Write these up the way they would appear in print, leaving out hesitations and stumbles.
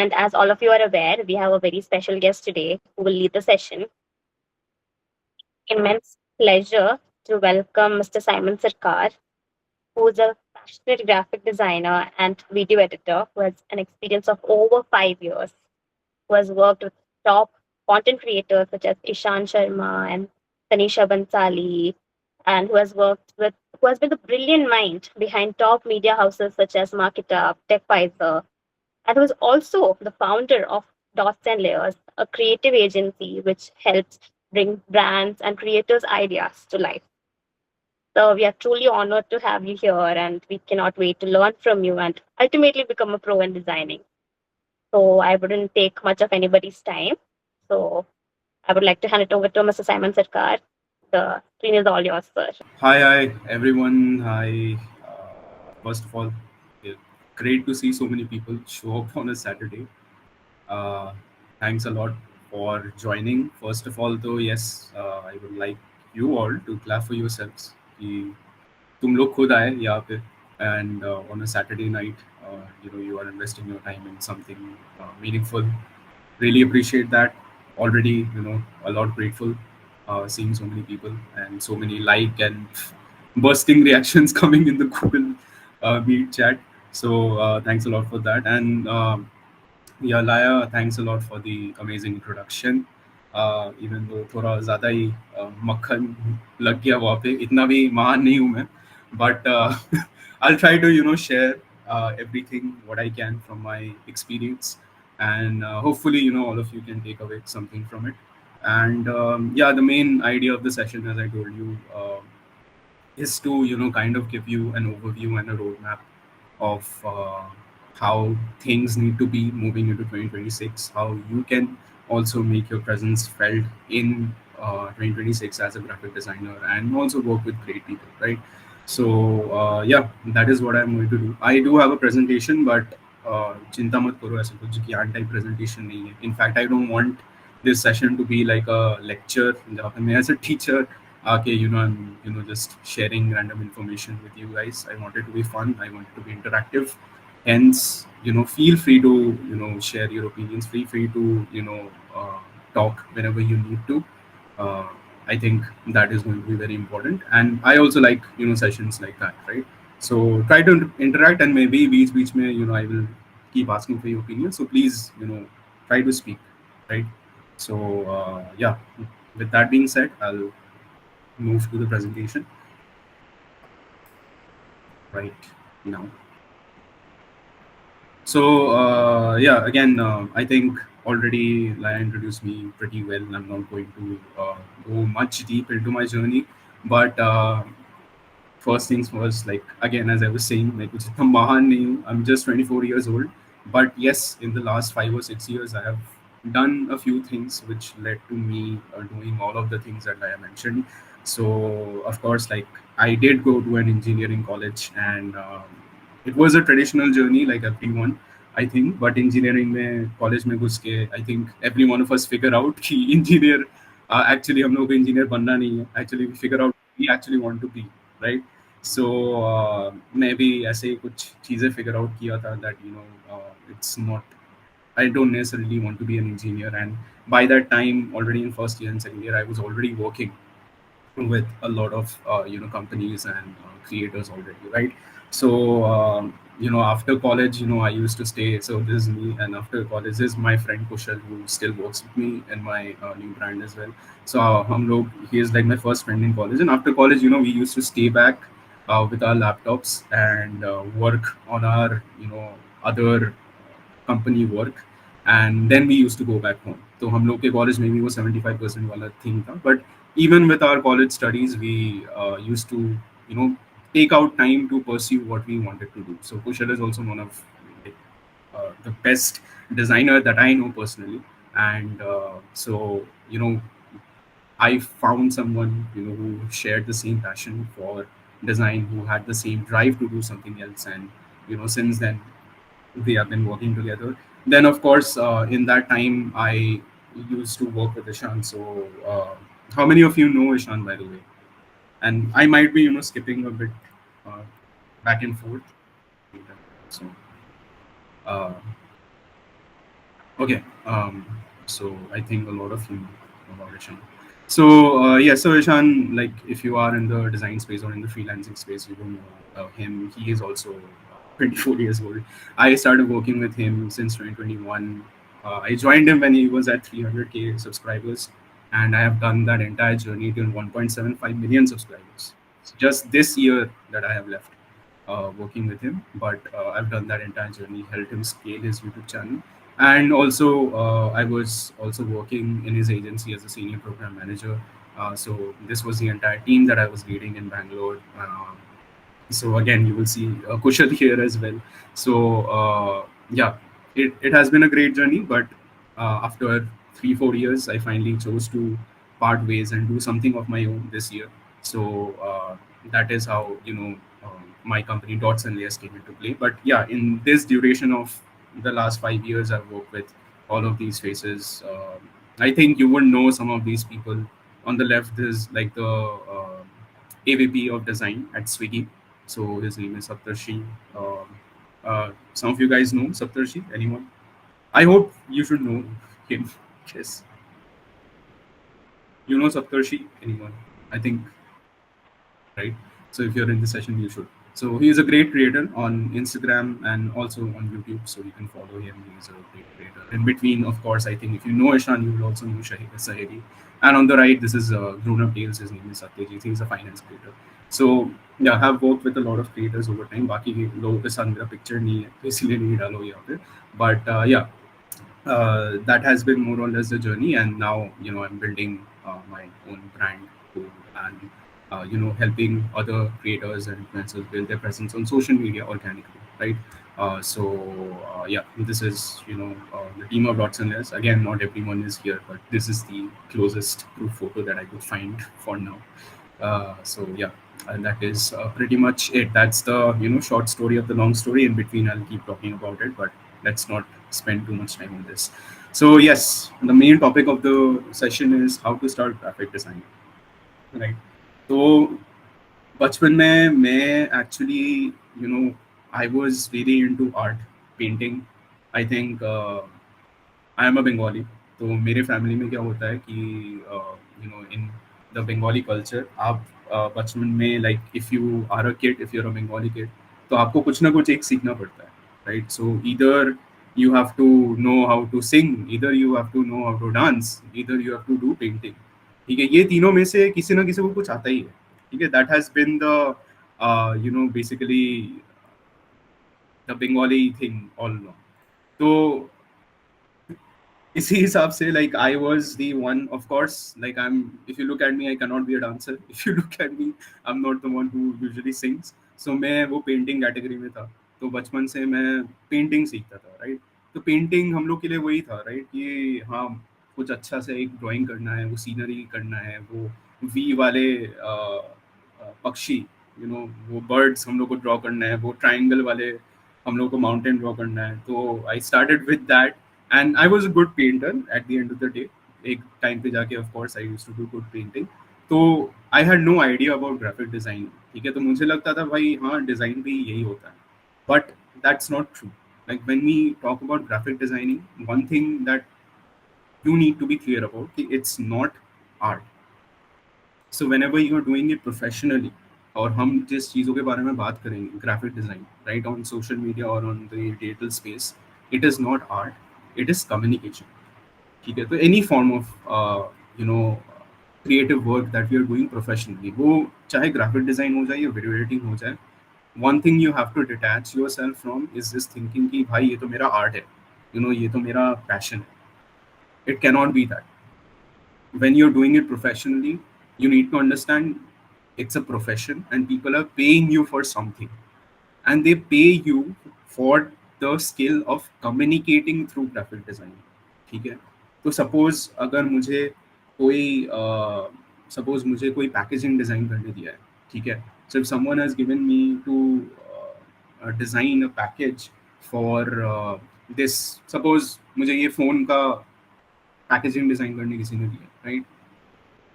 And as all of you are aware, we have a very special guest today who will lead the session. Immense pleasure to welcome Mr. Simon Sarkar, who is a passionate graphic designer and video editor who has an experience of over 5 years, who has worked with top content creators such as Ishan Sharma and Tanishaa Bhansali, and who has been the brilliant mind behind top media houses such as MarkitUp, TechPfizer, and who is also the founder of Dots and Layers, a creative agency which helps bring brands and creators' ideas to life. So we are truly honored to have you here, and we cannot wait to learn from you and ultimately become a pro in designing. So I wouldn't take much of anybody's time. So I would like to hand it over to Mr. Simon Sarkar. The screen is all yours, sir. Hi, everyone. Hi. First of all, yeah, great to see so many people show up on a Saturday. Uh, Thanks a lot for joining. First of all, though, yes, I would like you all to clap for yourselves. कि तुम लोग खुद आए यहाँ पे and on a Saturday night, you are investing your time in something meaningful. Really appreciate that. Already, a lot grateful seeing so many people and so many like and bursting reactions coming in the Google Meet chat. So thanks a lot for that. And yeah, Laya, thanks a lot for the amazing introduction. Even though थोड़ा ज़्यादा ही मक्खन लग गया वहाँ पे, इतना भी महान नहीं हूँ मैं, but I'll try to share everything what I can from my experience, and hopefully all of you can take away something from it. And yeah, the main idea of the session, as I told you, is to kind of give you an overview and a roadmap of how things need to be moving into 2026, how you can also make your presence felt in 2026 as a graphic designer and also work with great people, right? So yeah, that is what I'm going to do. I do have a presentation, but चिंता मत करो, ऐसा कुछ ज्ञान type presentation नहीं है. In fact, I don't want this session to be like a lecture जहाँ पे मैं as a teacher okay, I'm just sharing random information with you guys. I want it to be fun. I want it to be interactive. Hence, feel free to share your opinions. Feel free to talk whenever you need to. Uh, I think that is going to be very important. And I also like sessions like that, right? So try to interact, and maybe beach mein, I will keep asking for your opinion. So please try to speak, right? So yeah, with that being said, I'll move to the presentation right now. So yeah, again, I think already Laya introduced me pretty well. I'm not going to go much deep into my journey, but first things first, like again, as I was saying, like कुछ इतना महान नहीं हूँ. I'm just 24 years old, but yes, in the last 5 or 6 years, I have done a few things which led to me doing all of the things that I mentioned. So of course, like I did go to an engineering college, and it was a traditional journey like everyone, I think. But engineering में college में घुस के, I think every one of us figure out कि engineer actually हम लोग को engineer बनना नहीं है. Actually we figure out we actually want to be, right? So मैं भी ऐसे ही कुछ चीज़ें figure out किया था that it's not, I don't necessarily want to be an engineer. And by that time, already in first year and second year, I was already working with a lot of companies and creators already, right? So after college, I used to stay. So this is me, and after college, this is my friend Kushal, who still works with me in my new brand as well. So he is like my first friend in college, and after college, we used to stay back with our laptops and work on our other company work, and then we used to go back home. तो हम लोग के college में भी वो 75% वाला thing था. But even with our college studies, we used to take out time to pursue what we wanted to do. So Kushal is also one of like, the best designer that I know personally, and so I found someone who shared the same passion for design, who had the same drive to do something else, and since then we have been working together. Then, of course, in that time, I used to work with Ishan. So, how many of you know Ishan, by the way? And I might be, skipping a bit uh, back and forth. So, uh, Okay. So I think a lot of you know about Ishan. So Ishan, like if you are in the design space or in the freelancing space, you don't know him. He is also 24 years old. I started working with him since 2021. I joined him when he was at 300k subscribers, and I have done that entire journey till 1.75 million subscribers. Just this year that I have left working with him, but I've done that entire journey, helped him scale his YouTube channel, and also I was also working in his agency as a senior program manager. So this was the entire team that I was leading in Bangalore. So again, you will see Kushal here as well. So it has been a great journey, but after 3 4 years, I finally chose to part ways and do something of my own this year. So that is how my company Dots and Layers came into play. But yeah, in this duration of the last 5 years, I've worked with all of these faces. I think you would know some of these people. On the left is like the AVP of design at Swiggy. So his name is Saptarshi. Some of you guys know Saptarshi. Anyone? I hope you should know him. Yes, you know Saptarshi. Anyone? I think right? So if you're in the session, you should. So he is a great creator on Instagram and also on YouTube. So you can follow him. He's a great creator. In between, of course, I think if you know Ishan, you will also know Sahedi. And on the right, this is Grown Up Tales. His name is Satyajit. He's a finance creator. So yeah, I have worked with a lot of creators over time. बाकी लोगों के साथ मेरा picture नहीं है, तो इसीलिए नहीं डालो यहाँ पे. But yeah, that has been more or less the journey, and now I'm building my own brand too, and helping other creators and influencers build their presence on social media organically, right? Yeah, this is the team of Dots and Layers. Again, not everyone is here, but this is the closest proof photo that I could find for now. So yeah, and that is pretty much it. That's the short story of the long story. In between, I'll keep talking about it, but let's not spend too much time on this. So yes, the main topic of the session is how to start graphic design, right? So बचपन में मैं actually I was really into art, painting. I think I am a Bengali. तो मेरे family में क्या होता है कि इन द बंगाली कल्चर आप बचपन में like if you are a kid, if you are a Bengali kid, तो आपको कुछ ना कुछ एक सीखना पड़ता है, right? So either you have to know how to sing, either you have to know how to dance, either you have to do painting. ठीक है, ये तीनों में से किसी ना किसी को कुछ आता ही है. ठीक है, that has been the basically the Bengali thing all along. तो इसी हिसाब से like I was the one, of course, like I'm, if you look at me, I cannot be a dancer. If you look at me, I'm not the one who usually sings. So मैं वो painting category में था. तो बचपन से मैं painting सीखता था, राइट? तो पेंटिंग हम लोग के लिए वही था, राइट? कि हाँ, कुछ अच्छा से एक ड्राइंग करना है, वो सीनरी करना है, वो वी वाले पक्षी, वो बर्ड्स हम लोग को ड्रॉ करना है, वो ट्राइंगल वाले हम लोग को माउंटेन ड्रॉ करना है. तो I started with that, and I was a good painter at the end of the day. एक टाइम पे जाके of course I used to do good painting. तो I had no idea about graphic design. ठीक है, तो मुझे लगता था भाई हाँ डिज़ाइन भी यही होता है. But that's not true. Like when we talk about graphic designing, one thing that you need to be clear about कि it's not art. So whenever you are doing it professionally, और हम जिस चीज़ों के बारे में बात करेंगे, graphic design, right, on social media और on the digital space, it is not art, it is communication. ठीक है, तो any form of creative work that we are doing professionally, वो चाहे ग्राफिक डिज़ाइन हो जाए या वीडियो एडिटिंग हो जाए, one thing you have to detach your self from is this thinking कि भाई ये तो मेरा आर्ट है, ये तो मेरा पैशन है. It cannot be that. When you're doing it professionally, you need to understand it's a profession and people are paying you for something, and they pay you for the skill of communicating through graphic design. ठीक है, तो कोई suppose मुझे कोई packaging design करने दिया है. ठीक है, so if someone has given me to design a package for this, suppose मुझे ये फ़ोन का पैकेजिंग डिज़ाइन करने किसी ने दिया, राइट?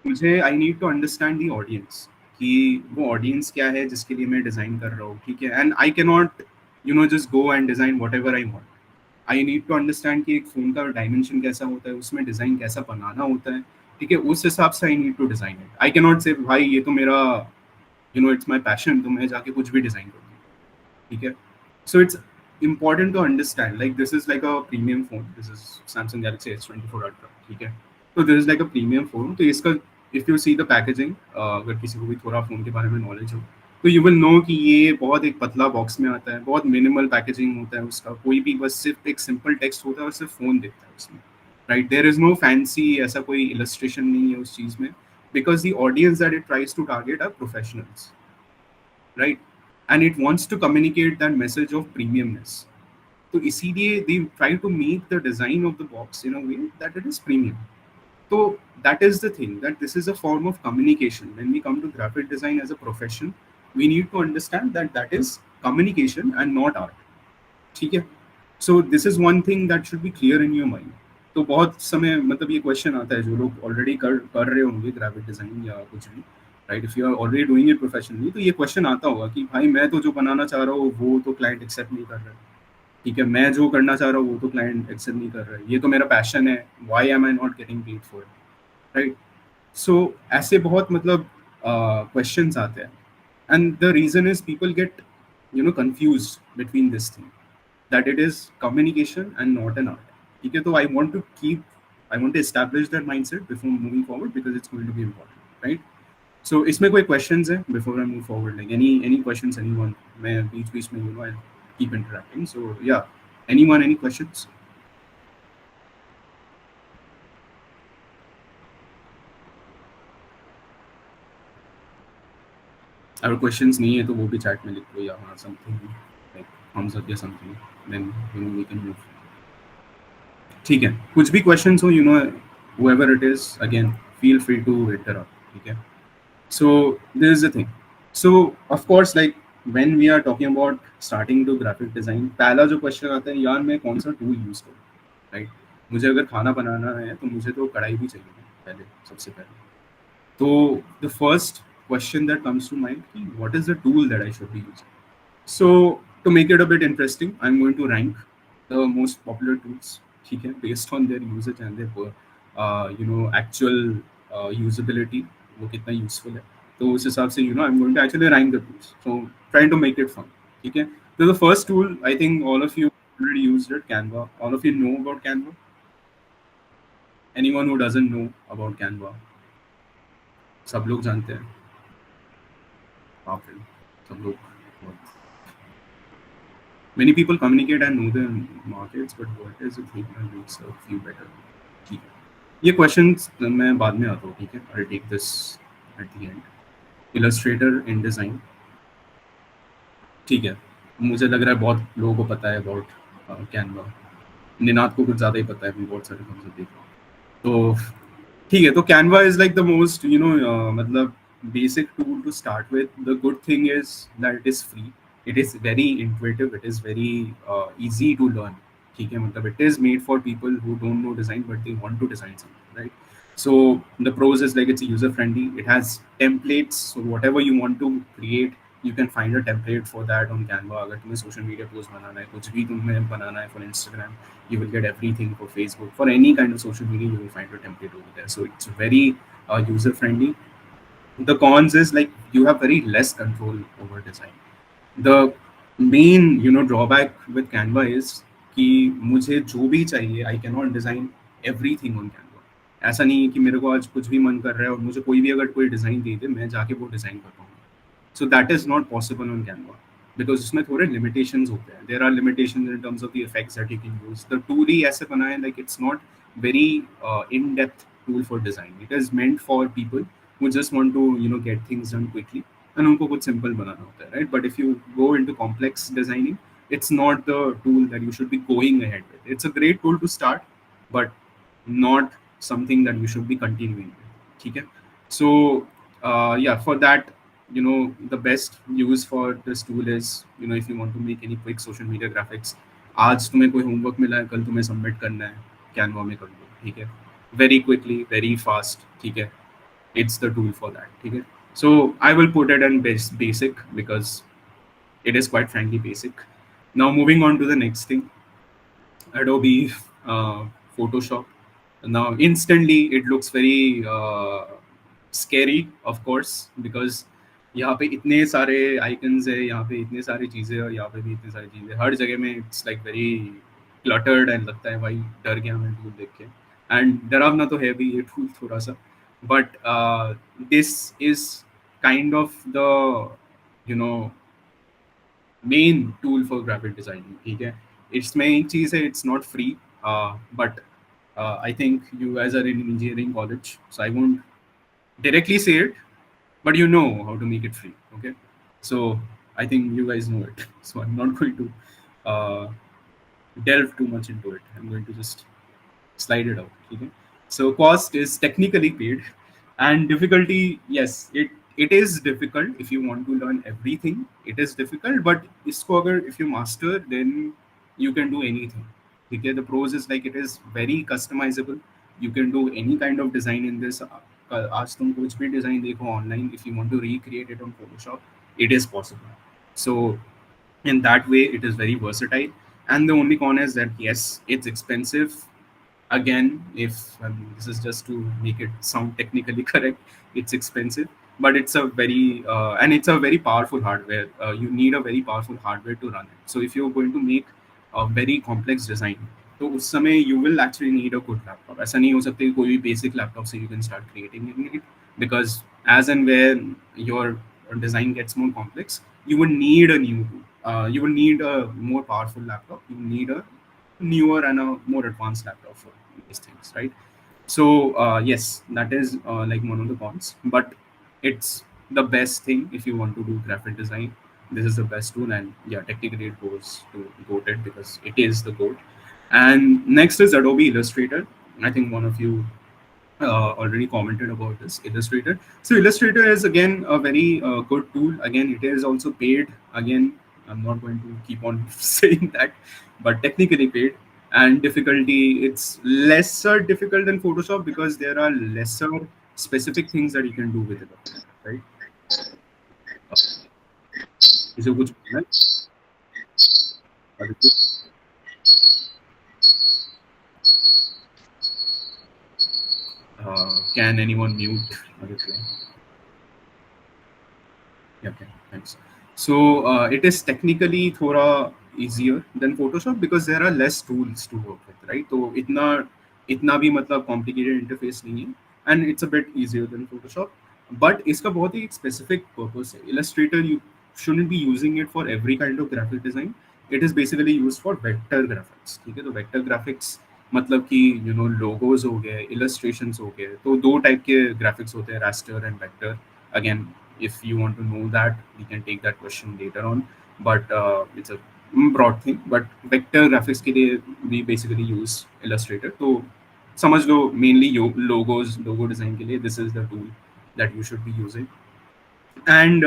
मुझे I need to understand the audience कि वो ऑडियंस क्या है जिसके लिए मैं डिज़ाइन कर रहा हूँ. ठीक है, and I can not just go and design whatever I want. I need to understand कि एक फ़ोन का डायमेंशन कैसा होता है, उसमें डिज़ाइन कैसा बनाना होता है, ठीक है? उस हिसाब से I need to design it. I can not say भाई ये तो मेरा इट्स माय पैशन, तो मैं जाके कुछ भी डिज़ाइन कर दूँ, ठीक है? So it's important to understand, like this is like a premium phone. This is Samsung Galaxy S24 Ultra, ठीक है? तो this is like a premium phone. तो इसका if you see the packaging, अगर किसी को भी थोड़ा फ़ोन के बारे में नॉलेज हो, तो you will know कि ये बहुत एक पतला बॉक्स में आता है, बहुत मिनिमल पैकेजिंग होता है उसका, कोई भी बस सिर्फ एक सिंपल टेक्स्ट होता है और सिर्फ फ़ोन दिखता है उसमें, right? There is no fancy ऐसा कोई इलस्ट्रेशन नहीं है उस चीज़ में, because the audience that it tries to target are professionals, right? And it wants to communicate that message of premiumness. तो इसीलिए they try to make the design of the box in a way that it is premium. So that is the thing, that this is a form of communication. When we come to graphic design as a profession, we need to understand that that is communication and not art. ठीक है? So this is one thing that should be clear in your mind. तो बहुत समय मतलब ये question आता है जो लोग ऑलरेडी कर रहे होंगे ग्राफिक डिजाइन या कुछ भी, right? If you are already doing it professionally, तो ये क्वेश्चन आता होगा कि भाई मैं तो जो बनाना चाह रहा हूँ वो तो क्लाइंट एक्सेप्ट नहीं कर रहा है, ठीक है? मैं जो करना चाह रहा हूँ वो तो क्लाइंट एक्सेप्ट नहीं कर रहा है, ये तो मेरा पैशन है, why am I not getting paid for it, right? So ऐसे बहुत मतलब क्वेश्चंस आते हैं, and the reason is people get confuse between this thing, that it is communication and not an art. ठीक है? तो I want to establish that mindset before moving forward because it's going to be important, right? So इसमें कोई questions है before I move forward? Like any questions, anyone? मैं बीच में I'll keep interacting. So yeah, anyone, any questions? अगर questions नहीं है तो वो भी chat में लिख दो, या हाँ something like thumbs up या something, then we can move. ठीक है? कुछ भी questions हो, whoever it is, again feel free to interrupt, ठीक है? So this is the thing. So of course, like when we are talking about starting to graphic design, पहला जो question आता है, यार मैं कौन सा टूल यूज करूँ, राइट? मुझे अगर खाना बनाना है तो मुझे तो कढ़ाई भी चाहिए पहले, सबसे पहले। तो the first question that comes to mind कि what is the tool that I should be using? So to make it a bit interesting, I'm going to rank the most popular tools, ठीक है, based on their usage and their actual usability, वो कितना useful है. तो उस हिसाब से I'm going to actually rank the tools. So trying to make it fun, ठीक है. So the first tool, I think all of you already used it, Canva. All of you know about Canva. Anyone who doesn't know about Canva, सब लोग जानते हैं. बाप रे, सब लोग. Many people communicate and know their markets, but what is the thing that makes a few better? ठीक है, ये questions मैं बाद में आता हूँ, ठीक है? I'll take this at the end. Illustrator in design, ठीक है? मुझे लग रहा है बहुत लोगों को पता है about Canva. निनाद को कुछ ज़्यादा ही पता है, मैं बहुत सारे concept देख रहा हूँ. तो ठीक है, तो Canva is like the most मतलब basic tool to start with. The good thing is that it is free. It is very intuitive. It is very easy to learn. ठीक है, मतलब it is made for people who don't know design but they want to design something, right? So the pros is like it's user friendly. It has templates, so whatever you want to create, you can find a template for that on Canva. अगर तुम्हें social media post बनाना है, कुछ भी तुम्हें बनाना है for Instagram, you will get everything. For Facebook, for any kind of social media, you will find a template over there. So it's very user friendly. The cons is like you have very less control over design. The main drawback with Canva is कि मुझे जो भी चाहिए, I cannot design everything on Canva. ऐसा नहीं है कि मेरे को आज कुछ भी मन कर रहा है और मुझे कोई भी अगर कोई डिज़ाइन दे दे, मैं जाके वो डिज़ाइन कर पाऊँगा. So that is not possible on Canva because उसमें थोड़े limitations होते हैं. There are limitations in terms of the effects that you can use. The tool ही ऐसे बना है, like it's not very in-depth tool for design. It is meant for people who just want to get things done quickly and उनको कुछ simple बनाना होता है, right? But if you go into complex designing, it's not the tool that you should be going ahead with. It's a great tool to start, but not something that you should be continuing with. ठीक है? So yeah, for that, the best use for this tool is if you want to make any quick social media graphics, आज तुम्हें कोई homework मिला है, कल तुम्हें submit करना है, कैनवा में कर दो, ठीक है? वेरी क्विकली, वेरी फास्ट, ठीक है? It's the tool for that, ठीक है? So I will put it in basic because it is quite frankly basic. Now moving on to the next thing, Adobe Photoshop. Now, instantly, it looks very scary, of course, because यहाँ पे इतने सारे icons है, यहाँ पे इतने सारी चीज़ें और यहाँ पे भी इतनी सारी चीज़ें, हर जगह में it's like very cluttered and लगता है भाई डर गया मैं टूल देख के. एंड डरावना तो है भी ये टूल थोड़ा सा, but this is kind of the you no main tool for graphic designing. ठीक है, इसमें एक चीज़ है, it's not free, but I think you guys are in engineering college, so I won't directly say it, but you know how to make it free. Okay, so I think you guys know it, so I'm not going to uh, delve too much into it. I'm going to just slide it out. Okay? So cost is technically paid, and difficulty, yes, it is difficult if you want to learn everything. It is difficult, but isko agar if you master, then you can do anything. Okay? The pros is like it is very customizable. You can do any kind of design in this. आज तुम कुछ भी design देखो online, if you want to recreate it on Photoshop, it is possible. So in that way it is very versatile. And the only con is that yes, it's expensive. Again, if this is just to make it sound technically correct, it's expensive, but it's a very and it's a very powerful hardware. You need a very powerful hardware to run it. So if you're going to make a very complex design, तो उस समय you will actually need a good laptop. ऐसा नहीं हो सकता कि कोई भी basic laptop से you can start creating it, because as and when your design gets more complex, you will need a new tool. You will need a more powerful laptop. You will need a newer and a more advanced laptop for these things, right? So yes, that is like one of the cons, but it's the best thing if you want to do graphic design. This is the best tool, and yeah, technically it goes to goated because it is the goat. And next is Adobe Illustrator. I think one of you already commented about this Illustrator. So Illustrator is again a very good tool. Again, it is also paid. Again, I'm not going to keep on saying that, but technically paid. And difficulty, it's lesser difficult than Photoshop because there are lesser specific things that you can do with it, right? इसे कुछ बोलना है? Can anyone mute Aditya? Yeah, okay, thanks. So it is technically थोड़ा easier than Photoshop because there are less tools to work with, right? तो इतना भी मतलब complicated interface नहीं है, and it's a bit easier than Photoshop. But इसका बहुत ही एक specific purpose है. Illustrator, you shouldn't be using it for every kind of graphic design. It is basically used for vector graphics. ठीक है, तो vector graphics मतलब कि logos हो गए, illustrations हो गए, तो दो टाइप के graphics होते हैं, raster and vector. Again, if you want to know that, we can take that question later on, but it's a broad thing. But vector graphics के लिए we basically use Illustrator. तो समझ लो mainly logo design के लिए this is the tool that you should be using. And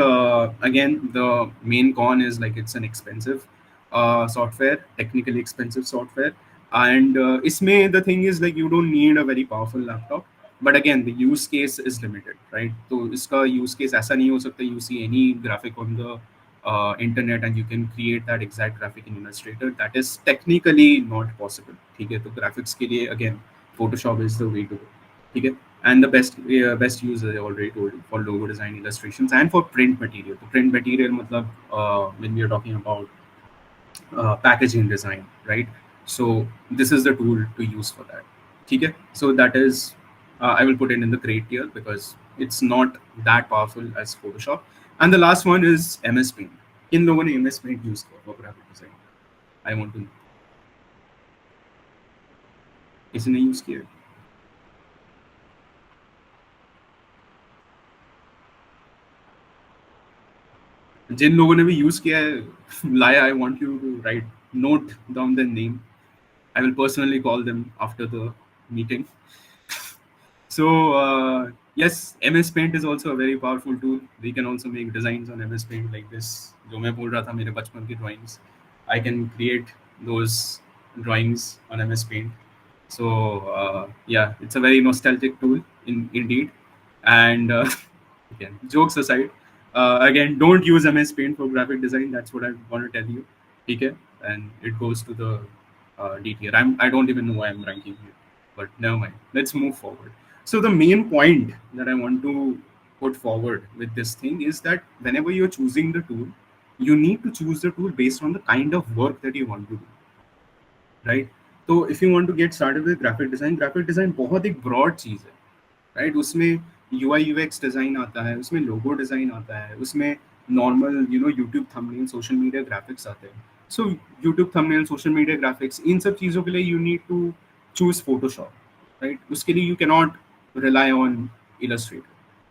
again, the main con is like it's an expensive software, technically expensive software. And isme the thing is like you don't need a very powerful laptop, but again the use case is limited, right? So iska use case aisa nahi ho sakta you see any graphic on the internet and you can create that exact graphic in Illustrator. That is technically not possible. ठीक है, तो graphics के लिए again Photoshop is the way to go. ठीक है, and the best use I already told you for logo design, illustrations, and for print material. तो print material मतलब when we are talking about packaging design, right? So this is the tool to use for that. Okay, so that is I will put it in the great tier because it's not that powerful as Photoshop. And the last one is MS Paint. In लोगों ने MS Paint use किया for graphic design? I want to know. किसी ने use किया? जिन लोगों ने भी use किया है, लाया, I want you to write, note down their name. I will personally call them after the meeting. So yes, MS Paint is also a very powerful tool. We can also make designs on MS Paint like this. जो मैं बोल रहा था मेरे बचपन की drawings, I can create those drawings on MS Paint. So yeah, it's a very nostalgic tool indeed. And again, jokes aside, again, don't use MS Paint for graphic design. That's what I want to tell you. Okay, and it goes to the D tier. I don't even know why I'm ranking here, but never mind. Let's move forward. So the main point that I want to put forward with this thing is that whenever you're choosing the tool, you need to choose the tool based on the kind of work that you want to do, right? तो if you want to get started with graphic design बहुत एक broad चीज़ है, right? उसमें UI UX design आता है, उसमें logo design आता है, उसमें normal YouTube thumbnail social media graphics आते हैं. So YouTube thumbnail social media graphics इन सब चीज़ों के लिए you need to choose Photoshop, right? उसके लिए you can not rely on Illustrator.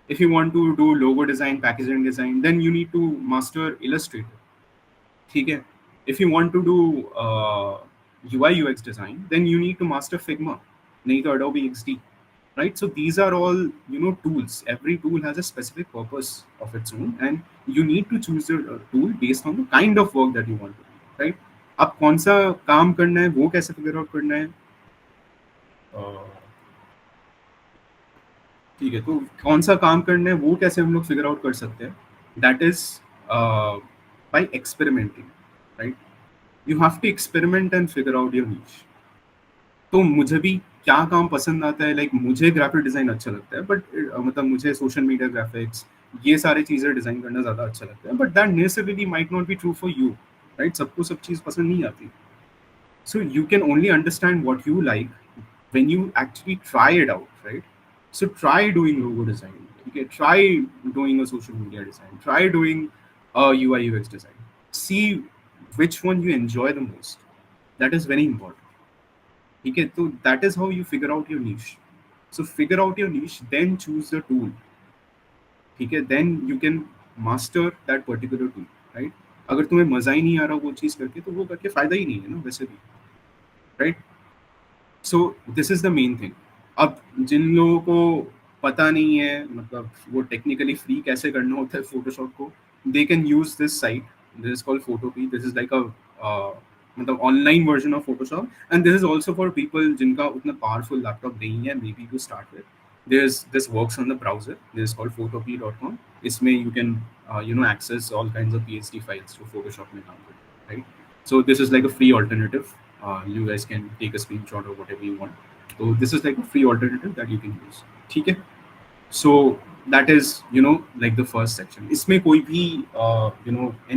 If you want to do logo design packaging design then you need to master Illustrator. ठीक है. If you want to do UI UX design then you need to master Figma, नहीं तो Adobe XD, right? So these are all tools. Every tool has a specific purpose of its own and you need to choose the tool based on the kind of work that you want to do, right? अब कौन सा काम करना है वो कैसे figure out करना है, ठीक है, तो कौन सा काम करना है वो कैसे हम लोग फिगर आउट कर सकते हैं, that is by experimenting, right? You have to experiment and figure out your niche. तो मुझे भी क्या काम पसंद आता है, लाइक मुझे ग्राफिक डिज़ाइन अच्छा लगता है, बट मतलब मुझे सोशल मीडिया ग्राफिक्स ये सारी चीज़ें डिज़ाइन करना ज़्यादा अच्छा लगता है, but that necessarily might not be true for you, right? सबको सब चीज़ पसंद नहीं आती. So you can only understand what you like when you actually try it out, right? So try doing logo design, okay? Try doing a social media design, try doing a UI UX design. See which one you enjoy the most. That is very important. Okay, so that is how you figure out your niche. So figure out your niche, then choose the tool. Okay, then you can master that particular tool, right? अगर तुम्हें मजा ही नहीं आ रहा वो चीज करके तो वो करके फायदा ही नहीं है ना वैसे भी, right? So this is the main thing. अब जिन लोगों को पता नहीं है, मतलब वो टेक्निकली फ्री कैसे करना होता है फोटोशॉप को, they can use this site. This is called Photopea. This is like a मतलब online version of Photoshop and this is also for people जिनका उतना पावरफुल लैपटॉप नहीं है, maybe to start with. This works on the browser. This is called photopea.com. इसमें you can access all kinds of PSD files to Photoshop में काम करते हैं, right? So this is like a free alternative. You guys can take a screenshot or whatever you want. So this is like a free alternative that you can use. ठीक है? So that is like the first section. इसमें कोई भी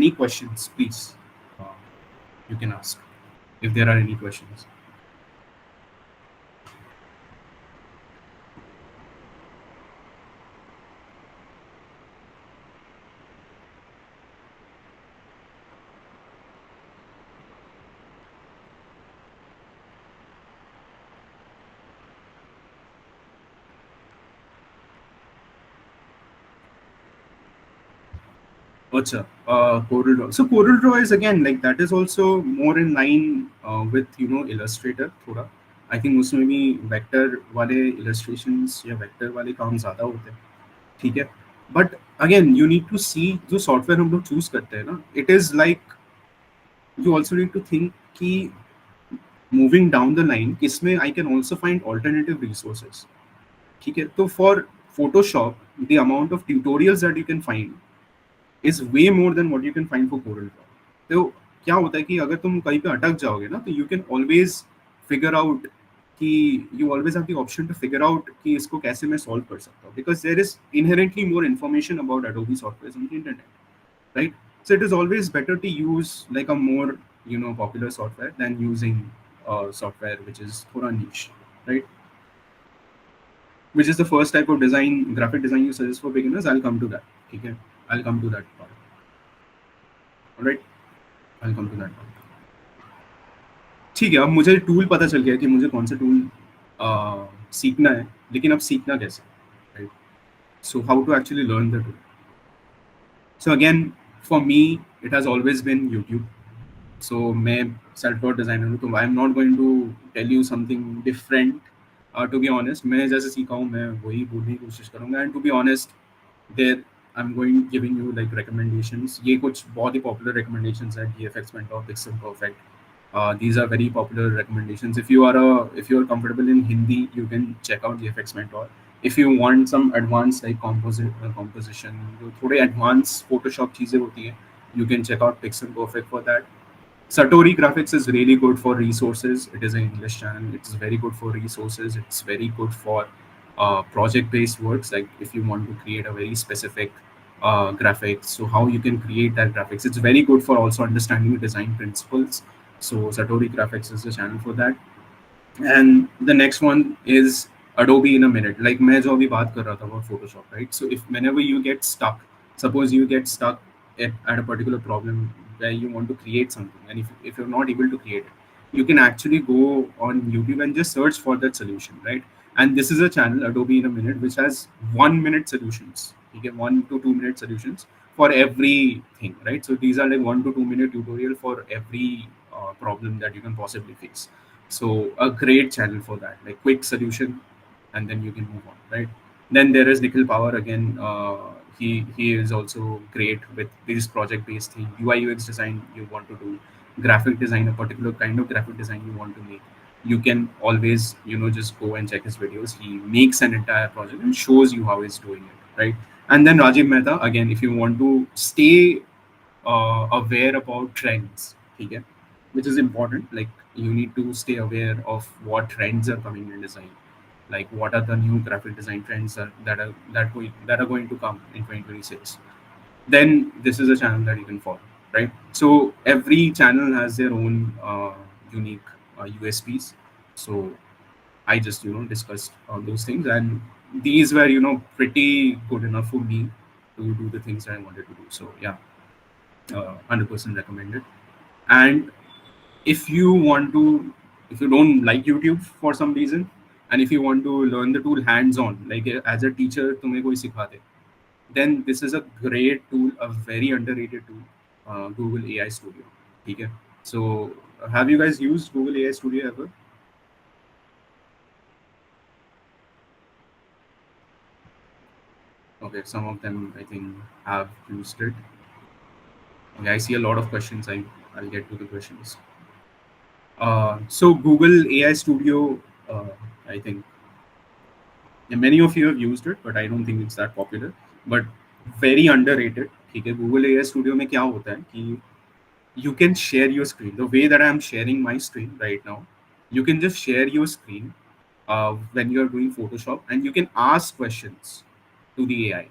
any questions please uh, you can ask if there are any questions. Acha, Corel Draw. So Corel Draw is again like that is also more in line with Illustrator थोड़ा. I think उसमें भी vector वाले illustrations या vector वाले काम ज़्यादा होते हैं, ठीक है? But again you need to see जो software हम लोग choose करते हैं ना, it is like you also need to think कि moving down the line इसमें I can also find alternative resources, ठीक है? तो for Photoshop the amount of tutorials that you can find is way more than what you can find for Corel Draw. तो क्या होता है कि अगर तुम कहीं पे अटक जाओगे ना तो you can always figure out कि you always have the option to figure out कि इसको कैसे मैं solve कर सकता हूँ, because there is inherently more information about Adobe software on the internet, right? So it is always better to use like a more popular software than using software which is थोड़ा niche, right? Which is the first type of design, graphic design you suggest for beginners? I'll come to that. Okay, I'll come to that part. All right, I'll come to that part. ठीक है, अब मुझे tool पता चल गया कि मुझे कौन सा टूल सीखना है, लेकिन अब सीखना कैसे, right? So how to actually learn the tool. So again for me it has always been YouTube. So मैं सेल्फ टॉट डिज़ाइनर हूँ, तो I am not going to tell you something different. To be honest मैं जैसे सीखा हूँ मैं वही बोलने की कोशिश करूँगा. And to be honest there I'm giving you like recommendations. ये कुछ बहुत ही popular recommendations है. GFX Mentor, Pixel Perfect. These are very popular recommendations. If you are comfortable in Hindi, you can check out GFX Mentor. If you want some advanced like composition, जो थोड़े advanced Photoshop चीजें होती हैं, you can check out Pixel Perfect for that. Satori Graphics is really good for resources. It is an English channel. It's very good for resources. It's very good for project-based works. Like if you want to create a very specific graphics, so how you can create that graphics. It's very good for also understanding design principles. So Satori Graphics is the channel for that. And the next one is Adobe in a minute. Like मैं जो अभी बात कर रहा था about Photoshop, right? So if whenever you get stuck, suppose you get stuck at a particular problem where you want to create something, and if you're not able to create it, you can actually go on YouTube and just search for that solution, right? And this is a channel, Adobe in a minute, which has 1 minute solutions. You get 1 to 2 minute solutions for everything, right? So these are like 1 to 2 minute tutorial for every problem that you can possibly face. So a great channel for that, like quick solution, and then you can move on, right? Then there is Nikhil Power again. He is also great with this project based thing, UI UX design you want to do, graphic design, a particular kind of graphic design you want to make. You can always just go and check his videos. He makes an entire project and shows you how he's doing it, right? And then Rajiv Mehta again, if you want to stay aware about trends, okay, which is important. Like you need to stay aware of what trends are coming in design, like what are the new graphic design trends that are going to come in 2026. Then this is a channel that you can follow, right? So every channel has their own unique USPs. So I just discussed all those things, and these were pretty good enough for me to do the things that I wanted to do. So yeah, 100% recommended. And if you want to, if you don't like YouTube for some reason, and if you want to learn the tool hands on, like as a teacher तुम्हें कोई सिखा दे, then this is a great tool, a very underrated tool, Google AI Studio. ठीक है? So have you guys used Google AI Studio ever? Okay, some of them I think have used it. Okay, I see a lot of questions. I'll get to the questions. So Google AI Studio, I think many of you have used it, but I don't think it's that popular. But very underrated. ठीक है, Google AI Studio में क्या होता है कि you can share your screen. The way that I'm sharing my screen right now, you can just share your screen when you're doing Photoshop, and you can ask questions to the AI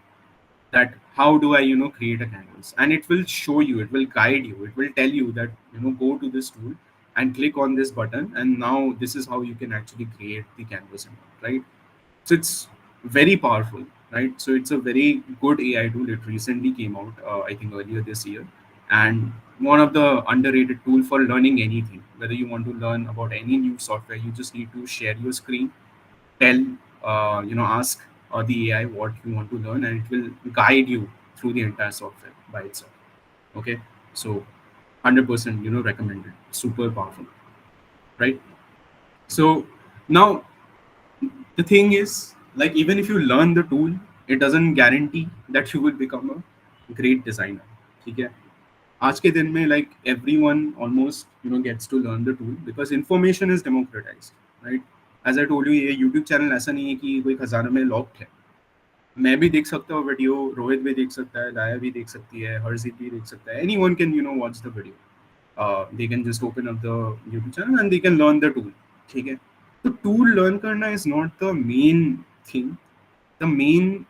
that how do I create a canvas, and it will show you, it will guide you, it will tell you that go to this tool and click on this button, and now this is how you can actually create the canvas, right? So it's very powerful, right? So it's a very good AI tool. It recently came out, I think earlier this year, and one of the underrated tool for learning anything. Whether you want to learn about any new software, you just need to share your screen, tell, ask the AI what you want to learn, and it will guide you through the entire software by itself. Okay, so 100% recommended. Super powerful, right? So now the thing is, like, even if you learn the tool, it doesn't guarantee that you will become a great designer. ठीक है? आज के दिन में, like, everyone almost gets to learn the tool because information is democratized, right? As I told you, ये YouTube channel ऐसा नहीं है कि कोई खजाना में locked है. मैं भी देख सकता हूँ वीडियो, रोहित भी देख सकता है, दाया भी देख सकती है, हर्षित भी देख सकता है. Anyone can watch the video. They can just open up the YouTube channel and they can learn the tool. ठीक है? तो tool learn करना is not the main thing. The main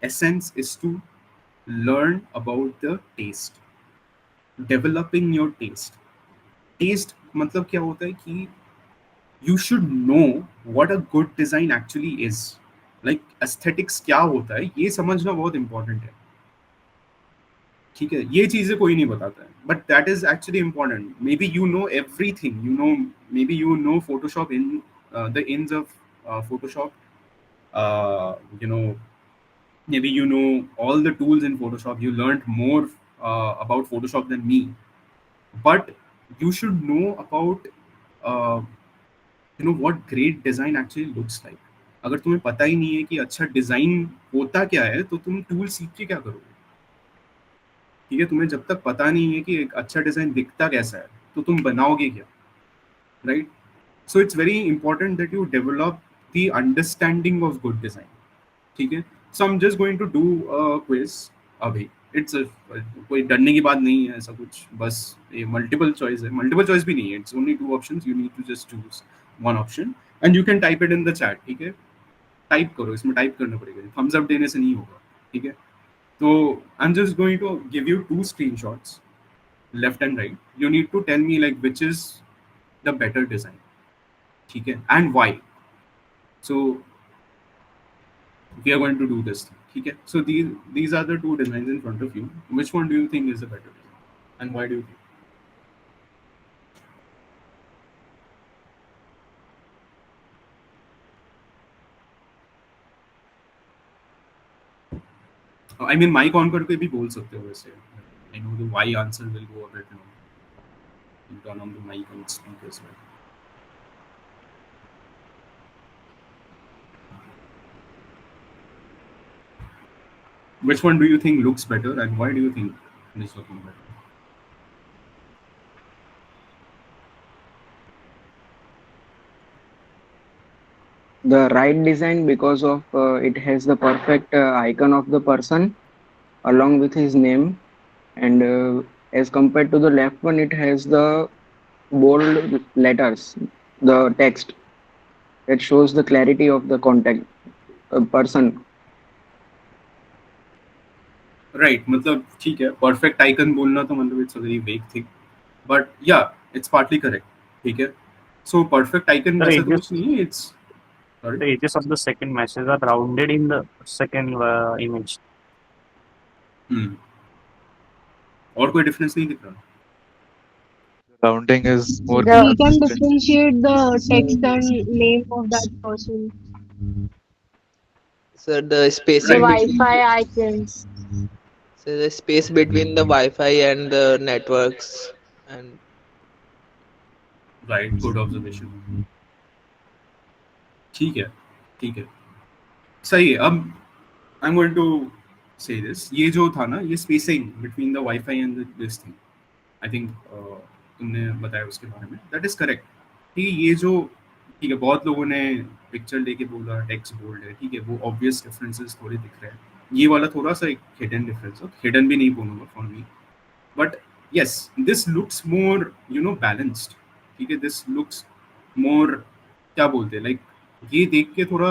essence is to learn about the taste, developing your taste. Taste मतलब क्या होता है कि you should know what a good design actually is. Like aesthetics क्या होता है, ये समझना बहुत important है. ठीक है, ये चीजें कोई नहीं बताता है, but that is actually important. Maybe you know everything, maybe you know Photoshop in the ins of Photoshop, you know maybe you know all the tools in Photoshop. You learned more about Photoshop than me, but you should know about what great design actually looks like. अगर तुम्हें पता ही नहीं है कि अच्छा design होता क्या है, तो तुम टूल सीख के क्या करोगे? ठीक है, तुम्हें जब तक पता नहीं है कि एक अच्छा डिजाइन दिखता कैसा है, तो तुम बनाओगे क्या, right? So it's very important that you develop the understanding of good design. ठीक है, so I am just going to do a quiz अभी. इट्स कोई डरने की बात नहीं है ऐसा कुछ, बस ये मल्टीपल चॉइस है, मल्टीपल चॉइस भी नहीं है, it's only two options, you need to just choose one option and you can type it in the chat, ठीक है। टाइप करो, इसमें टाइप करना पड़ेगा, थम्स अप देने से नहीं होगा, ठीक है। तो I am just going to give you two screenshots, left and right, you need to tell me like which is the better design, ठीक है, and why. So we are going to do this thing, ठीक है। So these are the two designs in front of you, which one do you think is the better design and why do you think? I mean mic on करके भी बोल सकते हो वैसे, I know the why answer will go a bit long, you turn on the mic and speak as well. Which one do you think looks better and why do you think it is looking better? The right design because of it has the perfect icon of the person along with his name, and as compared to the left one, it has the bold letters, the text that shows the clarity of the contact person. Right, मतलब ठीक है, perfect icon बोलना तो मतलब it's a very vague thing, but yeah, it's partly correct, ठीक है। So perfect icon The वैसा तो edges, कुछ नहीं है, it's sorry। the edges of the second message are rounded in the second image. और कोई डिफरेंस नहीं दिख रहा। Rounding is more The We can consistent. differentiate the text and name of that person. So the The spacing Right, between Wi-Fi icons. so the space between the Wi-Fi and the networks and right, good observation, ठीक है, ठीक है, सही है। अब आई am going to से this, ये जो था ना, ये spacing between the wifi and this thing, I think तुमने बताया उसके बारे में, दैट इज करेक्ट। ठीक है, ये जो, ठीक है, बहुत लोगों ने पिक्चर लेके बोला टेक्स्ट बोल्ड है, ठीक है, वो ऑब्वियस डिफरेंसेस थोड़े दिख रहे हैं, ये वाला थोड़ा सा एक हिडन डिफरेंस है, हिडन भी नहीं बोलूंगा for me, but yes, this looks more, balanced, ठीक है, this looks more, क्या बोलते हैं, लाइक ये देख के थोड़ा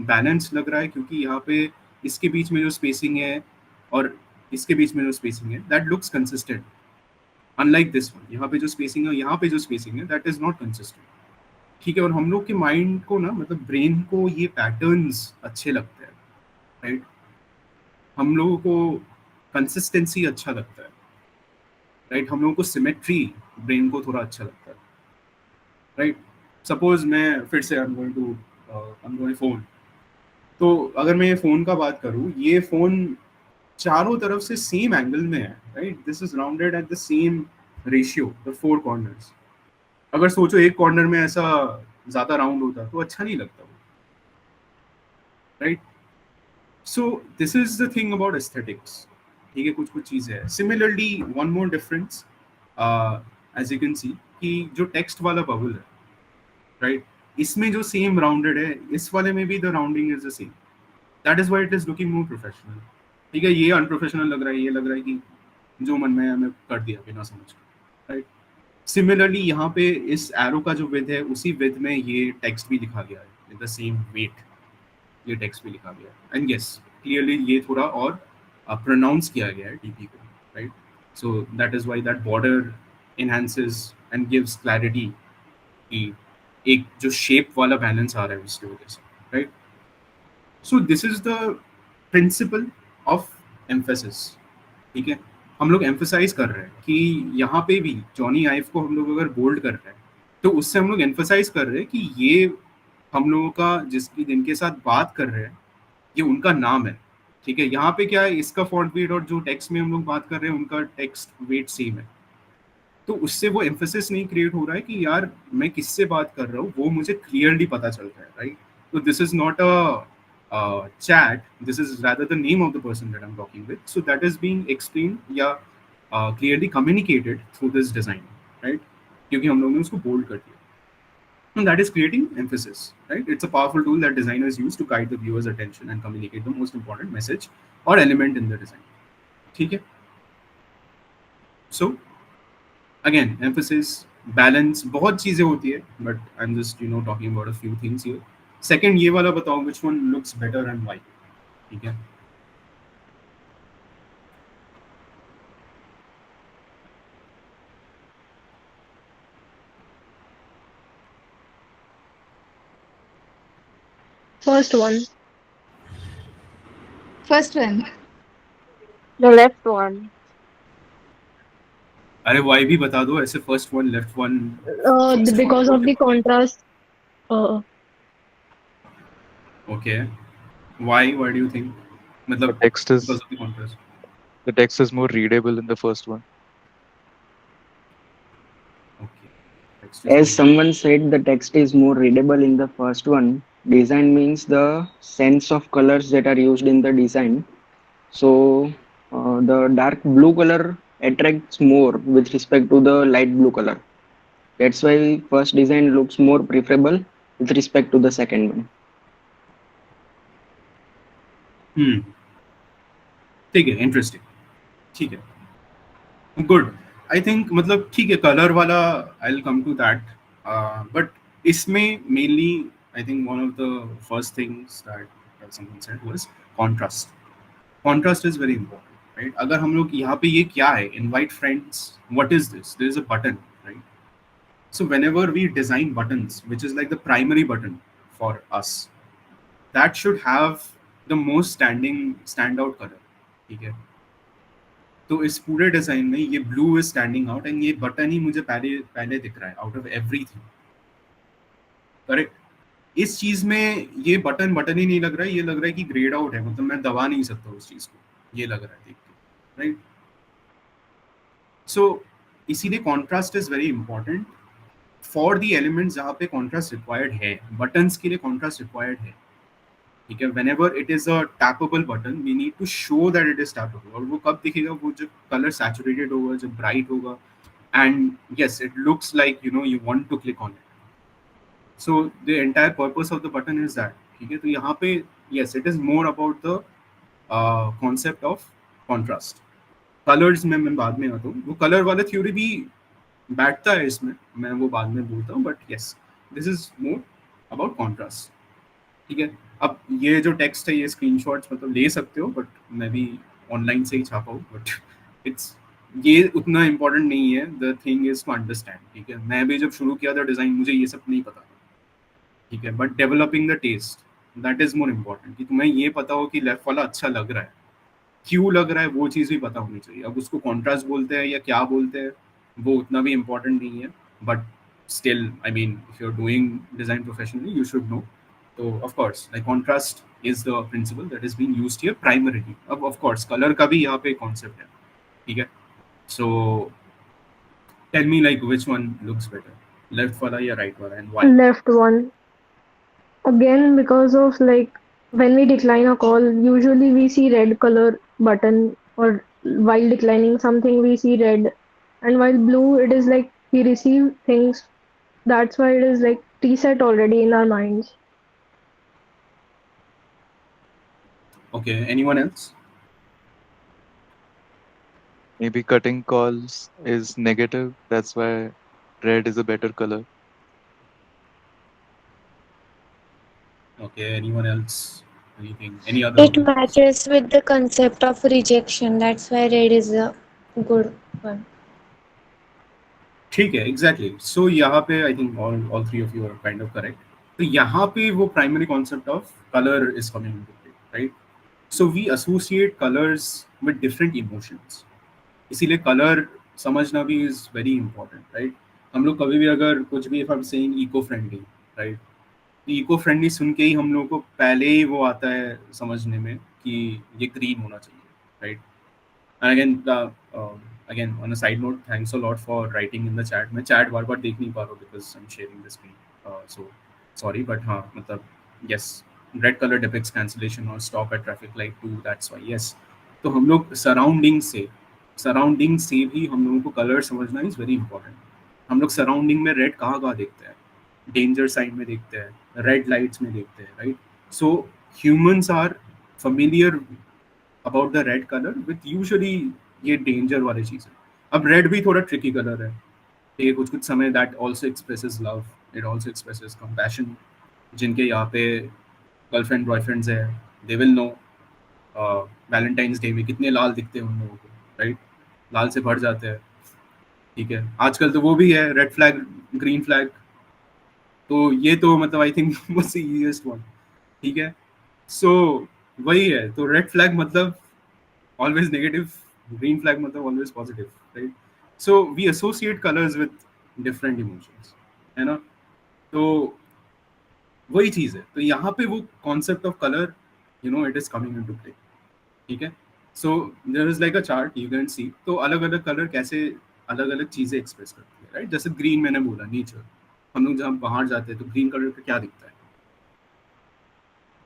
बैलेंस लग रहा है, क्योंकि यहाँ पे इसके बीच में जो स्पेसिंग है और इसके बीच में जो स्पेसिंग है, that looks consistent, unlike this one, यहाँ पे जो स्पेसिंग है, यहाँ पे जो स्पेसिंग है, दैट इज नॉट कंसिस्टेंट, ठीक है। और हम लोग के माइंड को ना, मतलब ब्रेन को ये पैटर्न्स अच्छे लगते हैं, राइट, हम लोगों को कंसिस्टेंसी अच्छा लगता है, राइट, हम लोगों को सिमेट्री ब्रेन को थोड़ा अच्छा लगता है, राइट। सपोज मैं फिर से आई एम गोइंग फोन, तो अगर मैं ये फोन का बात करूँ, ये फोन चारों तरफ से सेम एंगल में है, right, this is rounded at the same ratio, the four corners. अगर सोचो एक कॉर्नर में ऐसा ज्यादा राउंड होता तो अच्छा नहीं लगता वो, right. So this is the thing about aesthetics, ठीक है, कुछ कुछ चीज़ें हैं। Similarly one more difference, as you can see, कि जो टेक्स्ट वाला बबल है, राइट, इसमें जो सेम राउंडेड है, इस वाले में भी the rounding is the same, that is why it is looking more professional, ठीक है। ये अनप्रोफेशनल लग रहा है, ये लग रहा है कि जो मन में है हमें कर दिया बिना समझ के, राइट। सिमिलरली यहाँ पे इस एरो का जो विथ है, उसी विथ में ये टेक्स्ट भी लिखा गया है विद द सेम वेट, ये टेक्स्ट भी लिखा गया है, एंड यस, क्लियरली ये थोड़ा और प्रोनाउंस किया गया है डीपी को, right. So that is why that border enhances and gives clarity कि एक जो शेप वाला बैलेंस आ रहा है उसकी वजह से, right. So this is the principle of emphasis, ठीक है। हम लोग एम्फेसाइज कर रहे हैं कि यहाँ पे भी जॉनी आइव को हम लोग अगर बोल्ड कर रहे हैं, तो उससे हम लोग एम्फेसाइज कर रहे हैं कि ये हम लोगों का जिनके साथ बात कर रहे हैं, ये उनका नाम है, ठीक है। यहाँ पे क्या है, इसका फॉन्ट वेट और जो टेक्स्ट में हम लोग बात कर रहे हैं उनका टेक्स्ट वेट सेम है, तो उससे वो एम्फेसिस नहीं क्रिएट हो रहा है कि यार मैं किससे बात कर रहा हूँ, वो मुझे क्लियरली पता चल रहा है, राइट। तो this is not a chat, this is rather the name of the person that I'm talking with, so that is being explained या clearly communicated through this design, right, क्योंकि हम लोगों ने उसको बोल्ड कर दिया, and that is creating emphasis, right. It's a powerful tool that designers use to guide the viewer's attention and communicate the most important message or element in the design. ठीक है. So again, emphasis, balance, बहुत चीजें होती है, but I'm just talking about a few things here. Second, ये वाला बताओ, which one looks better and why? ठीक है. First one. First one. The left one. अरे why भी बता दो ऐसे, first one, left one, first one, Because of the whatever. contrast. Uh, Okay. Why do you think? The मतलब text because is of the contrast. the text is more readable in the first one. Okay. Text is As more. someone said, the text is more readable in the first one. Design means the sense of colors that are used in the design. So the dark blue color attracts more with respect to the light blue color. That's why first design looks more preferable with respect to the second one. ठीक है, interesting. ठीक है, good. I think मतलब ठीक है, colour वाला I will come to that, but इसमें mainly I think one of the first things that someone said was contrast. Contrast is very important, right? अगर हम लोग यहाँ पे, ये क्या है, invite friends, what is this? There is a button, right? So whenever we design buttons, which is like the primary button for us, that should have the most standout color. ठीक है. तो इस पूरे डिजाइन में ये blue is standing out, and ये button ही मुझे पहले पहले दिख रहा है आउट ऑफ एवरीथिंग. करेक्ट. इस चीज में ये बटन बटन ही नहीं लग रहा है, ये लग रहा है कि ग्रेड आउट है, मतलब मैं दबा नहीं सकता उस चीज को, ये लग रहा है देख के, राइट? सो इसीलिए contrast is very important for the elements जहाँ पे कॉन्ट्रास्ट रिक्वायर्ड है. बटन्स के लिए कॉन्ट्रास्ट रिक्वायर्ड है, ठीक है. Whenever it is a tappable button, we need to show that it is tappable. और वो कब दिखेगा? वो जब कलर सैचुरेटेड होगा, जब ब्राइट होगा, and yes, it looks like you want to click on it. So the entire purpose of the button is that. ठीक है. तो यहाँ पे yes, it is more about the concept of contrast. Colours में मैं बाद में आता हूँ, वो कलर वाला थ्योरी भी बैठता है इसमें, मैं वो बाद में बोलता हूँ, but yes, this is more about contrast. ठीक है. अब ये जो टेक्स्ट है, ये स्क्रीनशॉट्स मतलब ले सकते हो, बट मैं भी ऑनलाइन से ही छापा हूँ, बट इट्स ये उतना इम्पोर्टेंट नहीं है. The thing is to understand. ठीक है. मैं भी जब शुरू किया था डिज़ाइन, मुझे ये सब नहीं पता था, ठीक है, but developing the taste, that is more important. कि तुम्हें ये पता हो कि लेफ्ट वाला अच्छा लग रहा है, क्यों लग रहा है, वो चीज़ भी पता होनी चाहिए. अब उसको कॉन्ट्रास्ट बोलते हैं या क्या बोलते हैं, वो उतना भी इम्पोर्टेंट नहीं है, but still I mean if you are doing design professionally, you should know. तो of course like contrast is the principle that is being used here primarily. अब ऑफ कोर्स कलर का भी यहाँ पे कॉन्सेप्ट है, ठीक है. So tell me like which one looks better, left वाला या राइट वाला, and why? Left one. Again, because of like when we decline a call, usually we see red color button, or while declining something we see red, and while blue it is like we receive things. That's why it is like preset already in our minds. Okay, anyone else? Maybe cutting calls is negative. That's why red is a better color. Okay, anyone else? Anything? Any other It opinions? matches with the concept of rejection. That's why red is a good one. ठीक है, exactly. So यहाँ पे I think all three of you are kind of correct. तो यहाँ पे वो primary concept of colour is coming into play, right? So we associate colours with different emotions. इसीलिए colour समझना भी इज वेरी इंपॉर्टेंट, राइट? हम लोग कभी भी अगर कुछ भी, if I am saying eco friendly, right, eco friendly सुन के ही हम लोगों को पहले ही वो आता है समझने में कि ये ग्रीन होना चाहिए, right? And again, on a side note, thanks a lot for writing in the chat. मैं chat बार-बार देख नहीं पा रहा हूँ because I'm sharing the screen. So sorry, but हाँ, मतलब yes, red color depicts cancellation or stop at traffic light too. That's why yes. तो हम लोग surrounding से भी हम लोगों को color समझना is very important. हम लोग surrounding में red कहाँ देखते हैं? Danger sign में देखते हैं, red lights में देखते हैं, right? So humans are familiar about the red color with usually ये danger वाली चीज़ है. अब red भी थोड़ा tricky color है. ठीक है, कुछ कुछ समय that also expresses love, it also expresses compassion. जिनके यहाँ पे गर्लफ्रेंड बॉयफ्रेंड्स है, they will know Valentine's day में कितने लाल दिखते हैं उन लोगों को, राइट? लाल से भर जाते हैं. ठीक है, आजकल तो वो भी है रेड फ्लैग, ग्रीन फ्लैग. तो ये तो मतलब I think was the easiest one. ठीक है, सो वही है. तो रेड फ्लैग मतलब ऑलवेज नेगेटिव, ग्रीन फ्लैग मतलब always positive, right? So we associate colours with different emotions, है ना? तो वही चीज़ है. तो यहाँ पे वो concept of colour, you know, it is coming into play. ठीक है, so there is like a chart you can see. तो अलग अलग कलर कैसे अलग अलग चीज़ें एक्सप्रेस करती है, राइट? जैसे ग्रीन मैंने बोला, नेचर. हम लोग जहाँ बाहर जाते हैं तो ग्रीन कलर का क्या दिखता है?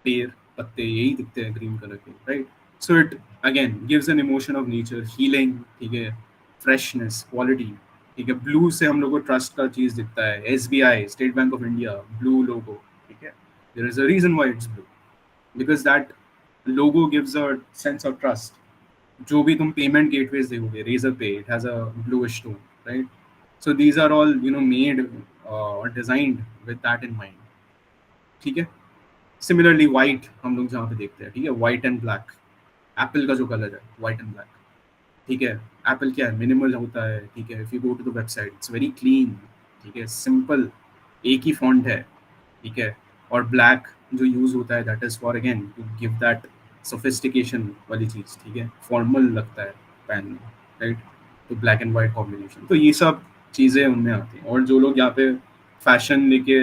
पेड़, पत्ते, यही दिखते हैं ग्रीन कलर के, right? So it again gives an emotion of nature, healing. ठीक है, फ्रेशनेस, क्वालिटी. ठीक है, ब्लू से हम लोग को ट्रस्ट का चीज़ दिखता है. SBI, State Bank of India, blue logo. ठीक है, there is a reason why it's blue, because that logo gives a sense of trust. जो भी तुम पेमेंट गेटवेज देखोगे, Razorpay, it has a bluish tone, right? So these are all, you know, made और designed with that in mind. ठीक है, similarly white हम लोग जहाँ पे देखते हैं, ठीक है, वाइट एंड ब्लैक. एप्पल का जो कलर है, वाइट एंड ब्लैक. ठीक है, एप्पल क्या है, मिनिमल होता है. ठीक है, if you go to the website it's very clean. ठीक है, सिंपल, एक ही फॉन्ट है. ठीक है, और ब्लैक जो यूज होता है that is for again to give that sophistication वाली चीज़. ठीक है, फॉर्मल लगता है पैन में, राइट? तो ब्लैक एंड वाइट कॉम्बिनेशन, तो ये सब चीज़ें उनमें आती हैं. और जो लोग यहाँ पे फैशन लेके,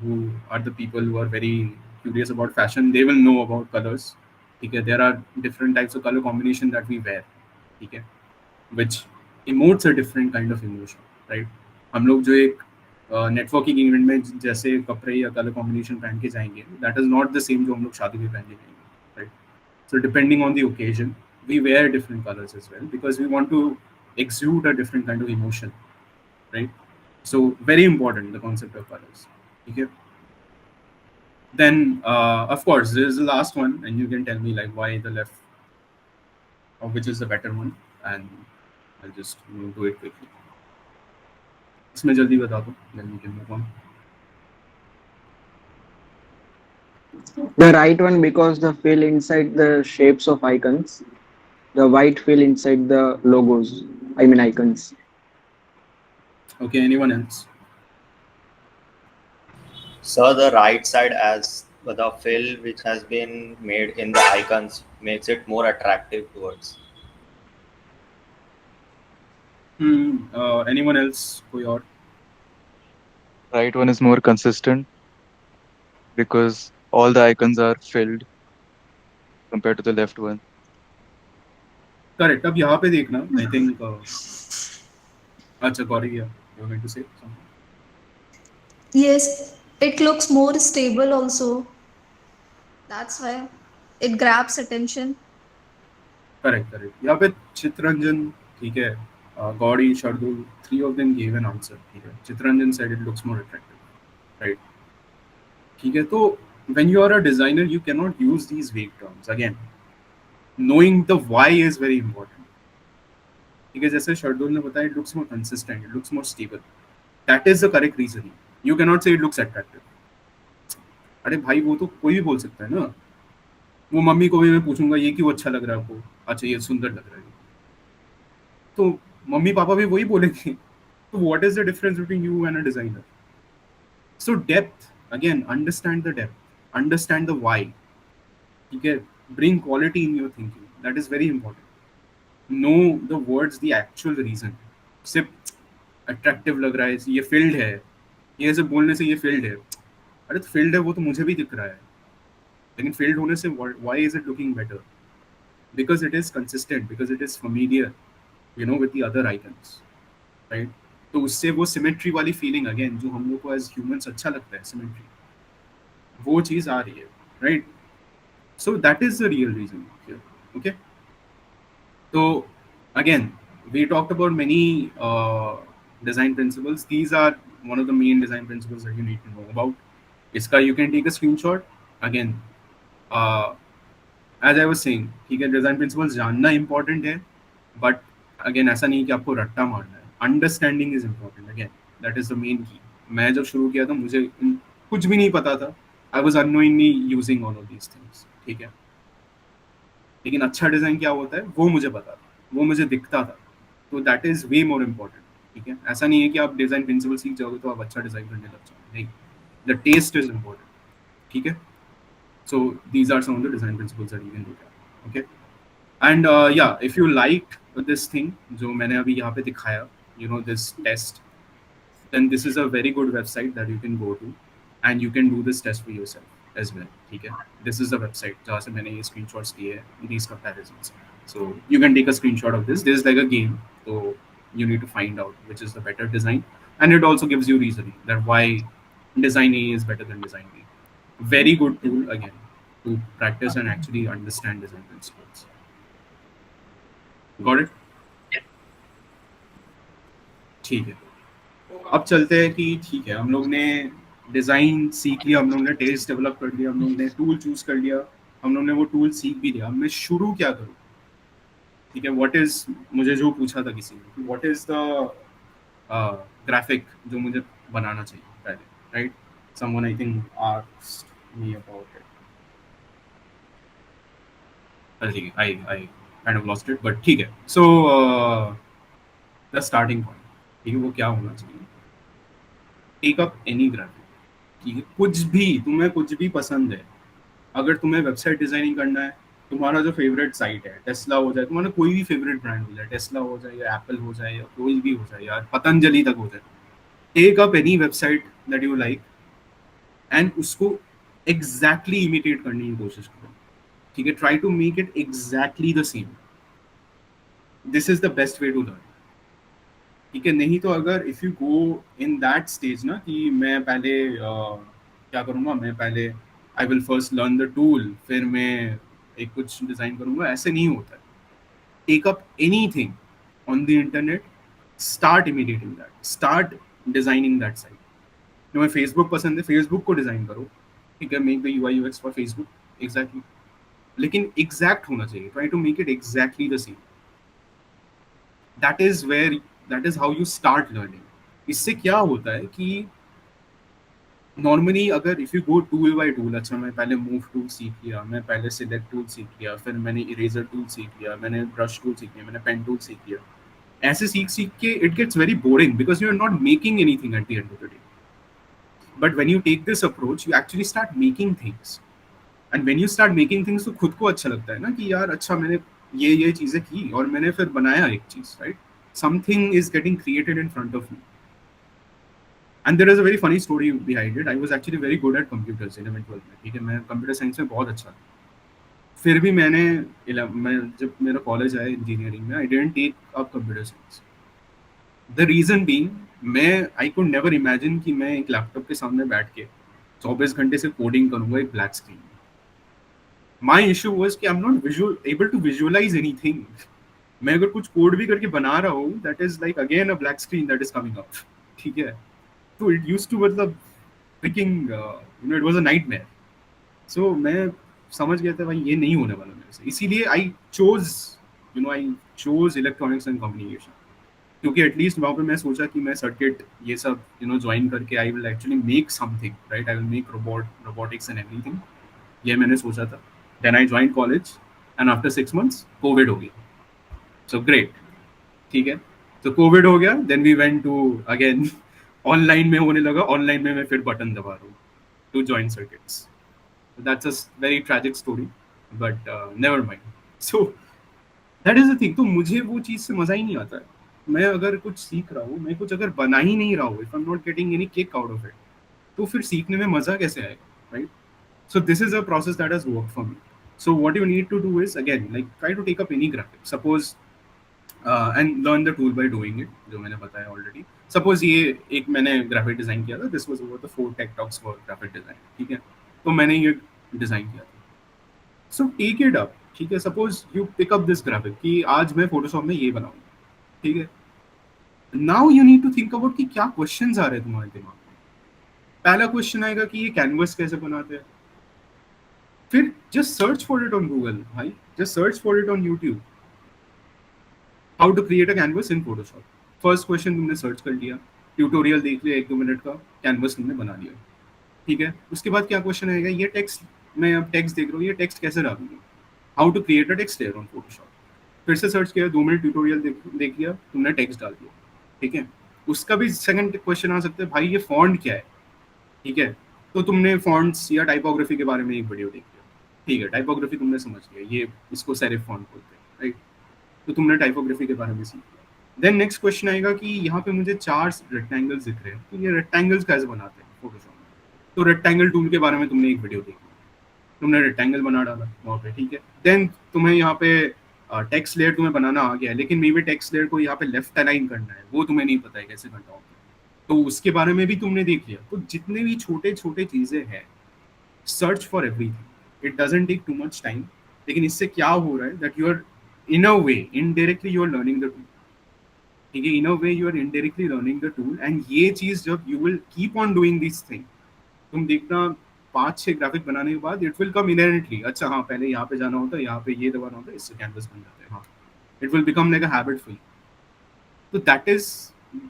who are the people who are very curious about fashion, they will know about colors. ठीक है, there are different types of color combination that we wear. ठीक है, which emotes a different kind of emotion, right? हम लोग जो एक networking event में जैसे कपड़े या कलर कॉम्बिनेशन पहन के जाएंगे, that is not the same जो हम लोग शादी में पहन के जाएंगे, right? So depending on the occasion we wear different colours as well, because we want to exude a different kind of emotion, right? So very important, the concept of colors. Okay, then of course there is the last one, and you can tell me like why the left or which is the better one, and I'll just, you know, do it quickly. इसमें जल्दी बता दो, then we can move on. The right one because the fill inside the shapes of icons, the white fill inside the logos. I mean icons. Okay, anyone else? So the right side, as the fill which has been made in the icons, makes it more attractive towards. Anyone else? कोई और? Right one is more consistent because all the icons are filled compared to the left one. Correct. अब यहाँ पे देखना, I think. अच्छा, Gauri, yeah, you're going to say something. Yes, it looks more stable also. That's why it grabs attention. Correct, correct. यहाँ पे चित्रंजन, ठीक है, Gauri, Shardul, three of them gave an answer. ठीक है, Chittaranjan said it looks more attractive, right? ठीक है, तो when you are a designer, you cannot use these vague terms. Again, knowing the why is very important. ठीक है, जैसे शार्दुल ने बताया, it looks more consistent, it looks more stable. That is the correct reasoning. You cannot say it looks attractive. अरे भाई, वो तो कोई भी बोल सकता है ना. वो मम्मी को भी मैं पूछूंगा ये क्यों अच्छा लग रहा है आपको, अच्छा ये सुंदर लग रहा है, तो मम्मी पापा भी वही बोलेंगे. तो what is the difference between you and a designer? So depth, again, understand the depth, understand the why. ठीक है, bring quality in your thinking, that is very important. Know the words, the actual reason. सिर्फ attractive लग रहा है, ये field है, ये सब बोलने से ये फील्ड है. अरे तो फील्ड है, वो तो मुझे भी दिख रहा है, लेकिन फील्ड होने से why is it looking better? Because it is consistent, because it is familiar, you know, with the other icons, right? तो उससे वो सिमेट्री वाली फीलिंग, अगेन, जो हम लोग को एज ह्यूमंस अच्छा लगता है, सिमेट्री, वो चीज आ रही है, right? So that is the real reason. Okay, तो again we talked about many design principles. These are one of the main design principles that you need to know about. इसका you can take a screenshot. Again, as I was saying, ठीक है, design principles जानना important है, but again ऐसा नहीं कि आपको रट्टा मारना है. Understanding is important. Again that is the main key. मैं जब शुरू किया था मुझे कुछ भी नहीं पता था. I was unknowingly using all of these things, ठीक है. लेकिन अच्छा डिजाइन क्या होता है वो मुझे पता था, वो मुझे दिखता था. तो that is way more important. ठीक है, ऐसा नहीं है कि आप डिजाइन प्रिंसिपल सीख जाओगे तो आप अच्छा डिजाइन करने लग जाओगे, नहीं. The taste is important. ठीक है. So these are some of the design principles that you can look at. Okay. And yeah, if you liked this thing जो मैंने अभी यहाँ पे दिखाया, this test, then this is a very good website that you can go to and you can do this test for yourself as well. ठीक है. This is the website जहाँ से मैंने ये screenshots लिए हैं, these comparisons. So you can take a screenshot of this. This is like a game. So you need to find out which is the better design, and it also gives you reasoning that why design A is better than design B. Very good tool again to practice and actually understand design principles. Got it? ठीक है. अब चलते हैं कि ठीक है, हम लोग ने डिज़ाइन सीख लिया, हम लोग ने टेस्ट डेवलप कर लिया, हम लोग ने टूल चूज कर लिया, हम लोग ने वो टूल सीख भी लिया. अब मैं शुरू क्या करूँ? ठीक है, व्हाट इज, मुझे जो पूछा था किसी ने, व्हाट इज द ग्राफिक जो मुझे बनाना चाहिए पहले, right? Someone I think asked me about it. ठीक है, I kind of lost it, but ठीक है. सो द स्टार्टिंग पॉइंट, ठीक है, वो क्या होना चाहिए? Take up any graphic. ठीक है, कुछ भी, तुम्हें कुछ भी पसंद है. अगर तुम्हें वेबसाइट डिजाइनिंग करना है, तुम्हारा जो फेवरेट साइट है, टेस्ला हो जाए, तुम्हारा कोई भी फेवरेट ब्रांड हो जाए, टेस्ला हो जाए या एप्पल हो जाए या कोई भी हो जाए यार, पतंजलि तक हो जाए, take up any website that you like and उसको एग्जैक्टली इमिटेट करने की कोशिश करो. ठीक है, try to make it exactly the same. This is the best way to learn. ठीक है, नहीं तो अगर if you go in that stage ना कि मैं पहले क्या करूँगा, मैं पहले I will first learn the tool, फिर मैं एक कुछ डिज़ाइन करूँगा, ऐसे नहीं होता है. Take up anything on the internet, start imitating that, start designing that site. तुम्हें फेसबुक पसंद है, फेसबुक को डिज़ाइन करो. ठीक है, make the UI UX for Facebook, exactly. लेकिन एग्जैक्ट होना चाहिए. Try to make it exactly the same. That is how you start learning. इससे क्या होता है कि नॉर्मली अगर if you go tool by tool, अच्छा मैं पहले मूव टूल सीख लिया, मैं पहले सिलेक्ट टूल सीख लिया, फिर मैंने इरेजर टूल सीख लिया, मैंने ब्रश टूल सीख लिया, मैंने पेन टूल सीख लिया, ऐसे सीख सीख के it gets very boring because you are not making anything at the end of the day. But when you take this approach, you actually start making things. And when you start making things, तो खुद को अच्छा लगता है ना कि यार अच्छा मैंने ये चीज़ें की और मैंने फिर बनाया एक चीज़, right? Something is getting created in front of me. And there is a very funny story behind it. I was actually very good at computers 11th 12th में. ठीक है, मैं कंप्यूटर साइंस में बहुत अच्छा था. फिर भी मैं जब मेरा कॉलेज आया इंजीनियरिंग में, I didn't take up computer science. The reason being, I could never imagine कि मैं एक लैपटॉप के सामने बैठ के 24 घंटे से कोडिंग करूंगा एक ब्लैक स्क्रीन में. माई इशू वॉज कि I am not able to visualise anything. मैं अगर कुछ कोड भी करके बना रहा हूँ, that is like again a black screen that is coming up. ठीक है, तो इट यूज्ड टू मतलब freaking it was a nightmare. So मैं समझ गया था भाई ये नहीं होने वाला मेरे से. इसीलिए I chose electronics and communication, क्योंकि एटलीस्ट वहाँ पे मैं सोचा कि मैं सर्किट ये सब ज्वाइन करके I will actually make something, right? I will make robotics and everything. ये मैंने सोचा था. Then I join college and after 6 months COVID हो गया. So great. ठीक है, तो कोविड हो गया, then we went to again online में होने लगा. ऑनलाइन में मैं फिर बटन दबा रहा हूँ to join circuits. That's a very tragic story, but never mind. So that is the thing. तो मुझे वो चीज़ से मज़ा ही नहीं आता है. मैं अगर कुछ सीख रहा हूँ, मैं कुछ अगर बना ही नहीं रहा हूँ, if I am not getting any kick out of it, तो फिर सीखने में मज़ा कैसे आएगा, right? So this is a process that has worked for me. So what you need to do is, again, like try to take up any graphic. Suppose and learn the tool by doing it, जो मैंने बताया already. Suppose ये एक मैंने graphic design किया था. This was over the 4 tech talks for graphic design. ठीक है, तो मैंने ये design किया था. So take it up. ठीक है, suppose you pick up this graphic कि आज मैं Photoshop में ये बनाऊंगा. ठीक है, now you need to think about कि क्या questions आ रहे हैं तुम्हारे दिमाग में. पहला क्वेश्चन आएगा कि ये कैनवस कैसे बनाते हैं. फिर just search for it on Google भाई, just search for it on YouTube. How to create a canvas in Photoshop. First question तुमने सर्च कर लिया, ट्यूटोरियल देख लिया 1-2 मिनट का, कैनवस तुमने बना लिया, ठीक है। उसके बाद क्या क्वेश्चन आएगा, ये टेक्स्ट, मैं अब टेक्स्ट देख रहा हूँ, ये टेक्स्ट कैसे डालूंगा, how to create a text layer on Photoshop. फिर से सर्च किया, 2 मिनट ट्यूटोरियल देख लिया, तुमने टेक्स्ट डाल दिया, ठीक है। उसका भी सेकंड क्वेश्चन आ सकता है, भाई ये फॉन्ट क्या है, ठीक है। तो तुमने फॉन्ट्स या टाइपोग्राफी के बारे में एक वीडियो देख लिया, ठीक है, टाइपोग्राफी तुमने समझ लिया, ये इसको सेरिफ फॉन्ट बोलते हैं, राइट। तो तुमने टाइपोग्राफी के बारे में सीख लिया। देन नेक्स्ट क्वेश्चन आएगा कि यहाँ पे मुझे 4 रेक्टेंगल्स दिख रहे हैं, तो ये रेक्टेंगल्स कैसे बनाते हैं फोटोशॉप में। तो रेक्टेंगल टूल के बारे में तुमने एक वीडियो देखी, तुमने रेक्टेंगल बना डाला वहाँ पे, ठीक है। देन तुम्हें यहाँ पे टेक्स्ट लेयर तुम्हें बनाना आ गया है, लेकिन मे बी टेक्स्ट लेयर को यहाँ पे लेफ्ट अलाइन करना है, वो तुम्हें नहीं पता है कैसे करना होगा, तो उसके बारे में भी तुमने देख लिया। तो जितने भी छोटे छोटे चीज़ें हैं, search for everything, it doesn't take too much time. लेकिन इससे क्या हो रहा है that you are in a way indirectly you are learning the tool, ठीक है। In a way you are indirectly learning the tool, and ये चीज़ जब you will keep on doing this thing, तुम देखना 5-6 ग्राफिक बनाने के बाद इट विल कम इनहेरेंटली, अच्छा हाँ पहले यहाँ पे जाना होता है, यहाँ पे ये दबाना होता है, इससे कैनवस बन जाता है, हाँ it will become like a habit for you. तो that is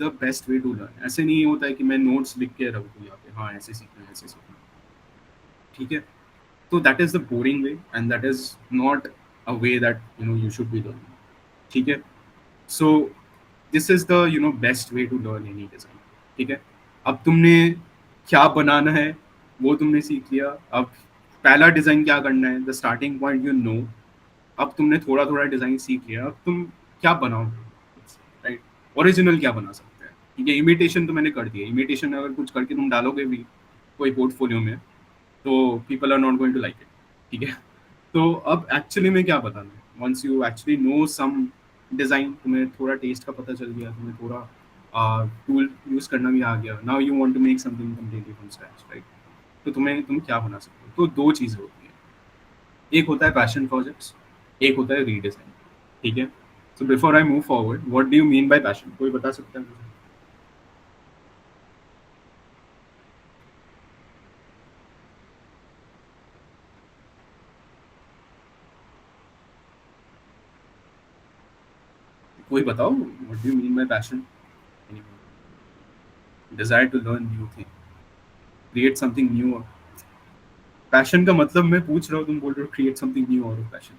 the best way to learn. ऐसे नहीं होता है कि मैं नोट्स लिख के रखूँ यहाँ पे, हाँ ऐसे सीखना है, ऐसे सीखना है, ठीक है। तो that is the boring way, and that is not a way that you know you should be learning, ठीक है। So this is the you know best way to learn any design, ठीक है। अब तुमने क्या बनाना है वो तुमने सीख लिया, अब पहला डिजाइन क्या करना है, the starting point you know. अब तुमने थोड़ा थोड़ा डिजाइन सीख लिया, अब तुम क्या बनाओगे, राइट। ओरिजिनल क्या बना सकते हैं, ठीक है। इमिटेशन तो मैंने कर दिया, इमिटेशन अगर कुछ करके तुम डालोगे भी कोई पोर्टफोलियो में, तो people are not going to like it, ठीक है। तो अब एक्चुअली में क्या बताना है, once you actually know some design, तुम्हें थोड़ा टेस्ट का पता चल गया, तुम्हें थोड़ा टूल यूज़ करना भी आ गया, now you want to make something completely from scratch, right. तो तुम क्या बना सकते हो, तो 2 चीज़ें होती हैं, एक होता है पैशन प्रोजेक्ट्स, एक होता है रीडिज़ाइन, ठीक है। So before I move forward, what do you mean by passion, कोई बता सकता है मुझे? कोई बताओ, what do you mean by passion, desire to learn new thing, create something new. Passion का मतलब मैं पूछ रहा हूँ, तुम बोल रहे हो create something new out of passion.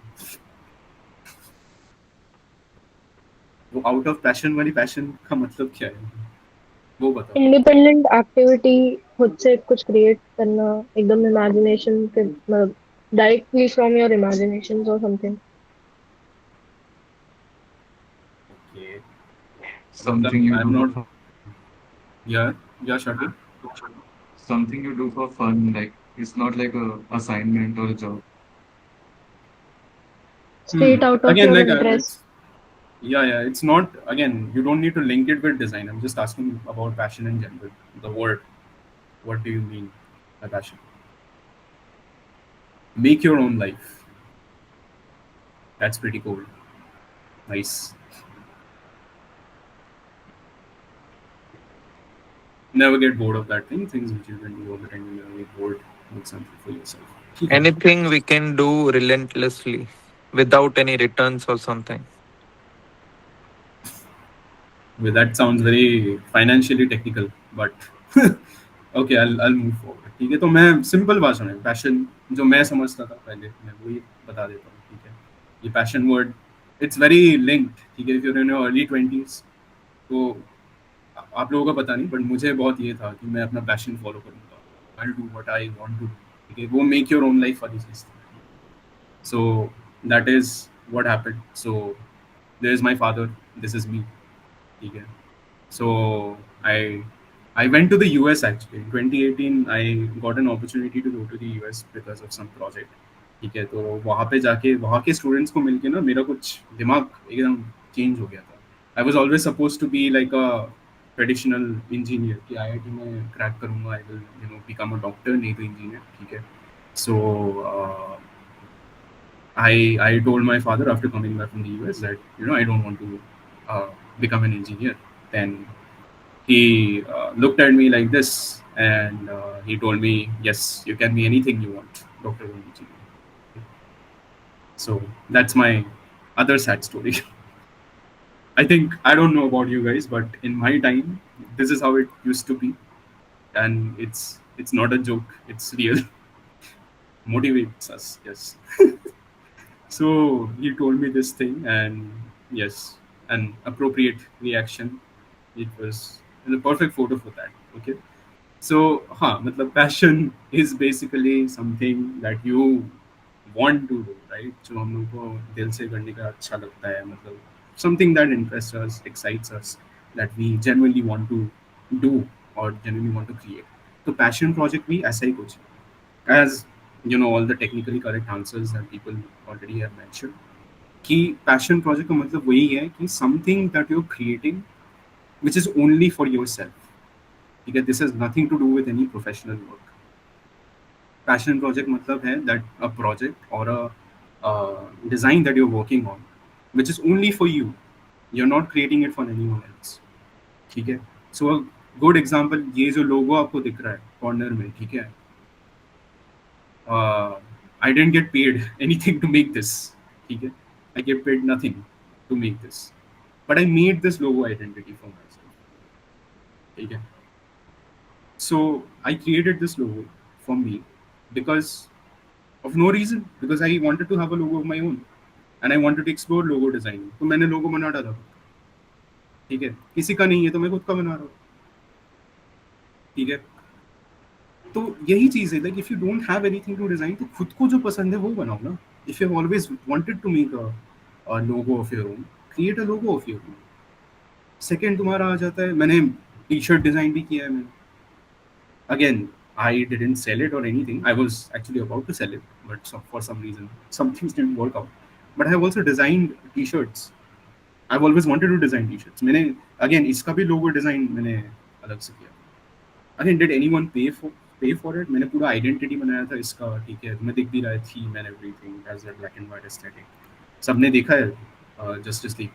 वो आउट ऑफ पैशन वाली पैशन का मतलब क्या है, वो बताओ। इंडिपेंडेंट एक्टिविटी, खुद से कुछ क्रिएट करना, एकदम इमेजिनेशन के मतलब डायरेक्टली फ्रॉम योर इमेजिनेशन और समथिंग। ओके, Something मतलब you I am do not, for या Shakir. something you do for fun, like it's not like a assignment or a job. Straight out of Again, your like interest. it's, yeah, it's not, again, you don't need to link it with design. I'm just asking about passion in general, the word, what do you mean by passion? Make your own life, that's pretty cool, nice. Never get bored of that thing, things which you can do all the time when you're really bored, make something for yourself. Anything we can do relentlessly without any returns or something. Well, that sounds very financially technical, but okay, I'll move forward, ठीक है। तो मैं simple भाषा में passion जो मैं समझता था पहले, मैं वही बता देता हूँ, ठीक है। ये passion word, it's very linked, ठीक है। If you are in your early 20s, तो आप लोगों का पता नहीं, बट मुझे बहुत ये था कि मैं अपना पैशन फॉलो करूँगा, I will do what I want to, ठीक है। वो मेक योर ओन लाइफ वाली चीज़ थी। So that is what happened. So there is my father, this is me, ठीक है। So I I went to the US actually. In 2018, I got an opportunity to go to the US because of some project. ठीक है, तो वहाँ पे जाके वहाँ के स्टूडेंट्स को मिलके ना मेरा कुछ दिमाग एकदम चेंज हो गया था। I was always suppose to be like a traditional engineer, कि IIT में क्रैक करूँगा, I will you know become a doctor, नहीं तो इंजीनियर, ठीक है। सो I told my father after coming back from the US that you know I don't want to become an engineer. Then he looked at me like this, and he told me, yes, you can be anything you want, doctor or engineer. So that's my other sad story. I think I don't know about you guys, but in my time, this is how it used to be, and it's not a joke. It's real. Motivates us. Yes. So he told me this thing, and yes, an appropriate reaction. It was the perfect photo for that. Okay. So, मतलब passion is basically something that you want to do, right? जो हम लोग को दिल से करने का अच्छा लगता है, मतलब something that interests us, excites us, that we genuinely want to do or genuinely want to create. तो passion project भी ऐसा ही कुछ है. As you know, all the technically correct answers that people already have mentioned. कि passion project का मतलब वही है कि something that you're creating which is only for yourself. ठीक है, this has nothing to do with any professional work. Passion project मतलब है that a project or a design that you're working on which is only for you. You're not creating it for anyone else. ठीक है. So a good example, ये जो logo आपको दिख रहा है corner में, ठीक है. I didn't get paid anything to make this. ठीक है. I get paid nothing to make this. But I made this logo identity for myself. ठीक है. So I created this logo for me because of no reason, because I wanted to have a logo of my own and I wanted to explore logo designing. तो मैंने logo बना डाला. ठीक है. किसी का नहीं है तो मैं खुद का बना रहा हूँ. ठीक है. तो यही चीज़ है, like if you don't have anything to design तो खुद को जो पसंद है वो बनाओ ना. If you've always wanted to make a logo of your own, create a logo of your own. Second तुम्हारा आ जाता है, मैंने टी-शर्ट डिज़ाइन भी किया है मैंने. Again, I didn't sell it or anything. I was actually about to sell it, but for some reason, some things didn't work out. But I have also designed T-shirts. I've always wanted to design T-shirts. मैंने again इसका भी logo design मैंने अलग से किया. Again, did anyone pay for it? मैंने पूरा identity बनाया था इसका, ठीक है. मैं दिख भी रहा है theme and everything as a black and white aesthetic. सबने देखा है Justice League,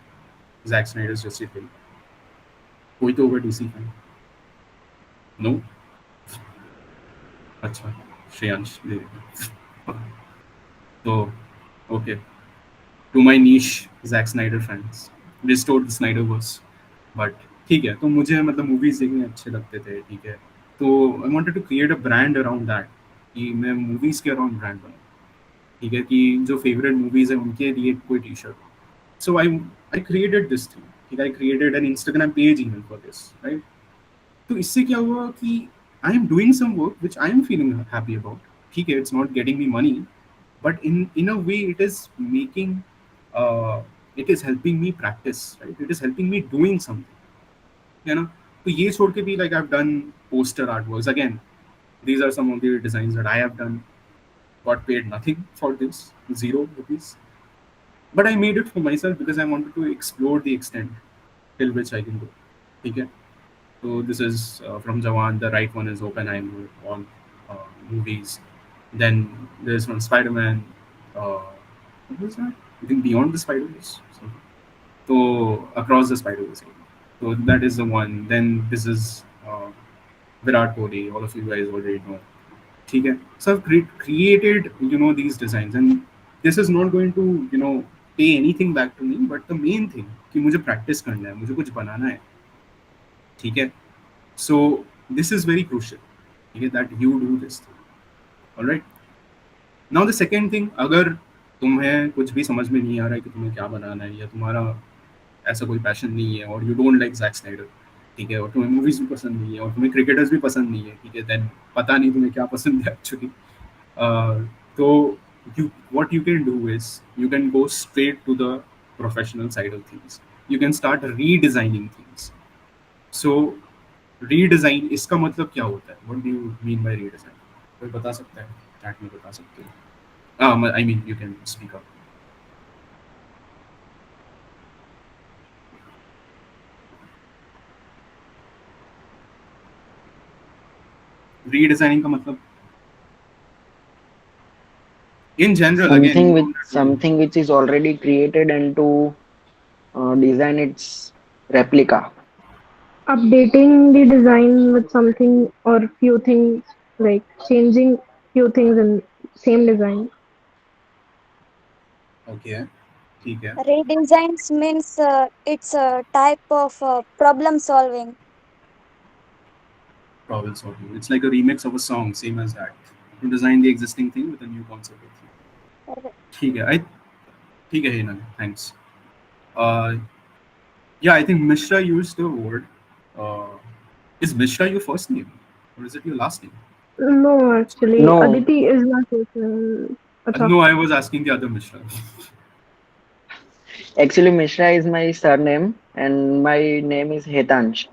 Zack Snyder's Justice League. कोई तो होगा DC fan. No. अच्छा, श्रेयांश ले तो okay. To my niche Zack Snyder fans, restore the Snyderverse. But ठीक है, तो मुझे मतलब मूवीज देखने अच्छे लगते थे. ठीक है, तो I wanted to create a brand around that, कि मैं मूवीज के अराउंड ब्रांड बनाऊँ. ठीक है, कि जो फेवरेट मूवीज है उनके लिए कोई T shirt. So I created this thing. ठीक है, I created an Instagram page even for this, right. तो इससे क्या हुआ कि I am doing some work which I am feeling happy about. ठीक है, it's not getting me money, but in a way it is making, it is helping me practice, right? It is helping me doing something. है ना. तो ये छोड़ के भी like I've done poster artworks. Again, these are some of the designs that I have done. Got paid nothing for this, 0 rupees. But I made it for myself because I wanted to explore the extent till which I can go. ठीक है. So this is from Jawan. The right one is Oppenheimer, all movies. Then there's one Spider-Man. What was that? I think Beyond the Spider-Verse. So Across the Spider-Verse. So that is the one. Then this is Virat Kohli. All of you guys already know. ठीक है. So I've created these designs, and this is not going to pay anything back to me. But the main thing कि मुझे practice करना है, मुझे कुछ बनाना है. ठीक है. So this is very crucial, ठीक है, that you do this. Alright. Now the second thing, अगर तुम्हें कुछ भी समझ में नहीं आ रहा है कि तुम्हें क्या बनाना है, या तुम्हारा ऐसा कोई पैशन नहीं है, और you don't like Zack Snyder, ठीक है, और तुम्हें मूवीज भी पसंद नहीं है, और तुम्हें क्रिकेटर्स भी पसंद नहीं है, ठीक है, देन पता नहीं तुम्हें क्या पसंद है एक्चुअली. तो what you can do is you can go straight to the professional side of things. You can start redesigning things. So redesign, इसका मतलब क्या होता है? What do you mean by redesign? कोई बता सकता है? चैट में बता सकते हो. I mean you can speak up. Redesigning का मतलब in general, again, something which is already created and to design its replica. Updating the design with something or few things, like changing few things in same design. Okay, ठीक है. Redesigns means it's a type of problem solving. Problem solving. It's like a remix of a song, same as that. To design the existing thing with a new concept. ठीक है. ठीक है Hinan. Thanks. Uh, yeah, I think Mishra used the word. Uh, is Mishra your first name or is it your last name? No, actually, No, Aditi is my first name. Acha. No, I was asking the other Mishra. actually Mishra is my surname and my name is Hetansh.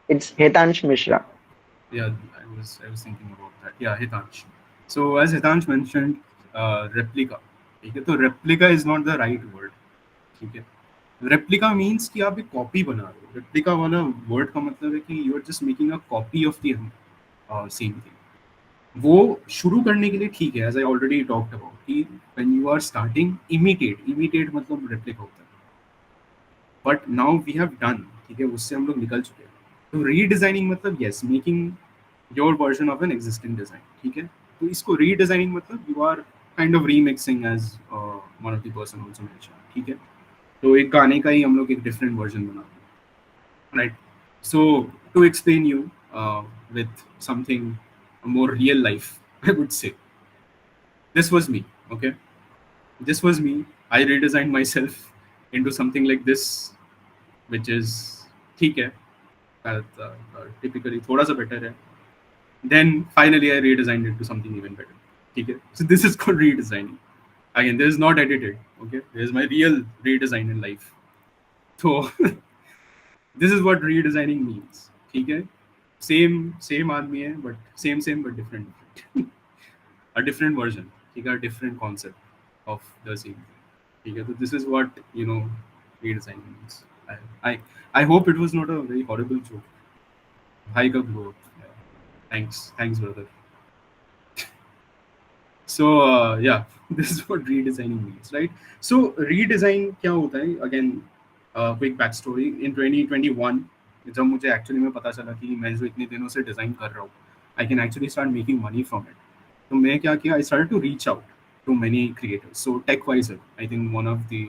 It's Hetansh Mishra. Yeah, I was thinking about that. Yeah, Hitansh. So as Hitansh mentioned, replica. ठीक है, तो replica is not the right word. ठीक है. Replica means कि आप एक copy बना रहे हो. Replica वाला वर्ड का मतलब है कि you are just making a copy of the same thing. वो शुरू करने के लिए ठीक है, as I already talked about कि when you are starting, imitate मतलब replica होता है. But now we have done, ठीक है, उससे हम लोग निकल चुके हैं. तो रीडिजाइनिंग मतलब yes, making your version of an existing design. ठीक है, तो इसको रीडिजाइनिंग मतलब you are kind of remixing as one of the person also mention. ठीक है, तो एक गाने का ही हम लोग एक डिफरेंट वर्जन बनाते हैं, right. So to explain you with something more real life, I would say this was me. Okay, this was me. I redesigned myself into something like this, which is ठीक है, typically थोड़ा सा better है. Then finally I redesigned it to something even better. ठीक है, so this is called redesigning. Again, this is not edited. Okay, this is my real redesign in life. So this is what redesigning means. ठीक है, same आदमी है but same but different. A different version. ठीक है, a different concept of the same thing. ठीक है, so this is what redesigning means. I I hope it was not a very horrible joke. High ka glow up. Yeah. Thanks brother. So yeah, this is what redesigning means, right? So redesign क्या होता है? Again, quick backstory. In 2021, जब मुझे actually में पता चला कि मैं जो इतने दिनों से डिजाइन कर रहा हूँ, I can actually start making money from it. तो मैं क्या किया? I started to reach out to many creators. So TechWiser, I think one of the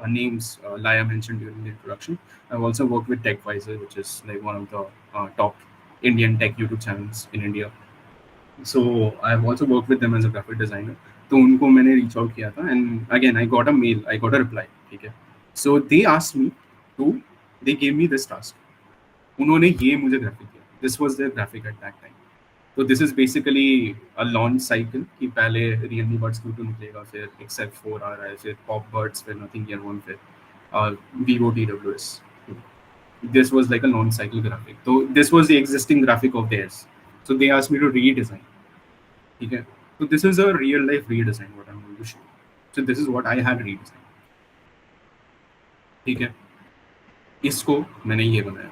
names Laya mentioned during the introduction. I've also worked with TechWiser, which is like one of the top Indian tech YouTube channels in India. So I've also worked with them as a graphic designer. तो उनको मैंने reach out किया था and again I got a mail, I got a reply. ठीक है, so they asked me to, they gave me this task. उन्होंने ये मुझे graphic किया. This was their graphic at that time. तो this is basically a launch cycle कि पहले Realme buds Q2 निकलेगा, फिर XF4 आ रहा है, फिर पॉप बड्स, फिर नथिंग ईयर 1, फिर Vivo TWS. This was like a launch cycle graphic. So this was the existing graphic of theirs. So they asked me to redesign. Okay. So this is a real life redesign what I'm going to show. So this is what I had redesigned. ठीक है, इसको मैंने ये बनाया.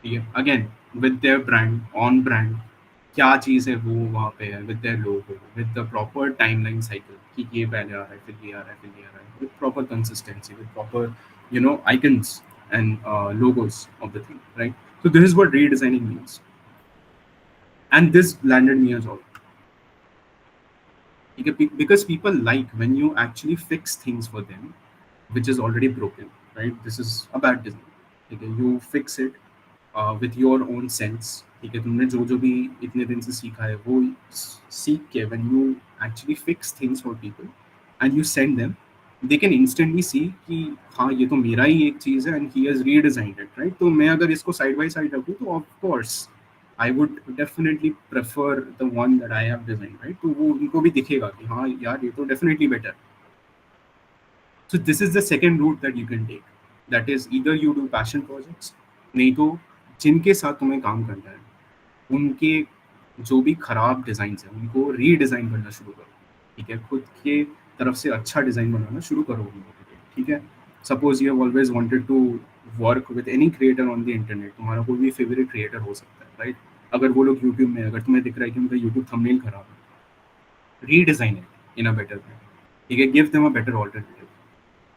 ठीक है, again with their brand, on brand, क्या चीज़ है वो वहाँ पे है, with their logo, with the proper timeline cycle कि ये पहले आ रहा है, फिर ये आ रहा है, फिर ये आ रहा है, with proper consistency, with proper icons and logos of the thing, right? So this is what redesigning means, and this landed me a job. Because people like when you actually fix things for them which is already broken, right? This is a bad design. Okay, you fix it with your own sense. ठीक है, तुमने जो भी इतने दिन से सीखा है वो सीख के when you actually fix things for people and you send them, they can instantly see कि हाँ ये तो मेरा ही एक चीज़ है and he has redesigned it, right? तो मैं अगर इसको side by side रखूँ तो of course I would definitely prefer the one that I have designed, right? तो वो उनको भी दिखेगा कि हाँ यार ये तो definitely better. So this is the second route that you can take. That is either you do passion projects, नहीं तो जिनके साथ तुम्हें काम करना है उनके जो भी खराब डिज़ाइंस हैं उनको रीडिज़ाइन करना शुरू करो. ठीक है, खुद के तरफ से अच्छा डिज़ाइन बनाना शुरू करो उनको. ठीक है, suppose you have always wanted to work with any creator on the internet. तुम्हारा कोई भी फेवरेट क्रिएटर हो सकता है, राइट? अगर वो लोग यूट्यूब में, अगर तुम्हें दिख रहा है कि उनका यूट्यूब थंबनेल खराब है, redesign it in a better way. ठीक है, give them a better alternative.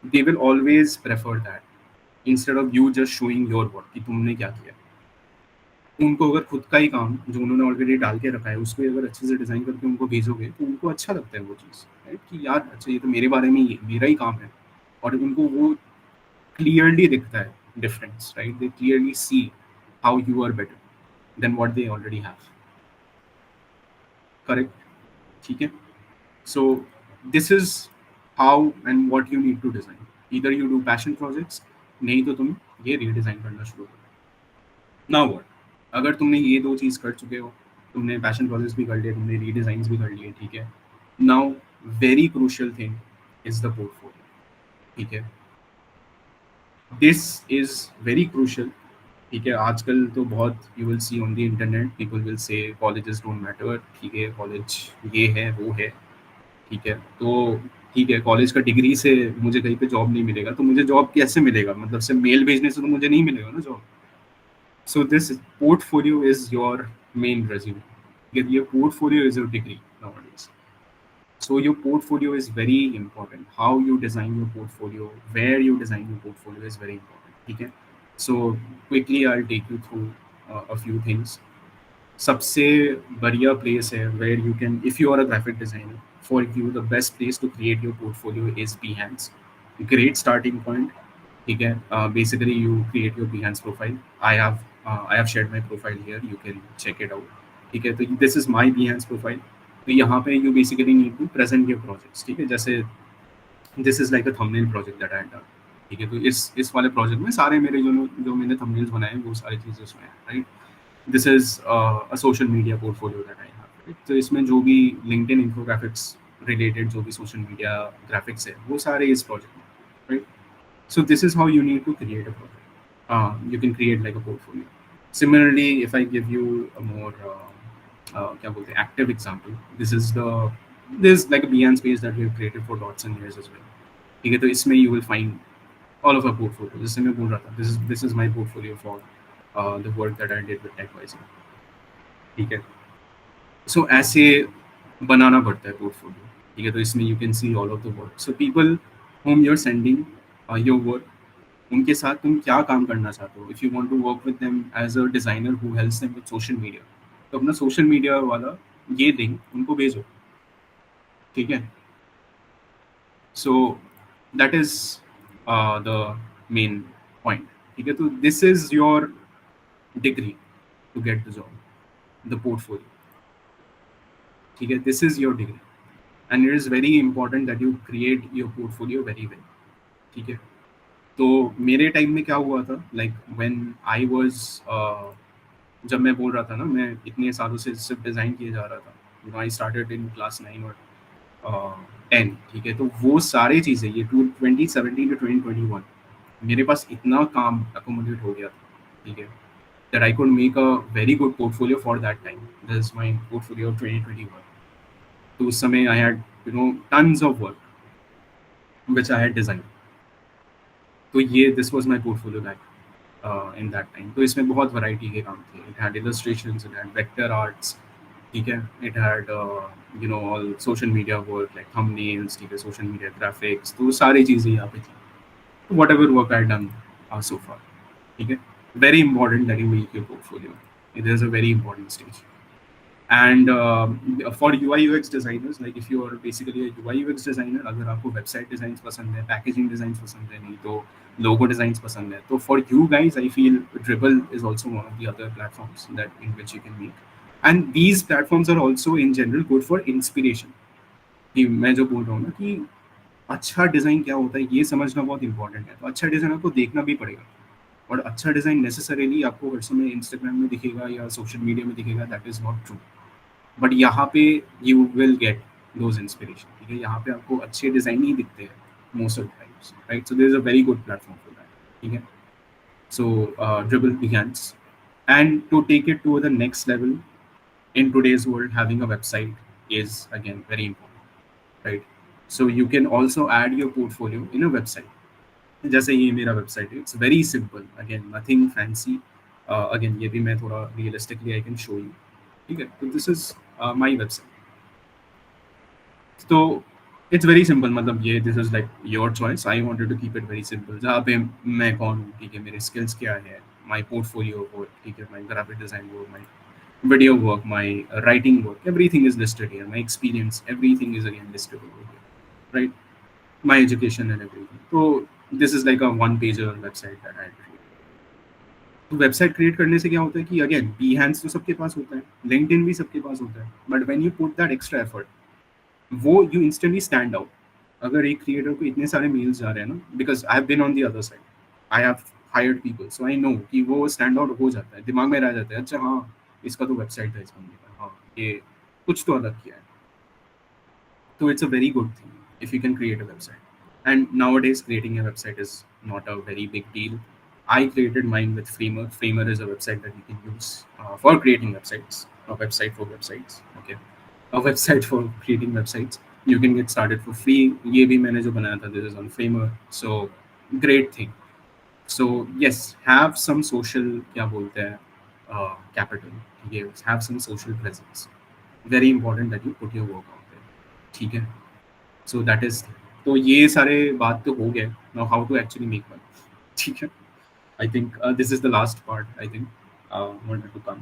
They will always prefer that instead of you just showing your work कि तुमने क्या किया. उनको अगर खुद का ही काम जो उन्होंने ऑलरेडी डाल के रखा है उसको अगर अच्छे से डिज़ाइन करके उनको भेजोगे तो उनको अच्छा लगता है वो चीज़, राइट? कि यार अच्छा ये तो मेरे बारे में ही है, मेरा ही काम है, और उनको वो क्लियरली दिखता है difference, right? They clearly see how you are better than what they already have, correct? ठीक है, so this is how and what you need to design. Either you do passion projects, नहीं तो तुम ये redesign करना शुरू करो। Now what, अगर तुमने ये दो चीज़ कर चुके हो, तुमने पैशन प्रोजेक्ट्स भी कर लिए, तुमने रीडिज़ाइंस भी कर लिए, ठीक है, now very crucial thing is the portfolio, ठीक है? दिस इज वेरी क्रूशियल, ठीक है? आजकल तो बहुत you will see on the internet, people will say colleges don't matter, ठीक है, कॉलेज ये है वो है, ठीक है, तो ठीक है, कॉलेज का डिग्री से मुझे कहीं पे जॉब नहीं मिलेगा, तो मुझे जॉब कैसे मिलेगा? मतलब सिर्फ मेल भेजने से तो मुझे नहीं मिलेगा ना job. So this portfolio is your main resume. Your portfolio is your degree nowadays. So your portfolio is very important. How you design your portfolio, where you design your portfolio is very important. Okay. So quickly I'll take you through a few things. सबसे बढ़िया place है where you can, if you are a graphic designer, for you the best place to create your portfolio is Behance. Great starting point, ठीक है? Basically you create your Behance profile. I have shared my profile here, you can check it out, ठीक है? तो this is my Behance profile. तो यहाँ पे you basically need to present your projects, ठीक है? जैसे this is like a thumbnail project that I done, ठीक है? तो इस वाले प्रोजेक्ट में सारे मेरे जो मैंने थंबनेल्स बनाए वो सारी चीज़ें उसमें हैं, right? This is a social media portfolio that I have, right? तो इसमें जो भी लिंक्डइन इन्फोग्राफिक्स रिलेटेड जो भी सोशल मीडिया ग्राफिक्स है वो सारे इस प्रोजेक्ट में, right? So this is how you need to create a project. You can create like a portfolio. Similarly, if I give you a more क्या बोलते हैं active example, this is like a Behance page that we have created for dots and years as well. ठीक है, तो इसमें you will find all of our portfolio. जैसे मैं बोल रहा था, this is my portfolio for the work that I did with TechWise. ठीक है, so ऐसे बनाना पड़ता है portfolio, ठीक है? तो इसमें you can see all of the work. So people whom you're sending your work, उनके साथ तुम क्या काम करना चाहते हो? If you want to work with them as a designer who helps them with social media, तो अपना सोशल मीडिया वाला ये लिंक उनको भेजो, ठीक है? So that is the main point, ठीक है? तो this is your degree to get the job, the portfolio, ठीक है? This is your degree and it is very important that you create your portfolio very well, ठीक है? तो मेरे time में क्या हुआ था, लाइक व्हेन आई वाज, जब मैं बोल रहा था ना, मैं इतने सालों से सिर्फ डिज़ाइन किए जा रहा था, you know, I started in class 9 और 10, ठीक है? तो वो सारी चीज़ें ये 2017 टू 2021 मेरे पास इतना काम अकोमोडेट हो गया था, ठीक है, that I could make a very good portfolio for that time. This is my portfolio of 2021. तो उस समय I had, you know, tons of work which I had design. तो ये this was my portfolio back in that time. तो इसमें बहुत variety के काम थे. It had illustrations, it had vector arts, ठीक है, it had you know all social media work like thumbnails, ठीक है, सोशल मीडिया ग्राफिक्स, तो सारी चीज़ें यहाँ पे थी. Whatever work I done so far, ठीक है? Very important that you make your portfolio. It is a very important stage. And for UI UX designers, like if you are basically a UI UX designer, अगर आपको website designs पसंद है, packaging designs पसंद है, नहीं तो logo designs पसंद है, तो for you guys I feel Dribble is also one of the other platforms that in which you can make. And these platforms are also in general good for inspiration. कि मैं जो बोल रहा हूँ ना कि अच्छा डिज़ाइन क्या होता है ये समझना बहुत इंपॉर्टेंट है. तो अच्छा डिज़ाइन आपको देखना भी पड़ेगा, और अच्छा डिज़ाइन नेसेसरीली आपको हर समय इंस्टाग्राम में दिखेगा या सोशल मीडिया में दिखेगा, that is not true. But यहाँ पे you will get those inspiration, ठीक है? यहाँ पे आपको अच्छे डिज़ाइन ही दिखते हैं most of the times, right? So there is a very good platform for that, ठीक है? सो Dribble Behance. And to take it to the next level, in today's world, having a website is again very important, right? So you can also add your portfolio in a website. जैसे ये मेरा website है, it's very simple, again nothing fancy. Again ये भी मैं थोड़ा realistically I can show you, ठीक है? तो दिस इज माय वेबसाइट. तो इट्स वेरी सिंपल, मतलब ये this is like your choice, I wanted to keep it very simple, जहाँ पे मैं कौन हूँ, ठीक है, मेरे स्किल्स क्या है, माई पोर्टफोलियो वर्क, ठीक है, my graphic design work, my video work, my writing work, everything is listed here, my experience, everything is again listed over here, right? My education and everything. So this is like a one pager website that I created. तो website create करने से क्या होता है कि again Behance तो सबके पास होता है, LinkedIn भी सबके पास होता है, but when you put that extra effort, वो यू इंस्टेंटली स्टैंड आउट। अगर एक क्रिएटर को इतने सारे मेल्स जा रहे हैं ना, because I have been on the other side, I have hired people, so I know कि वो स्टैंड आउट हो जाता है, दिमाग में रह जाता है, अच्छा हाँ इसका तो वेबसाइट है, इस बंदे का, हाँ ये कुछ तो अलग किया है। So it's a very good thing if you can create a website. And nowadays, creating a website is not a very big deal. I created mine with Framer. Framer is a website that you can use for creating websites. A website for websites. Okay, a website for creating websites. You can get started for free. ये भी मैंने जो बनाया था, this is on Framer. So great thing. So yes, have some social क्या बोलते हैं capital. Yes, have some social presence. Very important that you put your work out there. ठीक है, सो दैट इज, तो ये सारे बात तो हो गए, now how to actually make money, ठीक है। I think this is the last part, I think wanted to come,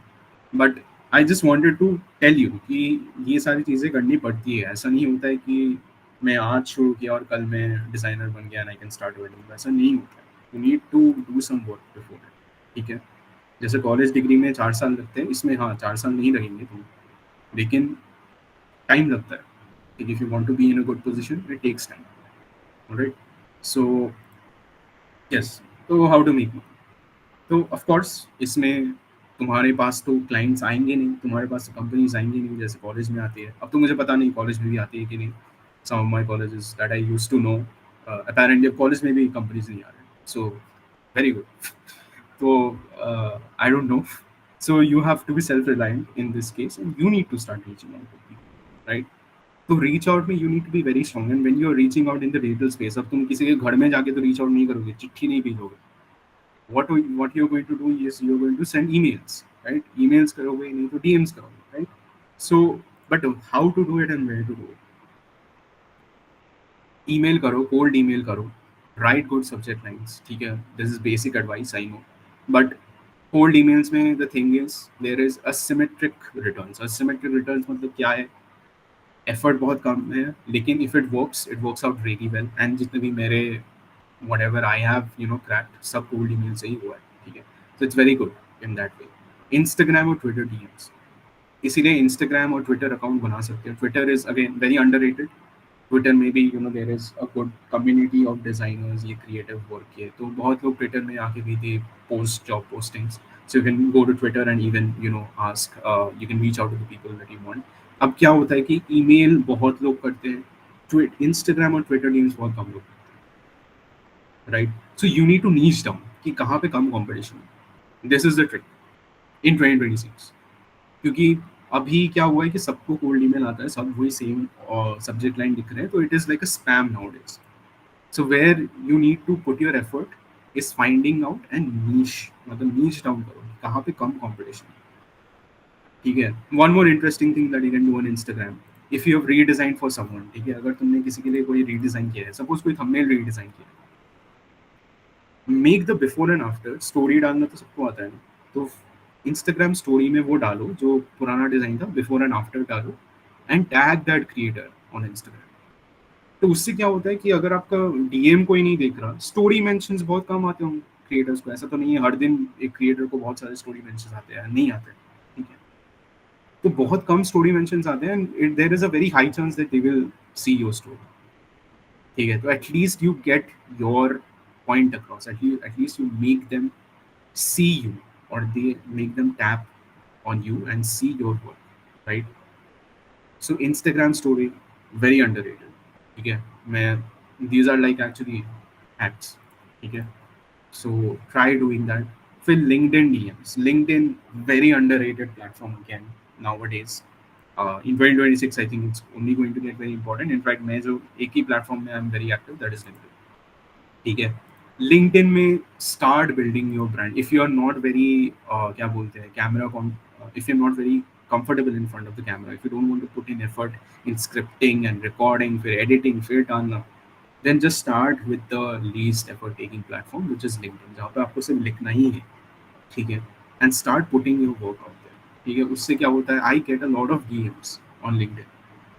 but I just wanted to tell you कि ये सारी चीज़ें करनी पड़ती है, ऐसा नहीं होता है कि मैं आज शुरू किया और कल मैं डिज़ाइनर बन गया and I can start earning, ऐसा नहीं होता है, you need to do some work before it, ठीक है। जैसे कॉलेज डिग्री में 4 साल लगते हैं, इसमें हाँ 4 साल नहीं लगेंगे तुम, लेकिन टाइम लगता है। If you want to be in a good position, it takes time. All right. So yes. So how to make money? तो of course इसमें तुम्हारे पास तो क्लाइंट्स आएंगे नहीं, तुम्हारे पास तो कंपनीज आएंगी नहीं जैसे कॉलेज में आती है। अब तो मुझे पता नहीं कॉलेज में भी आती है कि नहीं, some of my colleges that I used to know, apparently college में भी कंपनीज नहीं आ रहे, so very good. So I don't know. So you have to be self-reliant in this case, and you need to start reaching out to people, right? तो reach out में you need to be very strong, and when you are reaching out in the digital space, अब तुम किसी के घर में जाके तो रीच आउट नहीं करोगे, चिट्ठी नहीं भेजोगे, what you are going to do is you are going to send emails, right? Emails करोगे, नहीं तो डीएम्स करोगे, right? So but how to do it and where to do it? Email करो, कोल्ड ईमेल करो, right good subject lines, ठीक है, this is basic advice I know, but cold emails में the thing is there is asymmetric returns. Asymmetric returns मतलब क्या है? Effort बहुत कम है, लेकिन if it works out really well, and जितने भी मेरे whatever I have cracked, सब cold email से ही हुआ है, ठीक है। So it's very good in that way. Instagram और Twitter DMs, इसीलिए इंस्टाग्राम और ट्विटर अकाउंट बना सकते हैं। Twitter is again very underrated, Twitter में भी there is a good community of designers, ये क्रिएटिव वर्क के, तो बहुत लोग ट्विटर में आके भी they post job postings, so you can go to Twitter and even ask, you can reach out to the people that you want. अब क्या होता है कि ईमेल बहुत लोग करते हैं, इंस्टाग्राम और ट्विटर डीएम्स बहुत कम लोग करते हैं, right? So you need to niche down कि कहाँ पे कम कॉम्पिटिशन है। This is the trick in 2026, क्योंकि अभी क्या हुआ है कि सबको कोल्ड ईमेल आता है, सब वही सेम सब्जेक्ट लाइन लिख रहे हैं, तो it is like a spam nowadays. So where you need to put your effort is finding out and niche, मतलब नीच डाउन करो कहाँ पे कम कॉम्पिटिशन है, ठीक है। One more interesting thing that you can do on Instagram, if you have redesign for someone, ठीक है, अगर तुमने किसी के लिए कोई रीडिजाइन किया है, सपोज कोई थंबनेल रीडिजाइन किया है, make the before and after, story डालना तो सबको आता है ना, तो इंस्टाग्राम स्टोरी में वो डालो जो पुराना डिजाइन था, बिफोर एंड आफ्टर डालो, and tag that creator on Instagram. तो उससे क्या होता है कि अगर आपका डीएम कोई नहीं देख रहा, स्टोरी मेंशंस बहुत कम आते होंगे क्रिएटर्स को, ऐसा तो नहीं है हर दिन एक क्रिएटर को बहुत सारे स्टोरी मेंशंस आते हैं, नहीं आते, ठीक है। तो बहुत कम स्टोरी मेंशंस आते हैं, and there is a very high chance that they will see your story, ठीक है। तो at least you get your point across, at least you make them see you, or they make them tap on you and see your work, right? So Instagram story very underrated, ठीक है। मैं these are like actually hacks, ठीक है। So try doing that. फिर LinkedIn DMs, LinkedIn very underrated platform again nowadays. In 2026 I think it's only going to get very important. In fact मैं जो एक ही platform में I'm very active, that is LinkedIn, ठीक है। LinkedIn में start building your brand. If you are not very क्या बोलते हैं camera, if you are not very comfortable in front of the camera, if you don't want to put in effort in scripting and recording, फिर editing, फिर डालना, then just start with the least effort taking platform, which is LinkedIn, जहाँ पे आपको सिर्फ लिखना ही है, ठीक है, and start putting your work out there, ठीक है. उससे क्या होता है, I get a lot of DMs on LinkedIn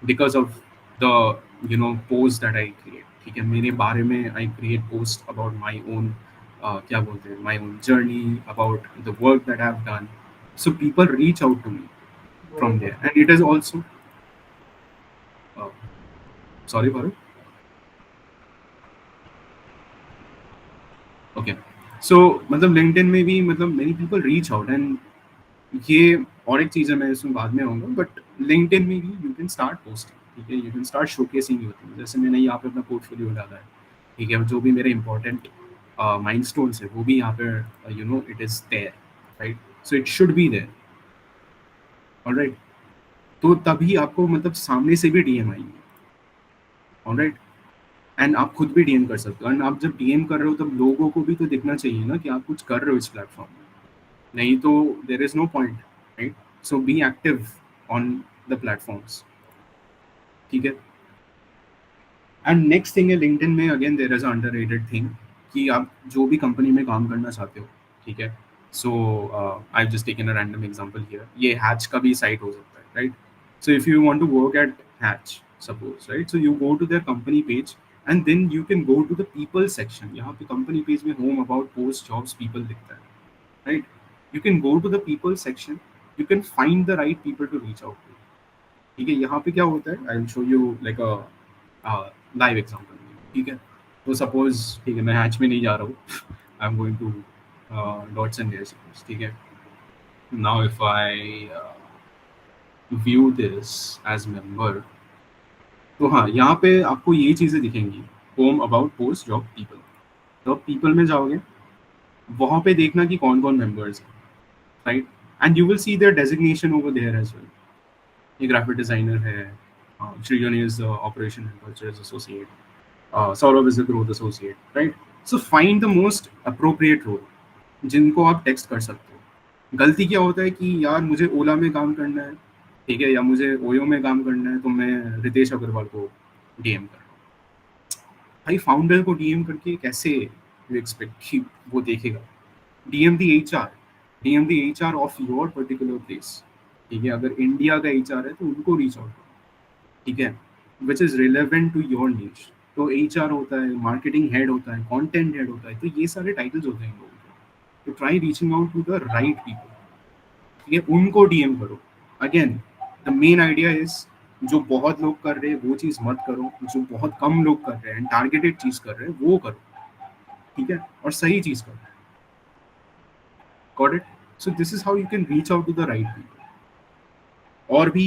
because of the post that I create, ठीक है. मेरे बारे में I create post about my own क्या बोलते हैं, my own journey, about the work that I've done, so people reach out to me from there, and it is also uh, sorry Bharat. Okay, so मतलब LinkedIn में भी मतलब many people reach out, and ये और एक चीज़ है, मैं इसमें बाद में आऊँगा, बट लिंक्डइन में भी यू कैन स्टार्ट पोस्टिंग, ठीक है, you can start showcasing your thing. जैसे मैंने यहाँ पे अपना पोर्टफोलियो डाला है, ठीक है, जो भी मेरे इंपॉर्टेंट माइलस्टोन्स है वो भी यहाँ पे it is there, right, so it should be there, alright. तो तभी आपको मतलब सामने से भी डीएम आएंगे, ऑलराइट, एंड आप खुद भी डीएम कर सकते हो, एंड आप जब डीएम कर रहे हो तब लोगों को भी तो दिखना चाहिए ना कि आप कुछ कर रहे हो इस प्लेटफॉर्म में, नहीं तो there is no point, right. So be active on the platforms, ठीक है. एंड नेक्स्ट थिंग है लिंक्डइन में, again there is underrated thing, कि आप जो भी कंपनी में काम करना चाहते हो, ठीक है. So I just taken a random example here, ये हैच का भी साइट हो सकता है, right. So if you want to work at Hatch suppose, right, so you go to their company page and then you can go to the people section. यहाँ पे company page में home, about, post, jobs, people दिखता है, right. You can go to the people section, you can find the right people to reach out to, ठीक है. यहाँ पे क्या होता है, I will show you like a live example, ठीक है. तो सपोज, ठीक है, मैं हैच में नहीं जा रहा हूँ, I am going to dots and dare suppose, ठीक है. Now if I view this as member, तो हाँ, यहाँ पे आपको ये चीज़ें दिखेंगी, home, about, post, job, people. तो आप पीपल में जाओगे, वहाँ पे देखना कि कौन कौन मेंबर्स हैं, right, and you will see their designation over there as well. A graphic designer है, Shriyan is operation and cultures associate, Saurabh is a growth associate, right. So find the most appropriate role जिनको आप text कर सकते हो. गलती क्या होता है कि यार मुझे ओला में काम करना है, ठीक है, या मुझे ओयो में काम करना है, तो मैं रितेश अग्रवाल को डीएम कर रहा हूँ. भाई फाउंडर को डीएम करके कैसे यू एक्सपेक्ट कि वो देखेगा. DM the HR, DM the HR of your particular place, ठीक है. अगर इंडिया का एचआर है तो उनको रीच आउट करो, ठीक है, which is relevant to your niche. तो एचआर होता है, मार्केटिंग हेड होता है, कंटेंट हेड होता है, तो ये सारे टाइटल्स होते हैं इन लोगों के. तो try reaching out to the right people, ठीक है, उनको डीएम करो. Again the main idea is, जो बहुत लोग कर रहे हैं वो चीज़ मत करो, जो बहुत कम लोग कर रहे हैं, टारगेटेड चीज़ कर रहे हैं वो करो, ठीक है, और सही चीज़ करो. Got it? So this is how you can reach out to the right people. Or be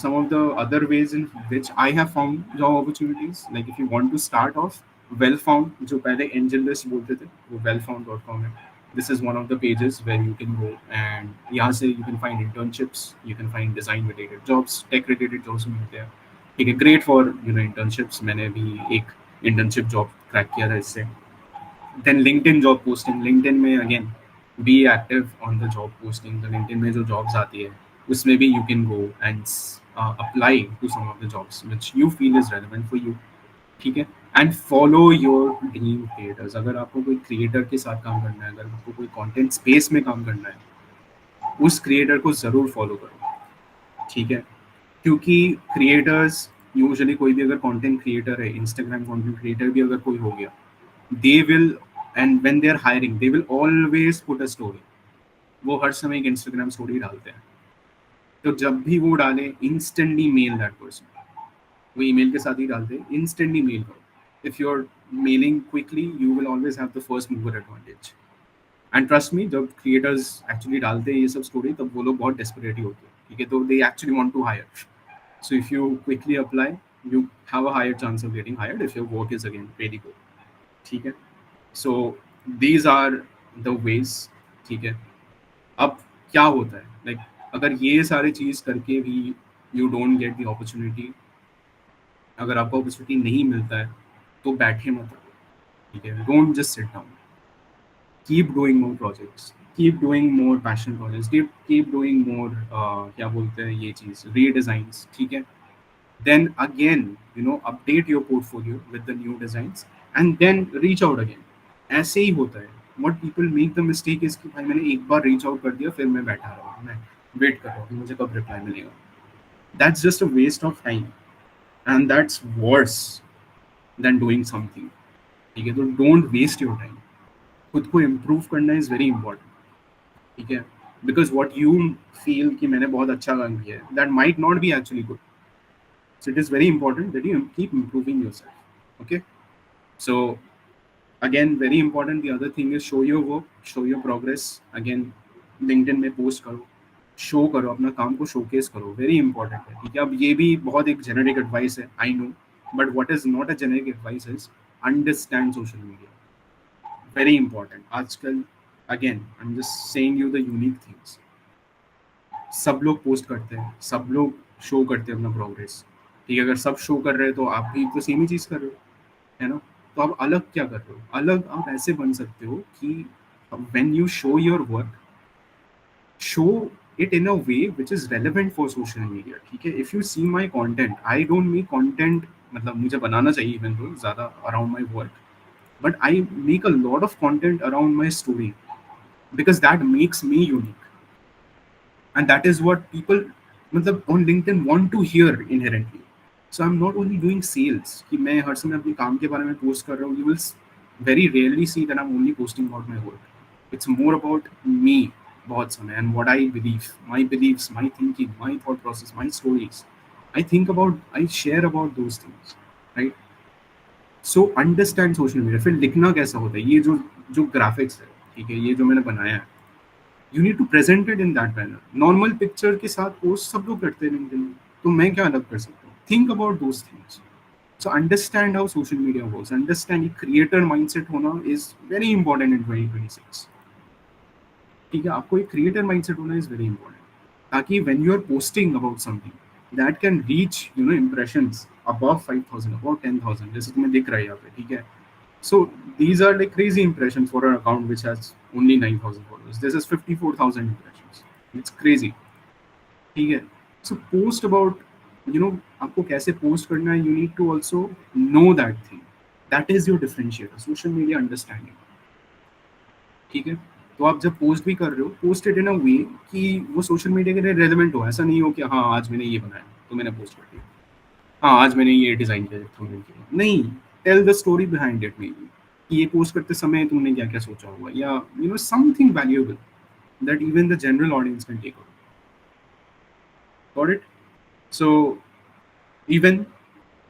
some of the other ways in which I have found job opportunities. Like if you want to start off, well-found, जो पहले AngelList बोलते थे, वो wellfound.com है. This is one of the pages where you can go, and यहाँ से you can find internships, you can find design-related jobs, tech-related jobs मिलते हैं. ठीक है, great for internships. मैंने भी एक internship job crack किया था इससे. Then LinkedIn job posting. LinkedIn में again be active on the job posting. The LinkedIn में जो jobs आती है उसमें भी you can go and apply to some of the jobs which you feel is relevant for you, ठीक है. And follow your dream creators. अगर आपको कोई creator के साथ काम करना है, अगर आपको कोई content space में काम करना है, उस creator को ज़रूर follow करो, ठीक है. क्योंकि creators यूजुअली, कोई भी अगर content creator है, Instagram content creator भी अगर कोई हो गया, they will, and when they are hiring, they will always put a story. वो हर समय एक Instagram story डालते हैं. तो जब भी वो डाले, instantly mail that person. वो email के साथ ही डालते हैं, instantly mail करो. If you're mailing quickly, you will always have the first mover advantage. And trust me, जब creators actually डालते हैं ये सब story, तब वो लोग बहुत desperate ही होते हैं, ठीक है. तो they actually want to hire. So if you quickly apply, you have a higher chance of getting hired if your work is again really good, ठीक है. So these are the ways, ठीक है. अब क्या होता है, like अगर ये सारी चीज़ करके भी you don't get the opportunity, अगर आपको opportunity नहीं मिलता है तो बैठे मत रहो, ठीक है. Don't just sit down, keep doing more projects, keep doing more passion projects, keep doing more क्या बोलते हैं ये चीज़, रीडिज़ाइंस, ठीक है. Then again, update your portfolio with the new designs and then reach out again. ऐसे ही होता है. What people make the mistake is कि भाई मैंने एक बार reach out कर दिया, फिर मैं बैठा रहा हूँ, मैं वेट कर रहा हूँ कि मुझे कब रिप्लाई मिलेगा. That's just a waste of time and that's worse than doing something. ठीक है, तो don't waste your time. खुद को improve करना is very important. ठीक है, because what you feel कि मैंने बहुत अच्छा काम किया है, that might not be actually good. So it is very important that you keep improving yourself. Okay. So again, very important. The other thing is show your work, show your progress. Again, LinkedIn में post करो, show करो, अपना काम को showcase करो. Very important है. ठीक है. अब ये भी बहुत एक generic advice है. I know, but what is not a generic advice is understand social media. Very important. आजकल again, I'm just saying you the unique things. सब लोग पोस्ट करते हैं, सब लोग शो करते हैं अपना प्रोग्रेस. ठीक है, अगर सब शो कर रहे हैं तो आप भी तो सेम ही चीज़ कर रहे हो, है ना. तो आप अलग क्या कर रहे हो, अलग आप ऐसे बन सकते हो कि when you show your work, show it in a way which is relevant for social media. ठीक है, if you see my content, I don't make content, मतलब मुझे बनाना चाहिए इवन तो ज़्यादा around my work, but I make a lot of content around my story because that makes me unique. And that is what people मतलब on LinkedIn want to hear inherently. So I'm not only doing sales कि मैं हर समय अपने काम के बारे में post कर रहा हूँ. You will very rarely see that I'm only posting about my work. It's more about me बहुत समय and what I believe, my beliefs, my thinking, my thought process, my stories. I share about those things, right? So understand social media. फिर लिखना कैसा होता है, ये जो graphics है, ठीक है, ये जो मैंने बनाया है, you need to present it in that manner. Normal picture के साथ पोस्ट सब लोग करते हैं लिंक्डइन में, तो मैं क्या अलग कर सकता हूँ. Think about those things. So understand how social media works. Understand creator mindset होना इज वेरी इंपॉर्टेंट इन 2026. ठीक है, आपको एक क्रिएटर माइंडसेट होना इज वेरी इंपॉर्टेंट, ताकि when you are posting about something that can reach impressions above 5,000, above 10,000, जैसे तुम्हें दिख रहा है यहाँ पे. ठीक है. So these are like crazy impressions for an account which has only 9,000 followers. This is 54,000 impressions. It's crazy. ठीक है. So post about, आपको कैसे post करना है. You need to also know that thing. That is your differentiator. Social media understanding. ठीक है. तो आप जब पोस्ट भी कर रहे हो, पोस्ट इट इन अ वे कि वो सोशल मीडिया के लिए रेलेवेंट हो. ऐसा नहीं हो कि हाँ आज मैंने ये बनाया तो मैंने पोस्ट कर दिया, हाँ आज मैंने ये डिज़ाइन किया, नहीं. Tell the story behind it. Maybe कि ये पोस्ट करते समय तुमने क्या क्या सोचा होगा, या something valuable that even the general audience can take over. Got it. So even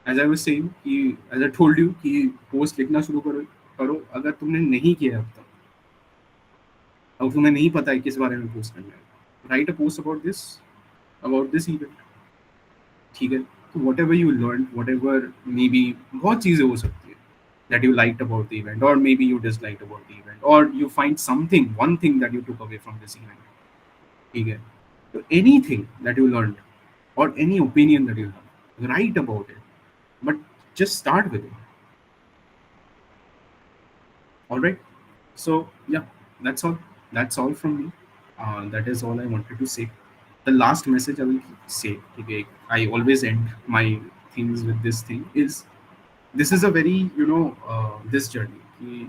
as I was saying कि एज आई टोल्ड यू कि पोस्ट लिखना शुरू करो. अगर तुमने नहीं किया अब तक, अब तुम्हें नहीं पता है किस बारे में पोस्ट करना है, right a post about this event. ठीक है. तो what ever you learn, what ever may be, बहुत चीज़ें हो सकती है that you liked about the event, or maybe you disliked about the event, or you find one thing that you took away from this event. ठीक है. So anything that you learned or any opinion that you have, write about it, but just start with it. All right. So yeah, that's all from me. That is all I wanted to say. The last message I will say, okay, I always end my things with this thing, is this is a very this journey कि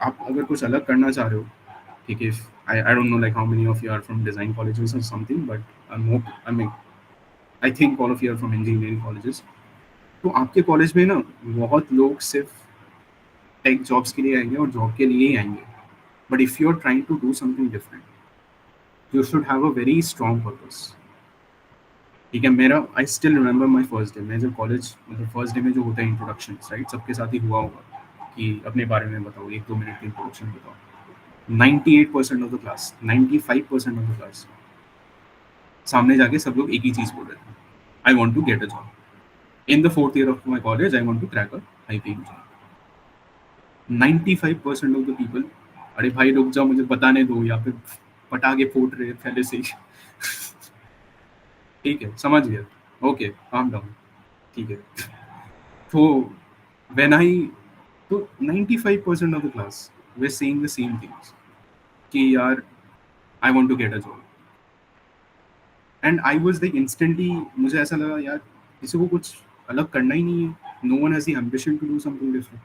आप अगर कुछ अलग करना चाह रहे हो, ठीक है. I don't know like how many of you are from design colleges or something, but I think all of you are from engineering colleges. तो आपके कॉलेज में ना बहुत लोग सिर्फ टेक जॉब्स के लिए आएंगे और जॉब के लिए ही आएंगे. But if you are trying to do something different, you should have a very strong purpose. ठीक है. I still remember my first day. मैं जब कॉलेज, मतलब फर्स्ट डे में जो होता है इंट्रोडक्शन, राइट, सबके साथ ही हुआ होगा कि अपने बारे में बताओ, 1-2 मिनट की इंट्रोडक्शन बताओ. 98% of the class, 95% of the class सामने जाके सब लोग एक ही चीज़ बोल रहे थे, I want to get a job. In the 4th year of my college I want to crack a high paying job. 95% of the people, अरे भाई रुक जाओ मुझे बताने दो, या फिर पटाखे फूट रहे पहले से ही. ठीक है, समझ गया. Okay, calm down. ठीक है. तो व्हेन आई, तो 95% of the class were saying the same things. कि यार I want to get a job. And I was like instantly मुझे ऐसा लगा यार किसी को कुछ अलग करना ही नहीं है. No one has the ambition to do something different.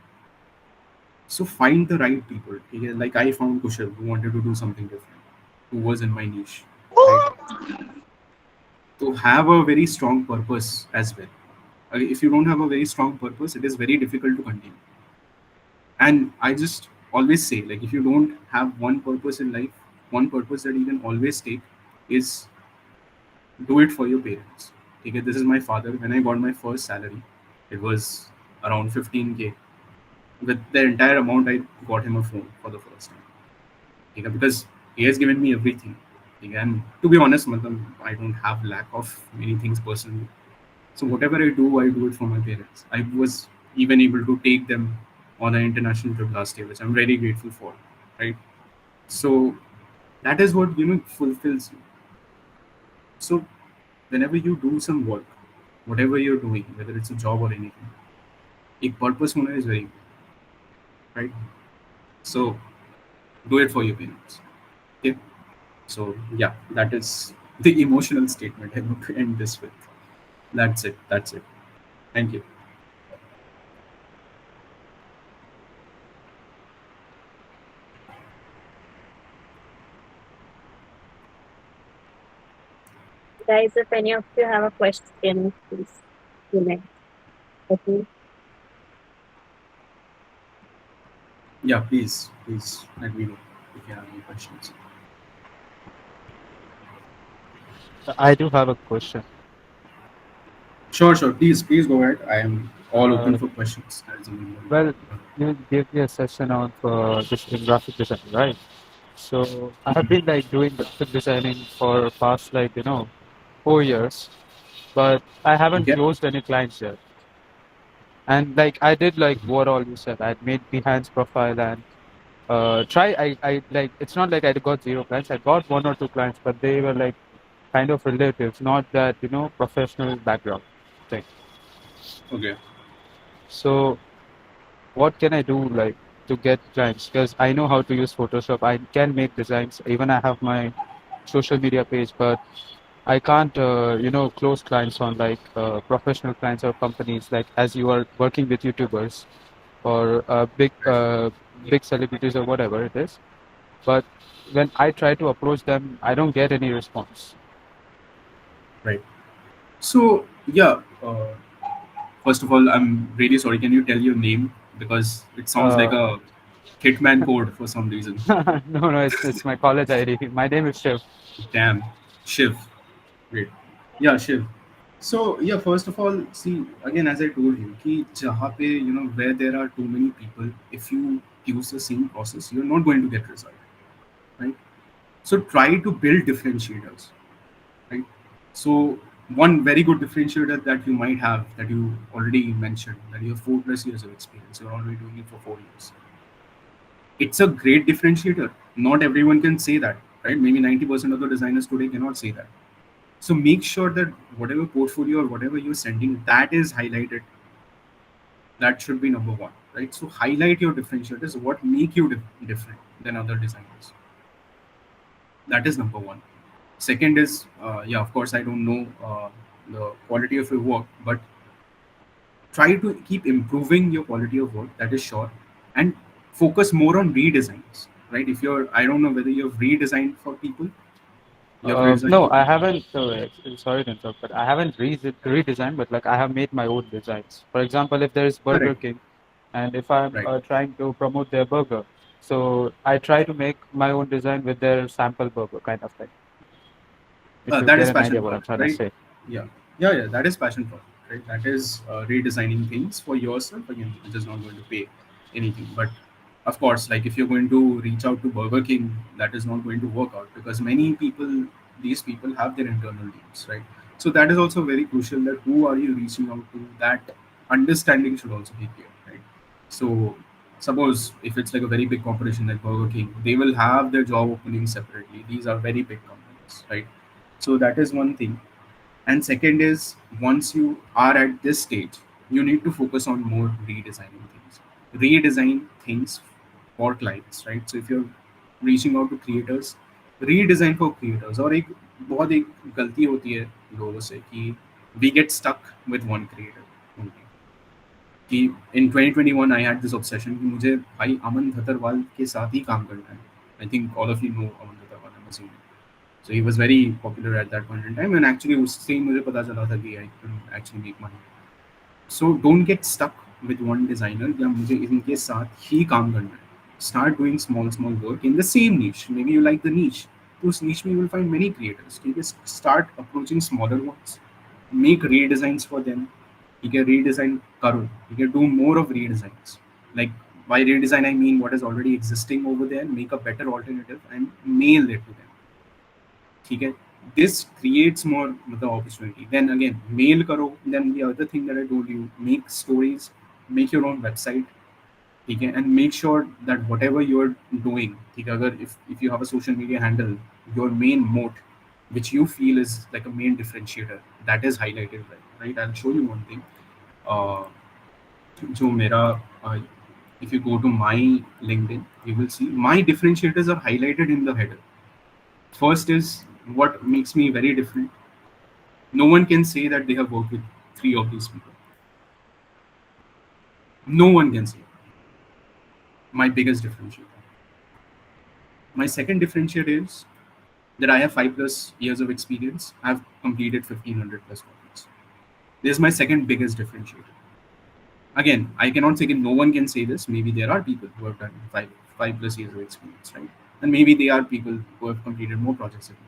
So find the right people. ठीक है? Like I found Kushal who wanted to do something different, who was in my niche, right? To have a very strong purpose as well. If you don't have a very strong purpose, it is very difficult to continue. And I just always say, like, if you don't have one purpose in life, one purpose that you can always take is do it for your parents. Okay, this is my father. When I got my first salary, it was around 15K. With the entire amount, I got him a phone for the first time. Okay, because he has given me everything. Okay, and to be honest, matlab, I don't have lack of many things personally. So whatever I do it for my parents. I was even able to take them on an international trip last year, which I'm very grateful for. Right. So that is what fulfills you. So whenever you do some work, whatever you're doing, whether it's a job or anything, a purpose होना is very important, right? So do it for your parents. Okay. So yeah, that is the emotional statement I want to end this with. That's it. That's it. Thank you. Guys, if any of you have a question, please, you may. Okay. Yeah, please let me know if you have any questions. I do have a question. Sure. Please go ahead. I am all open Uh, for questions. That is amazing. well, you gave me a session of this in graphic design, right? So I have been like doing graphic designing for past 4 years, but I haven't Okay. closed any clients yet. And like I did like what all you said. I made Behance profile and I like it's not like I got zero clients. I got one or two clients, but they were like kind of relatives, not that professional background thing. Okay. So what can I do like to get clients? Because I know how to use Photoshop. I can make designs. Even I have my social media page, but I can't close clients on like professional clients or companies like as you are working with YouTubers or big celebrities or whatever it is. But when I try to approach them, I don't get any response. Right. So yeah. First of all, I'm really sorry. Can you tell your name because it sounds like Uh, a hitman code for some reason. no, it's my college ID. My name is Shiv. Damn. Shiv. Great. Yeah, Shiv. So yeah, first of all, see again as I told you, कि जहाँ पे where there are too many people, if you use the same process, you're not going to get result, right? So try to build differentiators, right? So one very good differentiator that you might have that you already mentioned that you have 4+ years of experience, you're already doing it for 4 years. It's a great differentiator. Not everyone can say that, right? Maybe 90% of the designers today cannot say that. So make sure that whatever portfolio or whatever you're sending, that is highlighted. That should be number one, right? So highlight your differentiators, what make you different than other designers. That is number one. Second is, yeah, of course, I don't know the quality of your work, but try to keep improving your quality of work. That is sure, and focus more on redesigns, right? If you're, I don't know whether you've redesigned for people. You have redesigned No, for I people. haven't. Sorry to interrupt, but I haven't redesigned. But like I have made my own designs. For example, if there is Burger Correct. King, and if I'm Right. trying to promote their burger, so I try to make my own design with their sample burger kind of thing. If you That get is an idea passion what I'm project, trying to right? say. Yeah. That is passion project, right? That is redesigning things for yourself again, which is not going to pay anything. But of course, like if you're going to reach out to Burger King, that is not going to work out because many people, these people have their internal teams, right? So that is also very crucial that who are you reaching out to? That understanding should also be clear, right? So suppose if it's like a very big corporation like Burger King, they will have their job openings separately. These are very big companies, right? So that is one thing. And second is once you are at this stage, you need to focus on more redesigning things. Redesign things for clients, right? So if you're reaching out to creators, redesign for creators. और एक बहुत एक गलती होती है लोगों से कि we get stuck with one creator only. कि in 2021 I had this obsession कि मुझे भाई अमन धतरवाल के साथ ही काम करना है. I think all of you know Aman Dhatarwal, I'm assuming. So he was very popular at that point in time, and actually उससे ही मुझे पता चला था कि I can actually make money. So don't get stuck with one designer या मुझे इनके साथ ही काम करना है. Start doing small work in the same niche. Maybe you like the niche. उस niche में you will find many creators. ठीक है, start approaching smaller ones. Make redesigns for them. ठीक है, redesign करो. ठीक है, do more of redesigns. Like by redesign I mean what is already existing over there. Make a better alternative and mail it to them. ठीक है, this creates more मतलब opportunity. Then again, mail करो. Then the other thing that I told you, make stories, make your own website. ठीक है, and make sure that whatever you're doing, ठीक है, अगर if you have a social media handle, your main moat, which you feel is like a main differentiator, that is highlighted, right? I'll show you one thing. Uh, जो मेरा if you go to my LinkedIn, you will see my differentiators are highlighted in the header. First is what makes me very different. No one can say that they have worked with 3 of these people. No one can say. My biggest differentiator. My second differentiator is that I have 5+ years of experience. I've completed 1500+ projects. This is my second biggest differentiator. Again, I cannot say that no one can say this. Maybe there are people who have done 5+ years of experience, right? And maybe they are people who have completed more projects than me.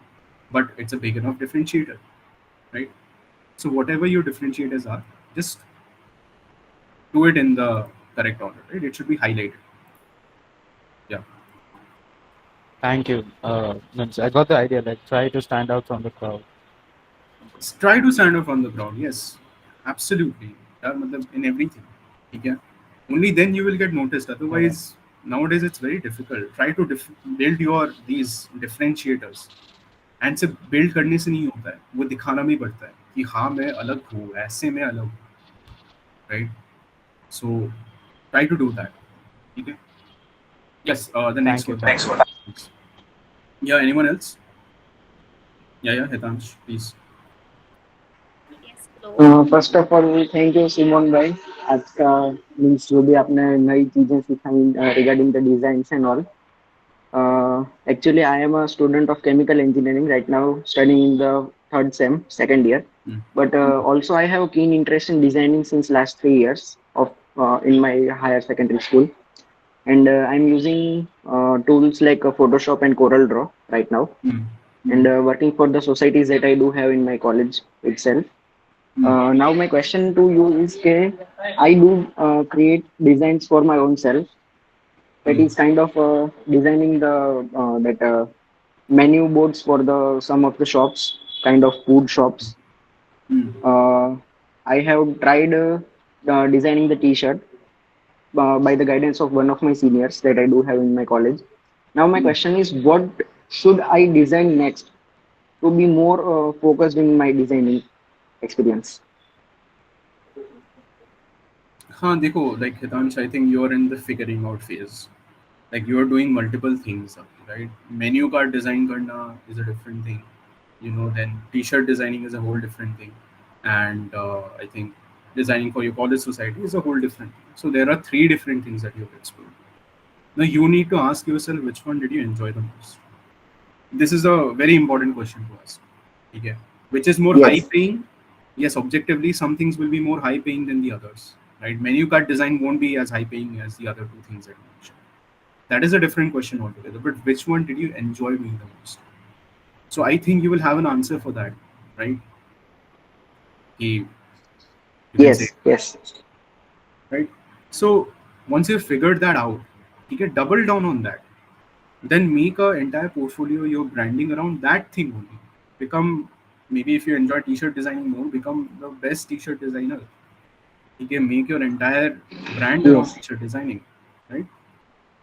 But it's a big enough differentiator, right? So whatever your differentiators are, just do it in the correct order, right? It should be highlighted. Yeah. Thank you. Means I got the idea. Like try to stand out from the crowd. Try to stand out from the crowd. Yes, absolutely. In everything. Okay? Only then you will get noticed. Otherwise, nowadays it's very difficult. Try to build your these differentiators. And सिर्फ build करने से नहीं होता है, वो दिखाना भी पड़ता है कि हाँ मैं अलग हूँ, ऐसे मैं अलग हूँ, right? So try to do that. ठीक है. Yes, the next one. या एनीवन एल्स? या Hitansh please. Yes, hello. First of all thank you Simon भाई, आज का मीन्स जो भी आपने नई चीजें सिखाई regarding the design and all. Actually, I am a student of chemical engineering right now, studying in the third sem, second year. But also, I have a keen interest in designing since last 3 years of in my higher secondary school, and I'm using tools like Photoshop and Corel Draw right now, and working for the societies that I do have in my college itself. Now, my question to you is, I do create designs for my own self. That is kind of designing the that menu boards for the some of the shops, kind of food shops. I have tried designing the T-shirt by the guidance of one of my seniors that I do have in my college. Now my question is, what should I design next to be more focused in my designing experience? हाँ देखो, like Hitansh, I think you're in the figuring out phase. Like you're doing multiple things, right? Menu card design karna is a different thing, you know. Then T-shirt designing is a whole different thing, and I think designing for your college society is a whole different thing. So there are 3 different things that you have explored. Now you need to ask yourself, which one did you enjoy the most? This is a very important question to ask. Okay, which is more high paying? Yes, objectively, some things will be more high paying than the others, right? Menu card design won't be as high paying as the other 2 things that I mentioned. That is a different question altogether. But which one did you enjoy doing the most? So I think you will have an answer for that, right? Yes. Right. So once you've figured that out, you can double down on that. Then make an entire portfolio, your branding around that thing only. Become, maybe if you enjoy T-shirt designing more, become the best T-shirt designer. You can make your entire brand around T-shirt designing, right?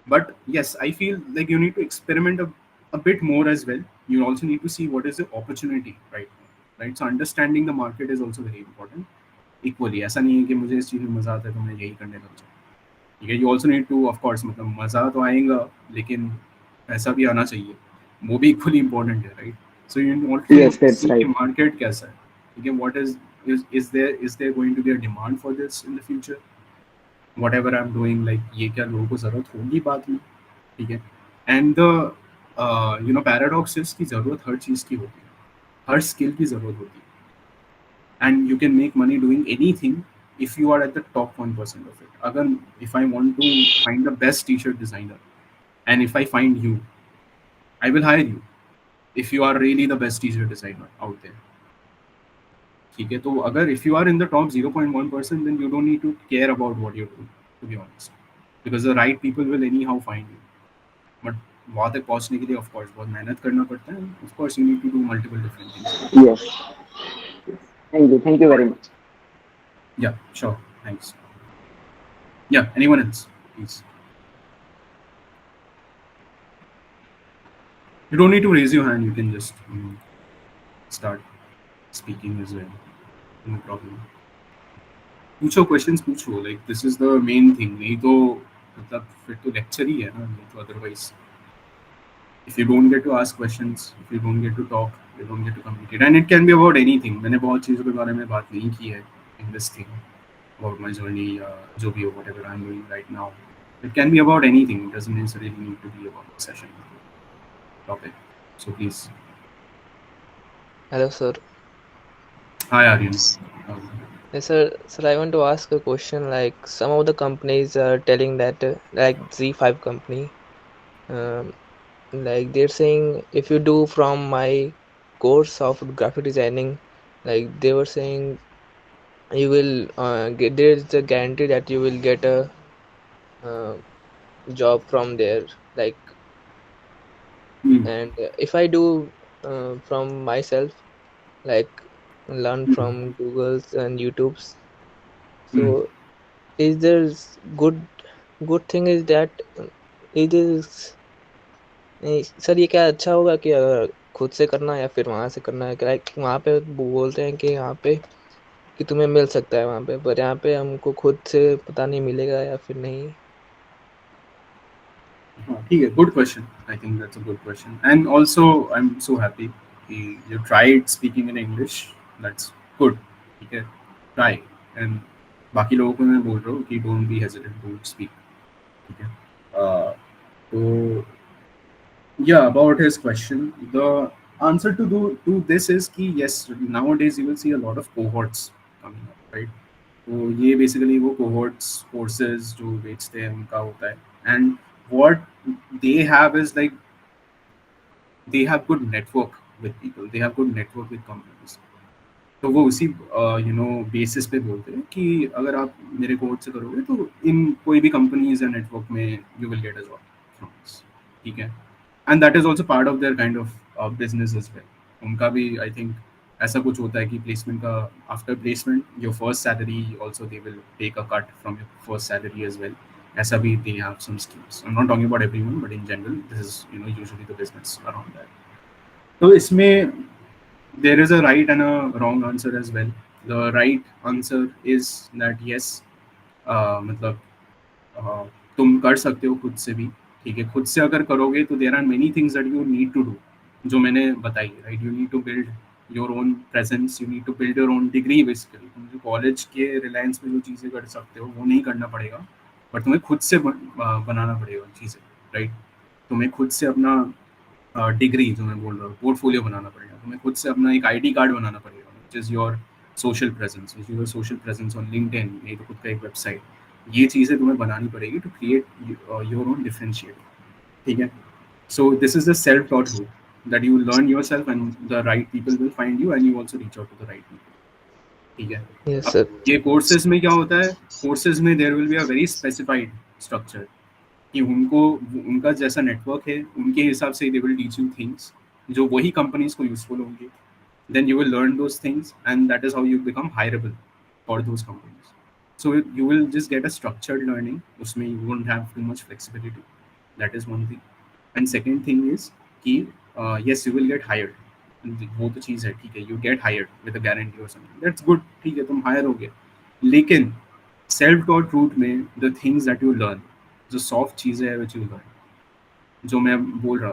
But yes, I feel like you need to experiment a bit more as well. You also need to see what is the opportunity right now, right? So understanding the market is also very important. Equally, ऐसा नहीं है कि मुझे इस चीज़ में मज़ा आता है तो मैं यही करने लग जाऊँ. ठीक है, you also need to, of course, मतलब मज़ा तो आएगा, लेकिन पैसा भी आना चाहिए, वो भी इक्वली इंपॉर्टेंट है, right? So you want to Yes, that's see कि right. मार्केट कैसा है, ठीक है, what is there going to be a demand for this in the future, whatever I am doing, like ये क्या लोगों को ज़रूरत होगी बाद में, ठीक है? एंड द पैराडॉक्स इज की ज़रूरत हर चीज़ की होती है, हर स्किल की ज़रूरत होती है, and you can make money doing anything if you are at the top 1% of it. Agar if I want to find the best t-shirt designer, and if I find you, I will hire you if you are really the best t-shirt designer out there. ठीक है, तो अगर if you are in the top 0.1%, then you don't need to care about what you're doing, to be honest, because the right people will anyhow find you. But वहाँ तक पहुँचने के लिए of course बहुत मेहनत करना पड़ता है. Of course you need to do multiple different things. Yes. Thank you. Thank you very much. Yeah, sure. Thanks. Yeah, anyone else, please? You don't need to raise your hand. You can just start speaking as well. No problem. पूछो questions, पूछो. Like this is the main thing. नहीं तो मतलब फिर तो lecture ही है ना. नहीं तो otherwise, if you don't get to ask questions, if you don't get to talk, you don't get to communicate. And it can be about anything. मैंने बहुत चीज़ों के बारे में बात नहीं की है in this thing about my journey, जो भी हो, whatever I'm doing right now. It can be about anything. It doesn't necessarily need to be about the session topic. So please. Hello, sir. Hi, Aryan. Yes, sir. Sir, I want to ask a question. Like some of the companies are telling that, like Z5 company, like they're saying if you do from my course of graphic designing, like they were saying you will get, there is a guarantee that you will get a uh, job from there. Like, and if I do from myself, like learn from Google's and YouTube's, so is there good thing is that it is sir ये क्या अच्छा होगा कि अगर खुद से करना है या फिर वहां से करना है? लाइक वहां पे वो बोलते हैं कि यहाँ पे कि तुम्हें मिल सकता है वहां पे, पर यहाँ पे हमको खुद से पता नहीं मिलेगा या फिर नहीं. ठीक है, good question. I think that's a good question. And also, I'm so happy you tried speaking in English. That's good. ठीक है, try. And बाकी लोगों को मैं बोल रहा हूँ कि don't be hesitant to speak. ठीक है. तो yeah, about his question, the answer to this is कि yes, nowadays you will see a lot of cohorts coming up, right? तो ये बेसिकली वो cohorts courses जो बेचते हैं उनका होता है. And what they have is like they have good network with people, they have good network with companies. तो वो उसी बेसिस पे बोलते हैं कि अगर आप मेरे कोर्स से करोगे तो इन कोई भी कंपनीज या नेटवर्क में you will get a job from us, ठीक है? And that is also part of their kind of business as well. उनका भी आई थिंक ऐसा कुछ होता है कि प्लेसमेंट का after placement your first salary also they will take a cut from your first salary as well. ऐसा भी they have some schemes. I am not talking about everyone but in general this is usually the business around that. तो इसमें there is a right and a wrong answer as well. The right answer is that yes, मतलब तुम कर सकते हो खुद से भी, ठीक है? खुद से अगर करोगे तो there are many things that you need to do जो मैंने बताई, right? You need to build your own presence, you need to build your own degree basically. तुम जो कॉलेज के रिलायंस में जो चीज़ें कर सकते हो वो नहीं करना पड़ेगा, बट तुम्हें खुद से बनाना पड़ेगा चीज़ें, राइट? तुम्हें खुद से अपना डिग्री जो मैं बोल रहा हूँ पोर्टफोलियो बनाना पड़ेगा. तुम्हें खुद से अपना एक आईडी कार्ड बनाना पड़ेगा which is your social presence, which is your social presence on LinkedIn, नहीं तो खुद का एक वेबसाइट. ये चीज़ें तुम्हें बनानी पड़ेगी to create your own differentiate, ठीक है? So this is the self taught route that you learn yourself and the right people will find you and you also reach out to the right people, ठीक है? Yes, sir. अब ये courses में क्या होता है, courses में there will be a very specified structure कि उनको उनका जैसा नेटवर्क है उनके हिसाब से they will teach you things जो वही कंपनीज को यूजफुल होंगे. Then you will learn those things and that is how you become hireable for those companies. So you will just get a structured learning. उसमें you won't have too much flexibility. That is one thing. And second thing is कि yes you will get hired. वो तो चीज़ है, ठीक है? You get hired with a guarantee और something, that's good, ठीक है? तुम हायर हो गए. लेकिन सेल्फ टॉट रूट में the things that you learn, जो सॉफ्ट चीज़ें हैं विच यू लर्न, जो मैं बोल रहा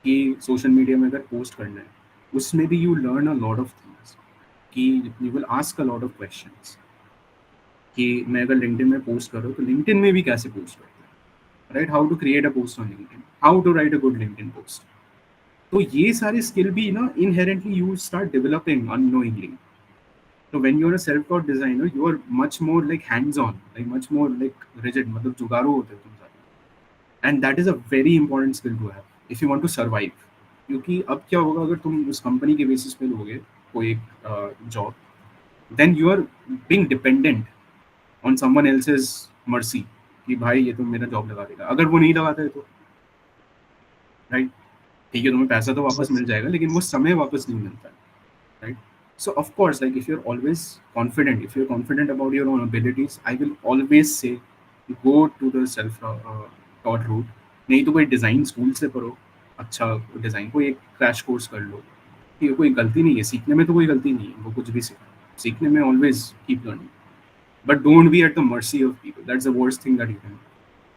कि सोशल मीडिया में अगर पोस्ट करना है, उसमें भी you learn a lot of things, कि you will ask a lot of questions, कि मैं अगर लिंक्डइन में पोस्ट कर रहा हूँ तो लिंक्डइन में भी कैसे पोस्ट करते हैं, right? How to create a post on LinkedIn, how to write a good LinkedIn post. तो ये सारे स्किल भी ना inherently you start developing unknowingly. So when you're a self-taught designer, you are much more like hands-on, like much more like rigid. मतलब जुगाड़ू होते हो तुम सारे। And that is a very important skill to have if you want to survive. क्योंकि अब क्या होगा अगर तुम उस कंपनी के बेसिस पे लोगे कोई एक job, then you are being dependent on someone else's mercy, कि भाई ये तो मेरा जॉब लगा देगा। अगर वो नहीं लगाता है तो राइट, ठीक है, तुम्हें पैसा तो वापस मिल जाएगा लेकिन वो समय वापस नहीं मिलता है, right? So of course, like if you're always confident, if you're confident about your own abilities, I will always say go to the self taught route. नहीं तो कोई डिज़ाइन स्कूल से करो, अच्छा डिज़ाइन कोई एक क्रैश कोर्स कर लो, ठीक है, कोई गलती नहीं है सीखने में, तो कोई गलती नहीं है, वो कुछ भी सीखने में always keep learning, but don't be at the mercy of people, that's the worst thing that you can.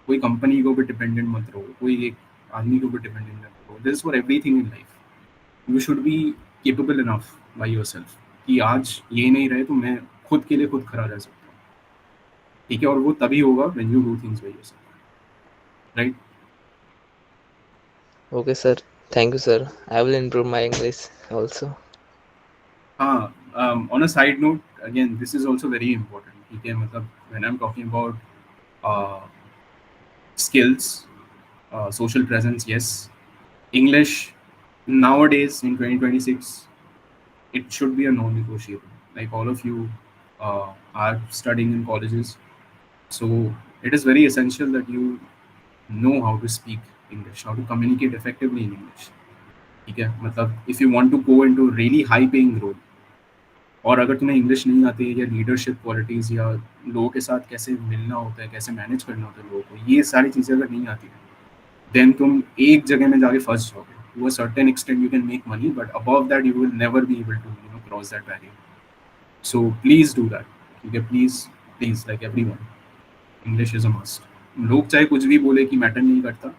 कोई कंपनी को भी डिपेंडेंट मत रहो, कोई एक आदमी को भी डिपेंडेंट मत रहो, this for everything in life. You should be capable enough by yourself कि आज ये नहीं रहे तो मैं खुद के लिए खुद खड़ा रह सकता हूँ, ठीक है, और वो तभी होगा when you do things by yourself, right? Okay, sir. Thank you, sir. I will improve my English also. हाँ, on a side note, again, this is also very important, ठीक है, मतलब when I'm talking about skills, social presence, yes, English nowadays in 2026, it should be a non-negotiable. Like all of you are studying in colleges, so it is very essential that you know how to speak English, how to communicate effectively in English. ठीक है, मतलब if you want to go into really high paying role, और अगर तुम्हें English नहीं आती है या लीडरशिप क्वालिटीज़ या लोगों के साथ कैसे मिलना होता है, कैसे मैनेज करना होता है लोगों को, ये सारी चीज़ें अगर नहीं आती है, देन तुम एक जगह में जाके फंस जाओगे। To a certain extent you can make money, but above that you will never be able to cross that barrier. So please do that, ठीक है, please like everyone, English is a must. लोग चाहे कुछ भी बोले कि matter नहीं करता,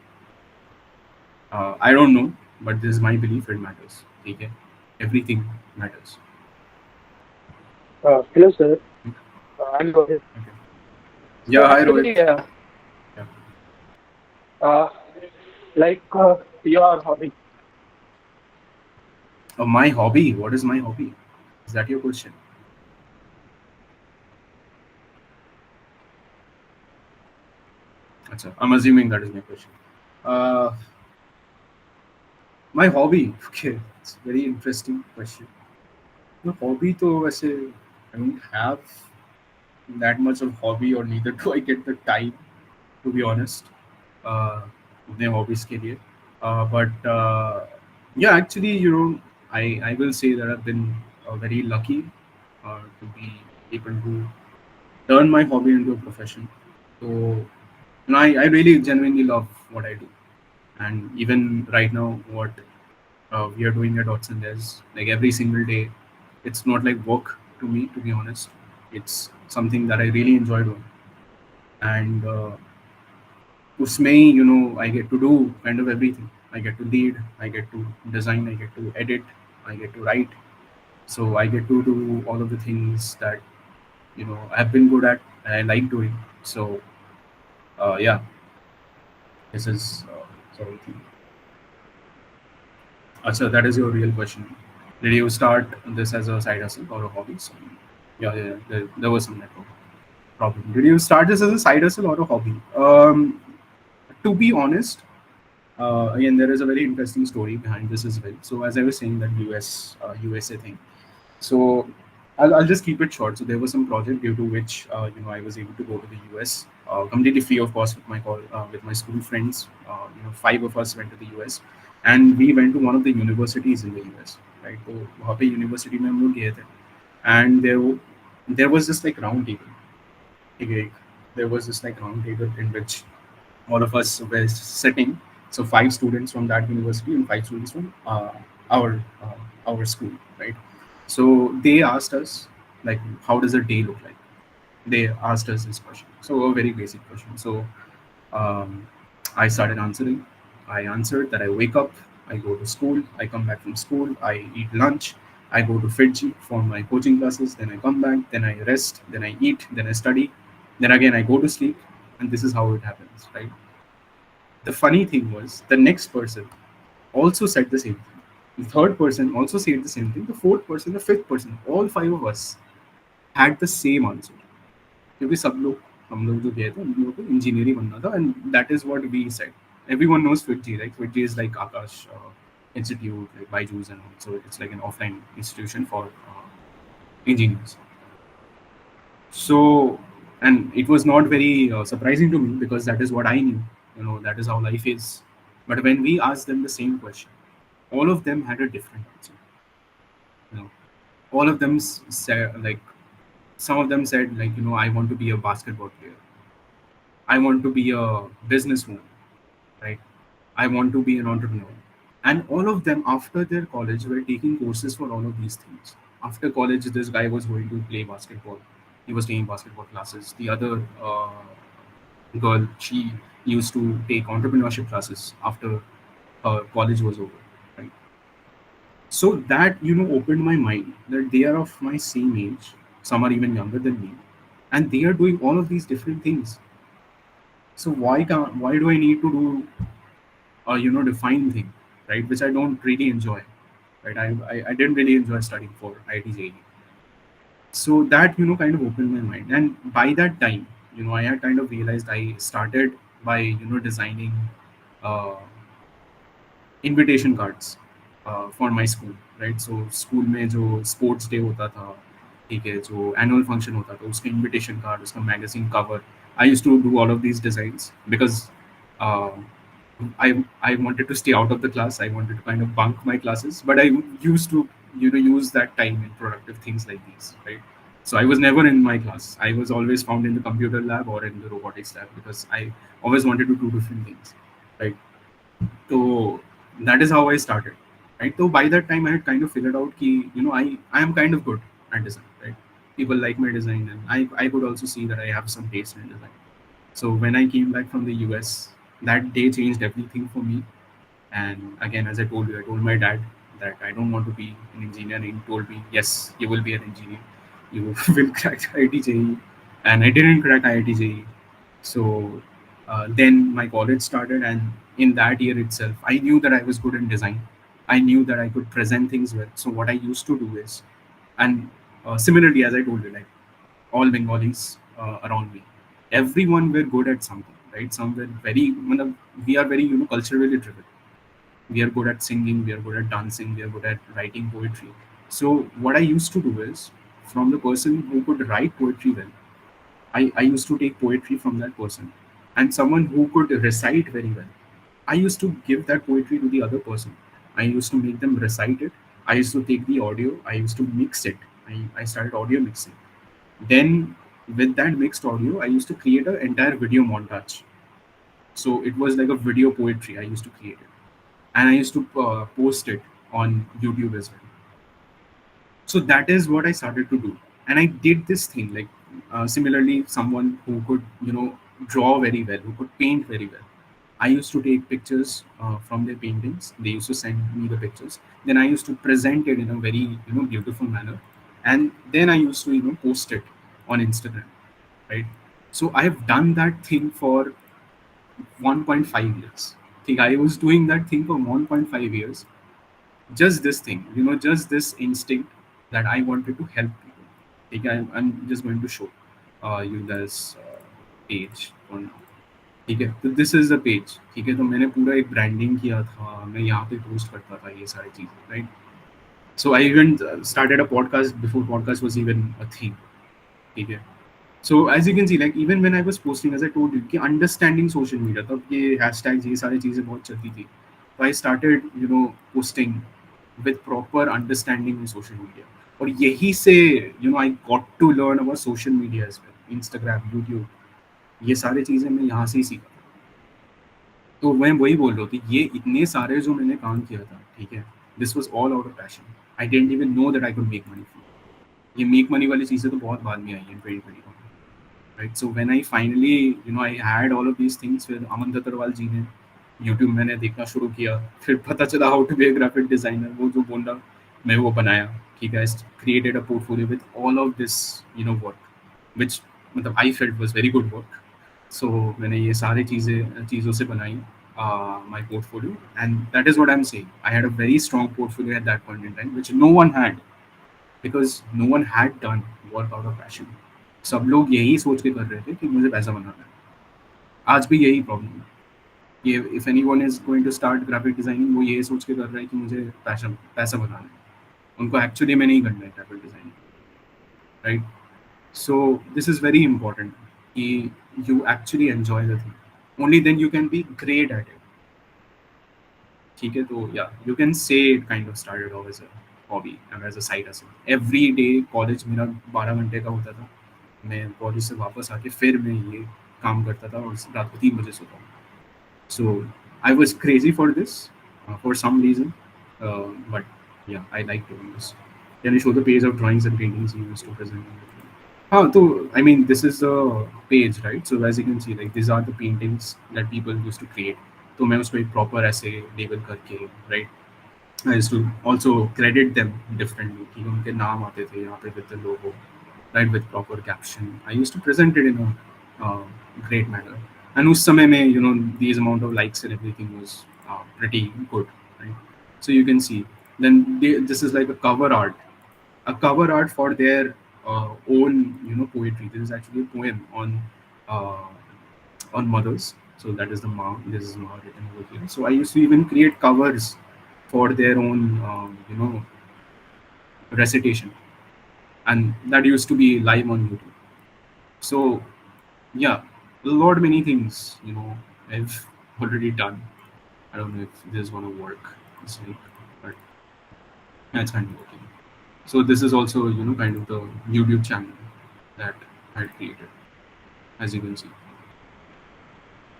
I don't know, but this is my belief, it matters, ठीक है, everything matters. Hello, sir. I'm Rohit. Okay. So Yeah, hi actually, Rohit. Yeah. uh, like your hobby. My hobby, what is my hobby? Is that your question? Achha, I'm assuming that is my question. Uh, my hobby, okay, it's a very interesting question. My hobby, तो वैसे I don't have that much of hobby, or neither do I get the time, to be honest, अपने hobbies के लिए. But yeah, actually, I will say that I've been very lucky to be able to turn my hobby into a profession. So I really genuinely love what I do. And even right now, what we are doing at Odds and Ends, like every single day, it's not like work to me, to be honest. It's something that I really enjoy doing. And usme hi, I get to do kind of everything. I get to lead, I get to design, I get to edit, I get to write. So I get to do all of the things that I've been good at and I like doing. So yeah, this is sort of thing. Achha, that is your real question. Did you start this as a side hustle or a hobby? So, yeah, there was some network problem. Did you start this as a side hustle or a hobby? To be honest, again, there is a very interesting story behind this as well. So as I was saying, that USA thing. So I'll just keep it short. So there was some project due to which I was able to go to the US completely free of cost with my school friends. 5 of us went to the US, and we went to one of the universities in the US. Right, तो वहाँ पे university में हम लोग गए थे, and there was this like round table. Okay, there was this like round table in which all of us were sitting. So 5 students from that university and 5 students from our our school, right? So they asked us like, how does a day look like? They asked us this question. So a very basic question. So I started answering. I answered that I wake up, I go to school, I come back from school, I eat lunch, I go to Fiji for my coaching classes, then I come back, then I rest, then I eat, then I study, then again I go to sleep, and this is how it happens, right? The funny thing was the next person also said the same thing. The third person also said the same thing. The fourth person, the fifth person, all five of us had the same answer. क्योंकि सब लोग हम लोग जो गए थे हम लोगों को इंजीनियरिंग बनना था and that is what we said everyone knows FITGI, right? FITGI is like Akash Institute, like Byju's and all. So it's like an offline institution for engineers. So, and it was not very surprising to me because that is what I knew. You know, that is how life is. But when we asked them the same question, all of them had a different answer. You know, all of them said like some of them said like I want to be a basketball player. I want to be a businesswoman, right? I want to be an entrepreneur. And all of them, after their college, were taking courses for all of these things. After college, this guy was going to play basketball. He was taking basketball classes. The other girl, she used to take entrepreneurship classes after her college was over. Right. So that opened my mind that they are of my same age. Some are even younger than me, and they are doing all of these different things. So why do I need to do defined thing, right? Which I don't really enjoy, right? I didn't really enjoy studying for IIT. So that kind of opened my mind, and by that time, I had kind of realized I started by designing uh, invitation cards for my school, right? So school में जो sports day होता था, ठीक है, जो annual function होता था, उसका invitation card, उसका magazine cover, I used to do all of these designs because uh, I wanted to stay out of the class. I wanted to kind of bunk my classes, but I used to use that time in productive things like these, right? So I was never in my class. I was always found in the computer lab or in the robotics lab because I always wanted to do different things, right? So that is how I started, right? So by that time I had kind of figured out ki, I am kind of good at design, right? People like my design, and I could also see that I have some taste in design. So when I came back from the US, that day changed everything for me. And again, as I told you, I told my dad that I don't want to be an engineer. And he told me, yes, you will be an engineer. You will crack IIT JEE. And I didn't crack IIT JEE. So then my college started, and in that year itself, I knew that I was good in design. I knew that I could present things well. So what I used to do is, and similarly, as I told you, like all Bengalis around me, everyone were good at something, right? Some were very, we are very, culturally driven. We are good at singing, we are good at dancing, we are good at writing poetry. So what I used to do is, from the person who could write poetry well, I used to take poetry from that person, and someone who could recite very well, I used to give that poetry to the other person. I used to make them recite it. I used to take the audio, I used to mix it. I started audio mixing. Then, with that mixed audio, I used to create an entire video montage. So it was like a video poetry I used to create it, and I used to post it on YouTube as well. So that is what I started to do, and I did this thing like similarly, someone who could draw very well, who could paint very well. I used to take pictures from their paintings. They used to send me the pictures. Then I used to present it in a very beautiful manner, and then I used to post it on Instagram, right? So I have done that thing for 1.5 years. I think I was doing that thing for 1.5 years. Just this thing, just this instinct that I wanted to help people. Okay, I'm just going to show you this page for now. ठीक है, तो this is the page, ठीक है। तो मैंने पूरा एक branding किया था, मैं यहाँ पे पोस्ट करता था ये सारी चीज़ें, right. So I even started a podcast before podcast was even a thing, ठीक है। So as you can see, like even when I was posting, as I told you कि अंडरस्टैंडिंग सोशल मीडिया, तब ये hashtags ये सारी चीज़ें बहुत चलती थी। तो I started posting with proper understanding in social media, और यही से I got to learn about social media as well, Instagram, YouTube, ये सारी चीज़ें मैं यहाँ से ही सीखा। तो मैं वही बोल रहा हूँ कि ये इतने सारे जो मैंने काम किया था, ठीक है, this was all out of passion. I didn't even know that I could make money from ये मेक मनी वाली चीज़ें तो बहुत बाद में आई हैं 2021, right. So when I finally I had all of these things, फिर अमन दत्तरवाल जी ने यूट्यूब मैंने देखना शुरू किया, फिर पता चला how to be a graphic designer, वो जो बोला मैं वो बनाया, ठीक है, created a portfolio with all of this work which मतलब I felt was very good work. सो मैंने ये सारी चीज़ों से बनाई my portfolio, and that is what I'm saying. I had a very strong portfolio at that point in time, which no one had, because no one had done work out of passion. सब लोग यही सोच के कर रहे थे कि मुझे पैसा बनाना है। आज भी यही प्रॉब्लम है। ये if anyone is going to start graphic designing, वो यही सोच के कर रहा है कि मुझे पैसा बनाना है। उनको एक्चुअली में नहीं करना है graphic designing, right? So this is very important कि you actually enjoy the thing, only then you can be great at it. ठीक है, तो या you can say it kind of started off as a hobby and as a side hustle. Every day college मेरा 12 घंटे का होता था, मैं कॉलेज से वापस आके फिर मैं ये काम करता था और रात को 3 बजे सोता हूँ। So I was crazy for this for some reason, but yeah, I like doing this. Can you show the page of drawings and paintings you used to present? हाँ, तो I mean this is the page, right? So as you can see, like these are the paintings that people used to create. तो मैं उसको एक proper ऐसे label करके, right? I used to also credit them differently कि उनके नाम आते थे यहाँ पे with the logo, right, with proper caption. I used to present it in a great manner. And उस समय में these amount of likes and everything was pretty good, right? So you can see. Then this is like a cover art for their own poetry. This is actually a poem uh, on mothers. So that is the Ma. This is Ma written over here. So I used to even create covers for their own recitation, and that used to be live on YouTube. So yeah, a lot many things I've already done. I don't know if this is gonna work this week, but that's kind of working. So this is also kind of the YouTube channel that I had created, as you can see.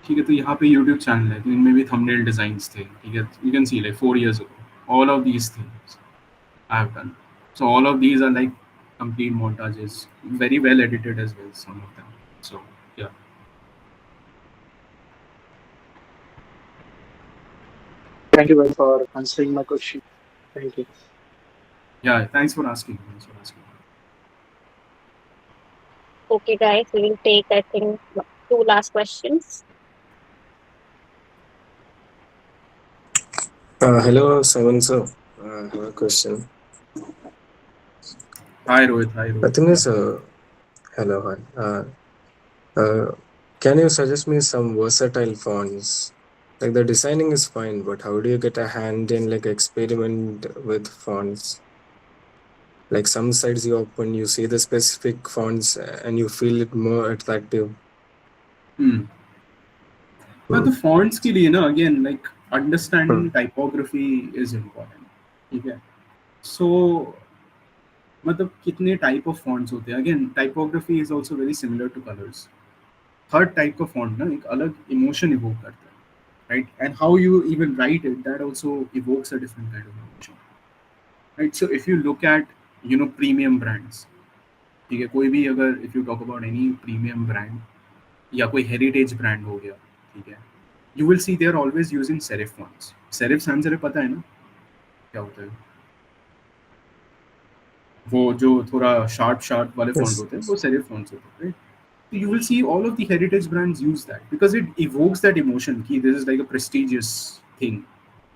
ठीक है, तो यहाँ पे YouTube channel है, तो इनमें भी thumbnail designs थे, ठीक है, you can see like 4 years ago all of these things I have done. So all of these are like complete montages, very well edited as well, some of them. So yeah. Thank you, well, for answering my question. Thank you. Yeah, thanks for asking. Thanks for asking. Okay, guys, we will take, I think, two last questions. Hello, Simon sir. I have a question. Hi Rohit. Hi The Rohit. thing Yeah. is, hello, hi. Can you suggest me some versatile fonts? Like the designing is fine, but how do you get a hand in like experiment with fonts? Like some sites you open, you see the specific fonts and you feel it more attractive. But the fonts के लिए ना, again, like understanding Hmm. typography is important. ठीक है. So मतलब कितने type of fonts होते हैं? Again, typography is also very similar to colors. Her type का font ना एक अलग emotion evoke करता है, right? And how you even write it, that also evokes a different kind of emotion, right? So if you look at premium brands, ठीक है, कोई भी अगर if you talk about any premium brand या कोई heritage brand हो गया, ठीक है, you will see they are always using serif fonts. Serif sans serif पता है ना क्या होता है? वो जो थोड़ा sharp वाले font Yes. होते हैं वो serif fonts होते हैं, right? So you will see all of the heritage brands use that because it evokes that emotion कि this is like a prestigious thing,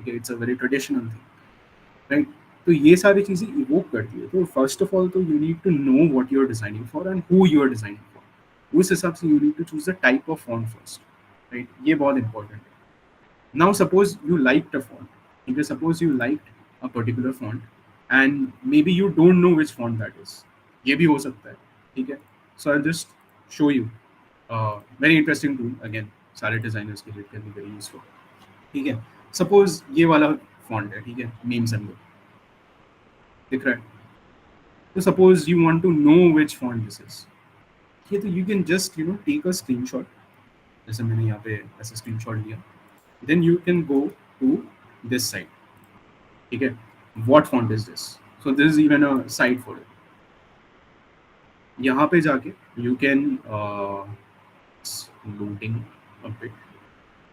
okay, it's a very traditional thing, right? तो ये सारी चीज़ें evoke करती है। तो first of all तो you need to know what you are designing for and who you are designing for. उस हिसाब से you need to choose the type of font first, right? ये बहुत इंपॉर्टेंट है। Now suppose you liked a font, okay, suppose you liked a particular font and maybe you don't know which font that is, ये भी हो सकता है, ठीक है? So I'll just show you very interesting tool, again सारे designers के लिए it can be very useful, ठीक है? Suppose ये वाला font है, ठीक है, मीम सिंबल दिख रहा है, तो suppose you want to know which font this is, ठीक है, तो you can just take a screenshot, जैसे मैंने यहाँ पे ऐसा screenshot लिया, then you can go to this site, ठीक है, what font is this, so this is even a site for it, यहाँ पे जाके you can loading a bit,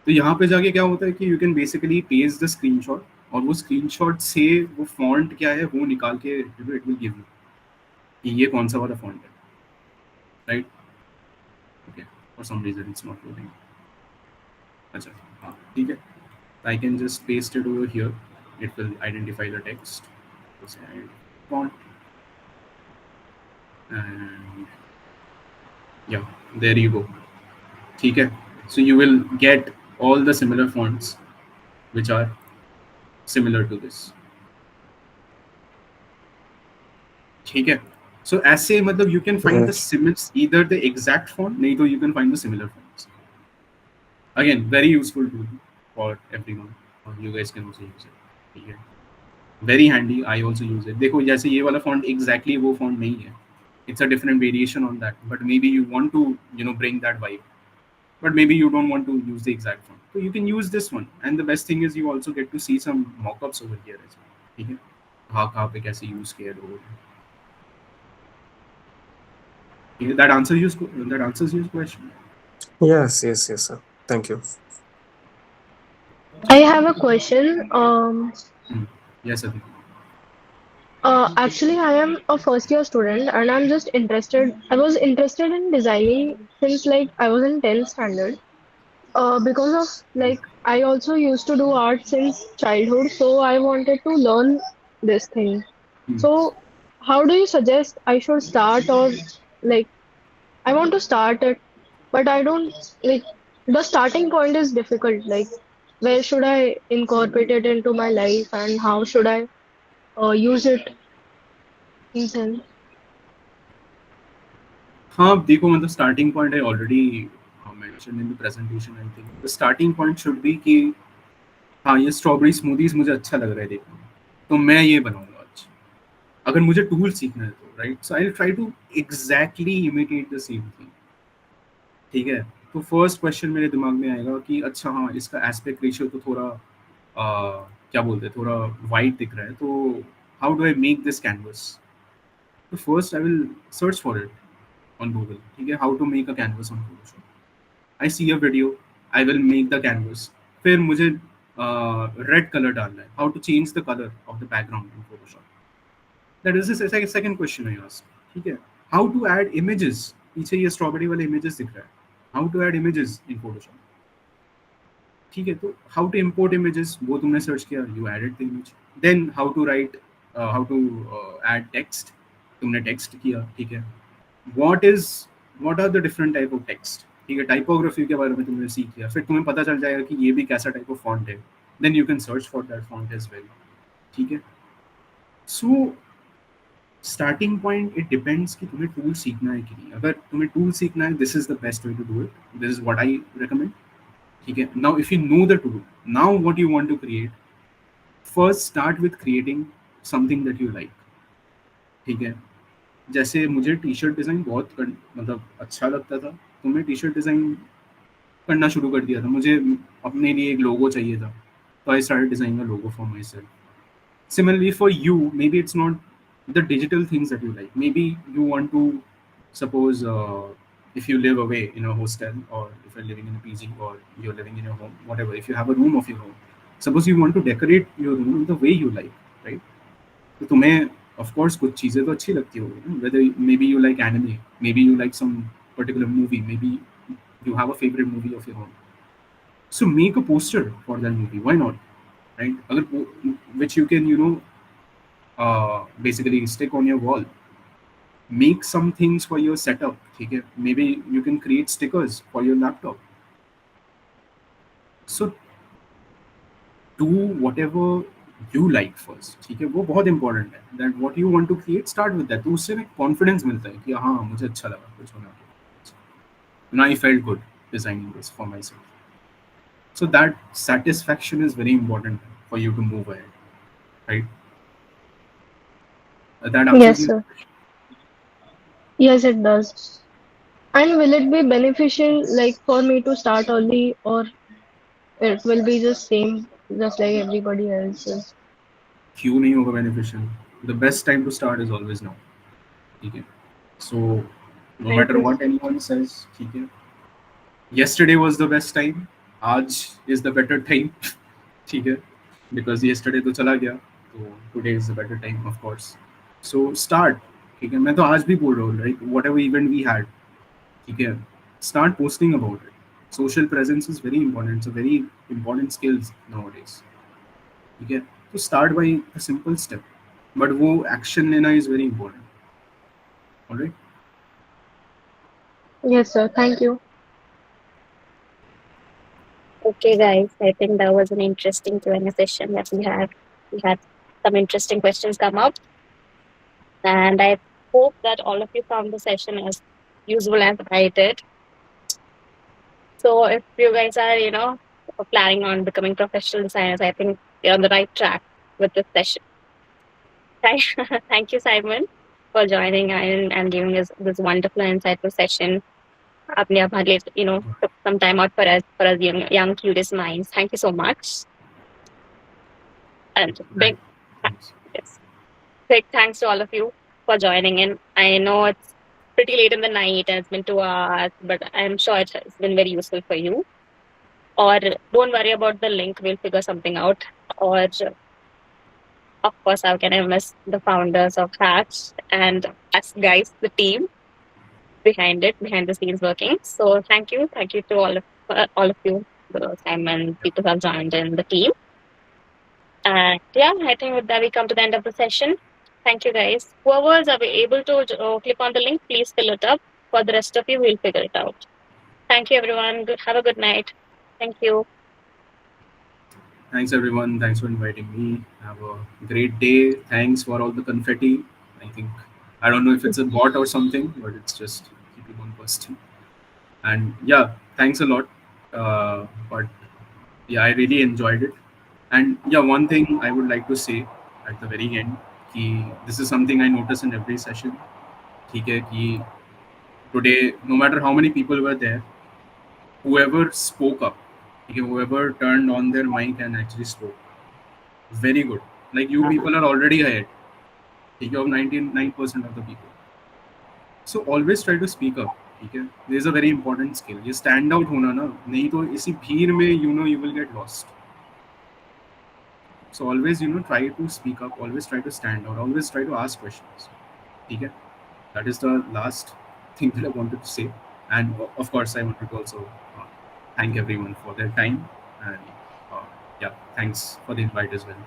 तो यहाँ पे जाके क्या होता है कि you can basically paste the screenshot, और वो स्क्रीनशॉट से वो फॉन्ट क्या है वो निकाल के इट विल गिव यू कि ये कौन सा वाला फॉन्ट है, right? Okay, for some reason it's not loading. अच्छा, हाँ ठीक है. I can just paste it over here. It will identify the text. Just add font, and yeah, there you go. ठीक है. So you will get all the similar fonts which are similar to this. ठीक है. So ऐसे मतलब you can find the either the exact font, नहीं तो you can find the similar fonts. Again, very useful tool for everyone. You guys can also use it. ठीक है. Very handy. I also use it. देखो जैसे ये वाला font exactly वो font नहीं है. It's a different variation on that. But maybe you want to bring that vibe. But maybe you don't want to use the exact font. So you can use this one. And the best thing is you also get to see some mock-ups over here as well. ठीक है. कहाँ पे कैसे use किया लोगों ने. That answers your question. Yes, sir. Thank you. I have a question. Yes, Aditi. Actually, I am a first year student and I'm just interested. I was interested in designing since like I was in 10th standard. Because of like I also used to do art since childhood, so I wanted to learn this thing. So, how do you suggest I should start, or like I want to start it, but I don't like the starting point is difficult. Like, where should I incorporate it into my life and how should I use it in sense? हाँ देखो मतलब starting point I already mentioned in the presentation. I think the starting point should be कि हाँ ये strawberry smoothies मुझे अच्छा लग रहा है देखने में, तो मैं ये बनाऊंगा आज. अगर मुझे टूल सीखना है तो right, so I will try to exactly imitate the same thing. ठीक है. तो फर्स्ट क्वेश्चन मेरे दिमाग में आएगा कि अच्छा हाँ इसका एस्पेक्ट रेशियो तो थोड़ा क्या बोलते हैं थोड़ा वाइड दिख रहा है, तो how do I make this canvas. तो first I will search for it on Google. ठीक है, how to make a canvas on Photoshop. I see a video, I will make the canvas. फिर मुझे red colour डालना है, how to change the colour of the background in Photoshop. That is the second question I asked. ठीक है. How to add images. पीछे ये strawberry वाले images दिख रहा है. How to add images in Photoshop. ठीक है. तो how to import images वो तुमने सर्च किया, you added the image. Then how to write, how to add text. तुमने text किया. ठीक है. What are the different type of text. ठीक है. टाइपोग्राफी के बारे में तुमने सीख लिया. फिर तुम्हें पता चल जाएगा कि ये भी कैसा टाइप ऑफ फॉन्ट है. Then you can search for that font as well. ठीक है. So starting point it depends कि तुम्हें टूल सीखना है कि नहीं. अगर तुम्हें टूल सीखना है, this is the best way to do it. This is what I recommend. ठीक है. Now if you know the tool, now what you want to create, first start with creating something that you like. ठीक है. जैसे मुझे T shirt design बहुत मतलब अच्छा लगता था, तो मैं टी शर्ट डिज़ाइन करना शुरू कर दिया था. मुझे अपने लिए एक लोगो चाहिए था, तो I started designing a logo for my self. Similarly for you, maybe it's not the digital things that you like. Maybe you want to, suppose if you live away in a hostel, or if you're living in a PG, or you're living in your home, whatever, if you have a room of your own, suppose you want to decorate your room in the way you like, right? तो तुम्हें of course कुछ चीज़ें तो अच्छी लगती होगी, whether maybe you like anime, maybe you like some particular movie, maybe you have a favorite movie of your own. So make a poster for that movie. Why not? Right? अगर which you can basically stick on your wall. Make some things for your setup. ठीक है. Maybe you can create stickers for your laptop. So do whatever you like first. ठीक है. वो बहुत important है. That what you want to create, start with that. तो उससे ना confidence मिलता है कि हाँ मुझे अच्छा लगा कुछ बना के. And I felt good designing this for myself. So that satisfaction is very important for you to move ahead, right? That answers Yes, your sir. question. Yes, it does. And will it be beneficial like for me to start early, or it will be just same just like everybody else's? क्यों नहीं होगा beneficial? The best time to start is always now. ठीक है. So no Thank matter you. what anyone says, ठीक है. Yesterday was the best time. आज is the better time. ठीक है, because yesterday तो चला गया, तो today is the better time of course. So start. ठीक है, मैं तो आज भी बोल रहा हूँ, like whatever event we had, ठीक है, start posting about it. Social presence is very important. It's a very important skills nowadays. ठीक है, तो start by a simple step, but वो action लेना is very important. Alright. Yes, sir. Thank you. Okay, guys, I think that was an interesting Q&A session that we had. We had some interesting questions come up, and I hope that all of you found the session as useful as I did. So, if you guys are, planning on becoming professional designers, I think you're on the right track with this session. Thank, thank you, Simon, for joining and giving us this wonderful and insightful session. आपने हमारे लिए, took some time out for us young curious minds. Thank you so much. And yes, big thanks to all of you for joining in. I know it's pretty late in the night and it's been 2 hours, but I'm sure it's been very useful for you. Or don't worry about the link, we'll figure something out. Or of course, how can I miss the founders of Hatch and us guys, the team behind it, behind the scenes working. So thank you to all of you, the Simon, people who have joined in the team. And yeah, I think with that we come to the end of the session. Thank you, guys. Whoever is able to click on the link, please fill it up. For the rest of you, we'll figure it out. Thank you, everyone. Have a good night. Thank you. Thanks everyone. Thanks for inviting me. Have a great day. Thanks for all the confetti. I don't know if it's a bot or something, but it's just keeping on posting. And yeah, thanks a lot. But yeah, I really enjoyed it. And yeah, one thing I would like to say at the very end, this is something I notice in every session. ठीक है कि today, no matter how many people were there, whoever spoke up, whoever turned on their mic and actually spoke, very good. Like you people are already ahead. Of 99% of the people. So always try to speak up. This is a very important skill. ये stand out होना ना, नहीं तो इसी भीड़ में you will get lost. So always try to speak up. Always try to stand out. Always try to ask questions. Okay? That is the last thing that I wanted to say. And of course, I wanted to also thank everyone for their time. And yeah, thanks for the invite as well.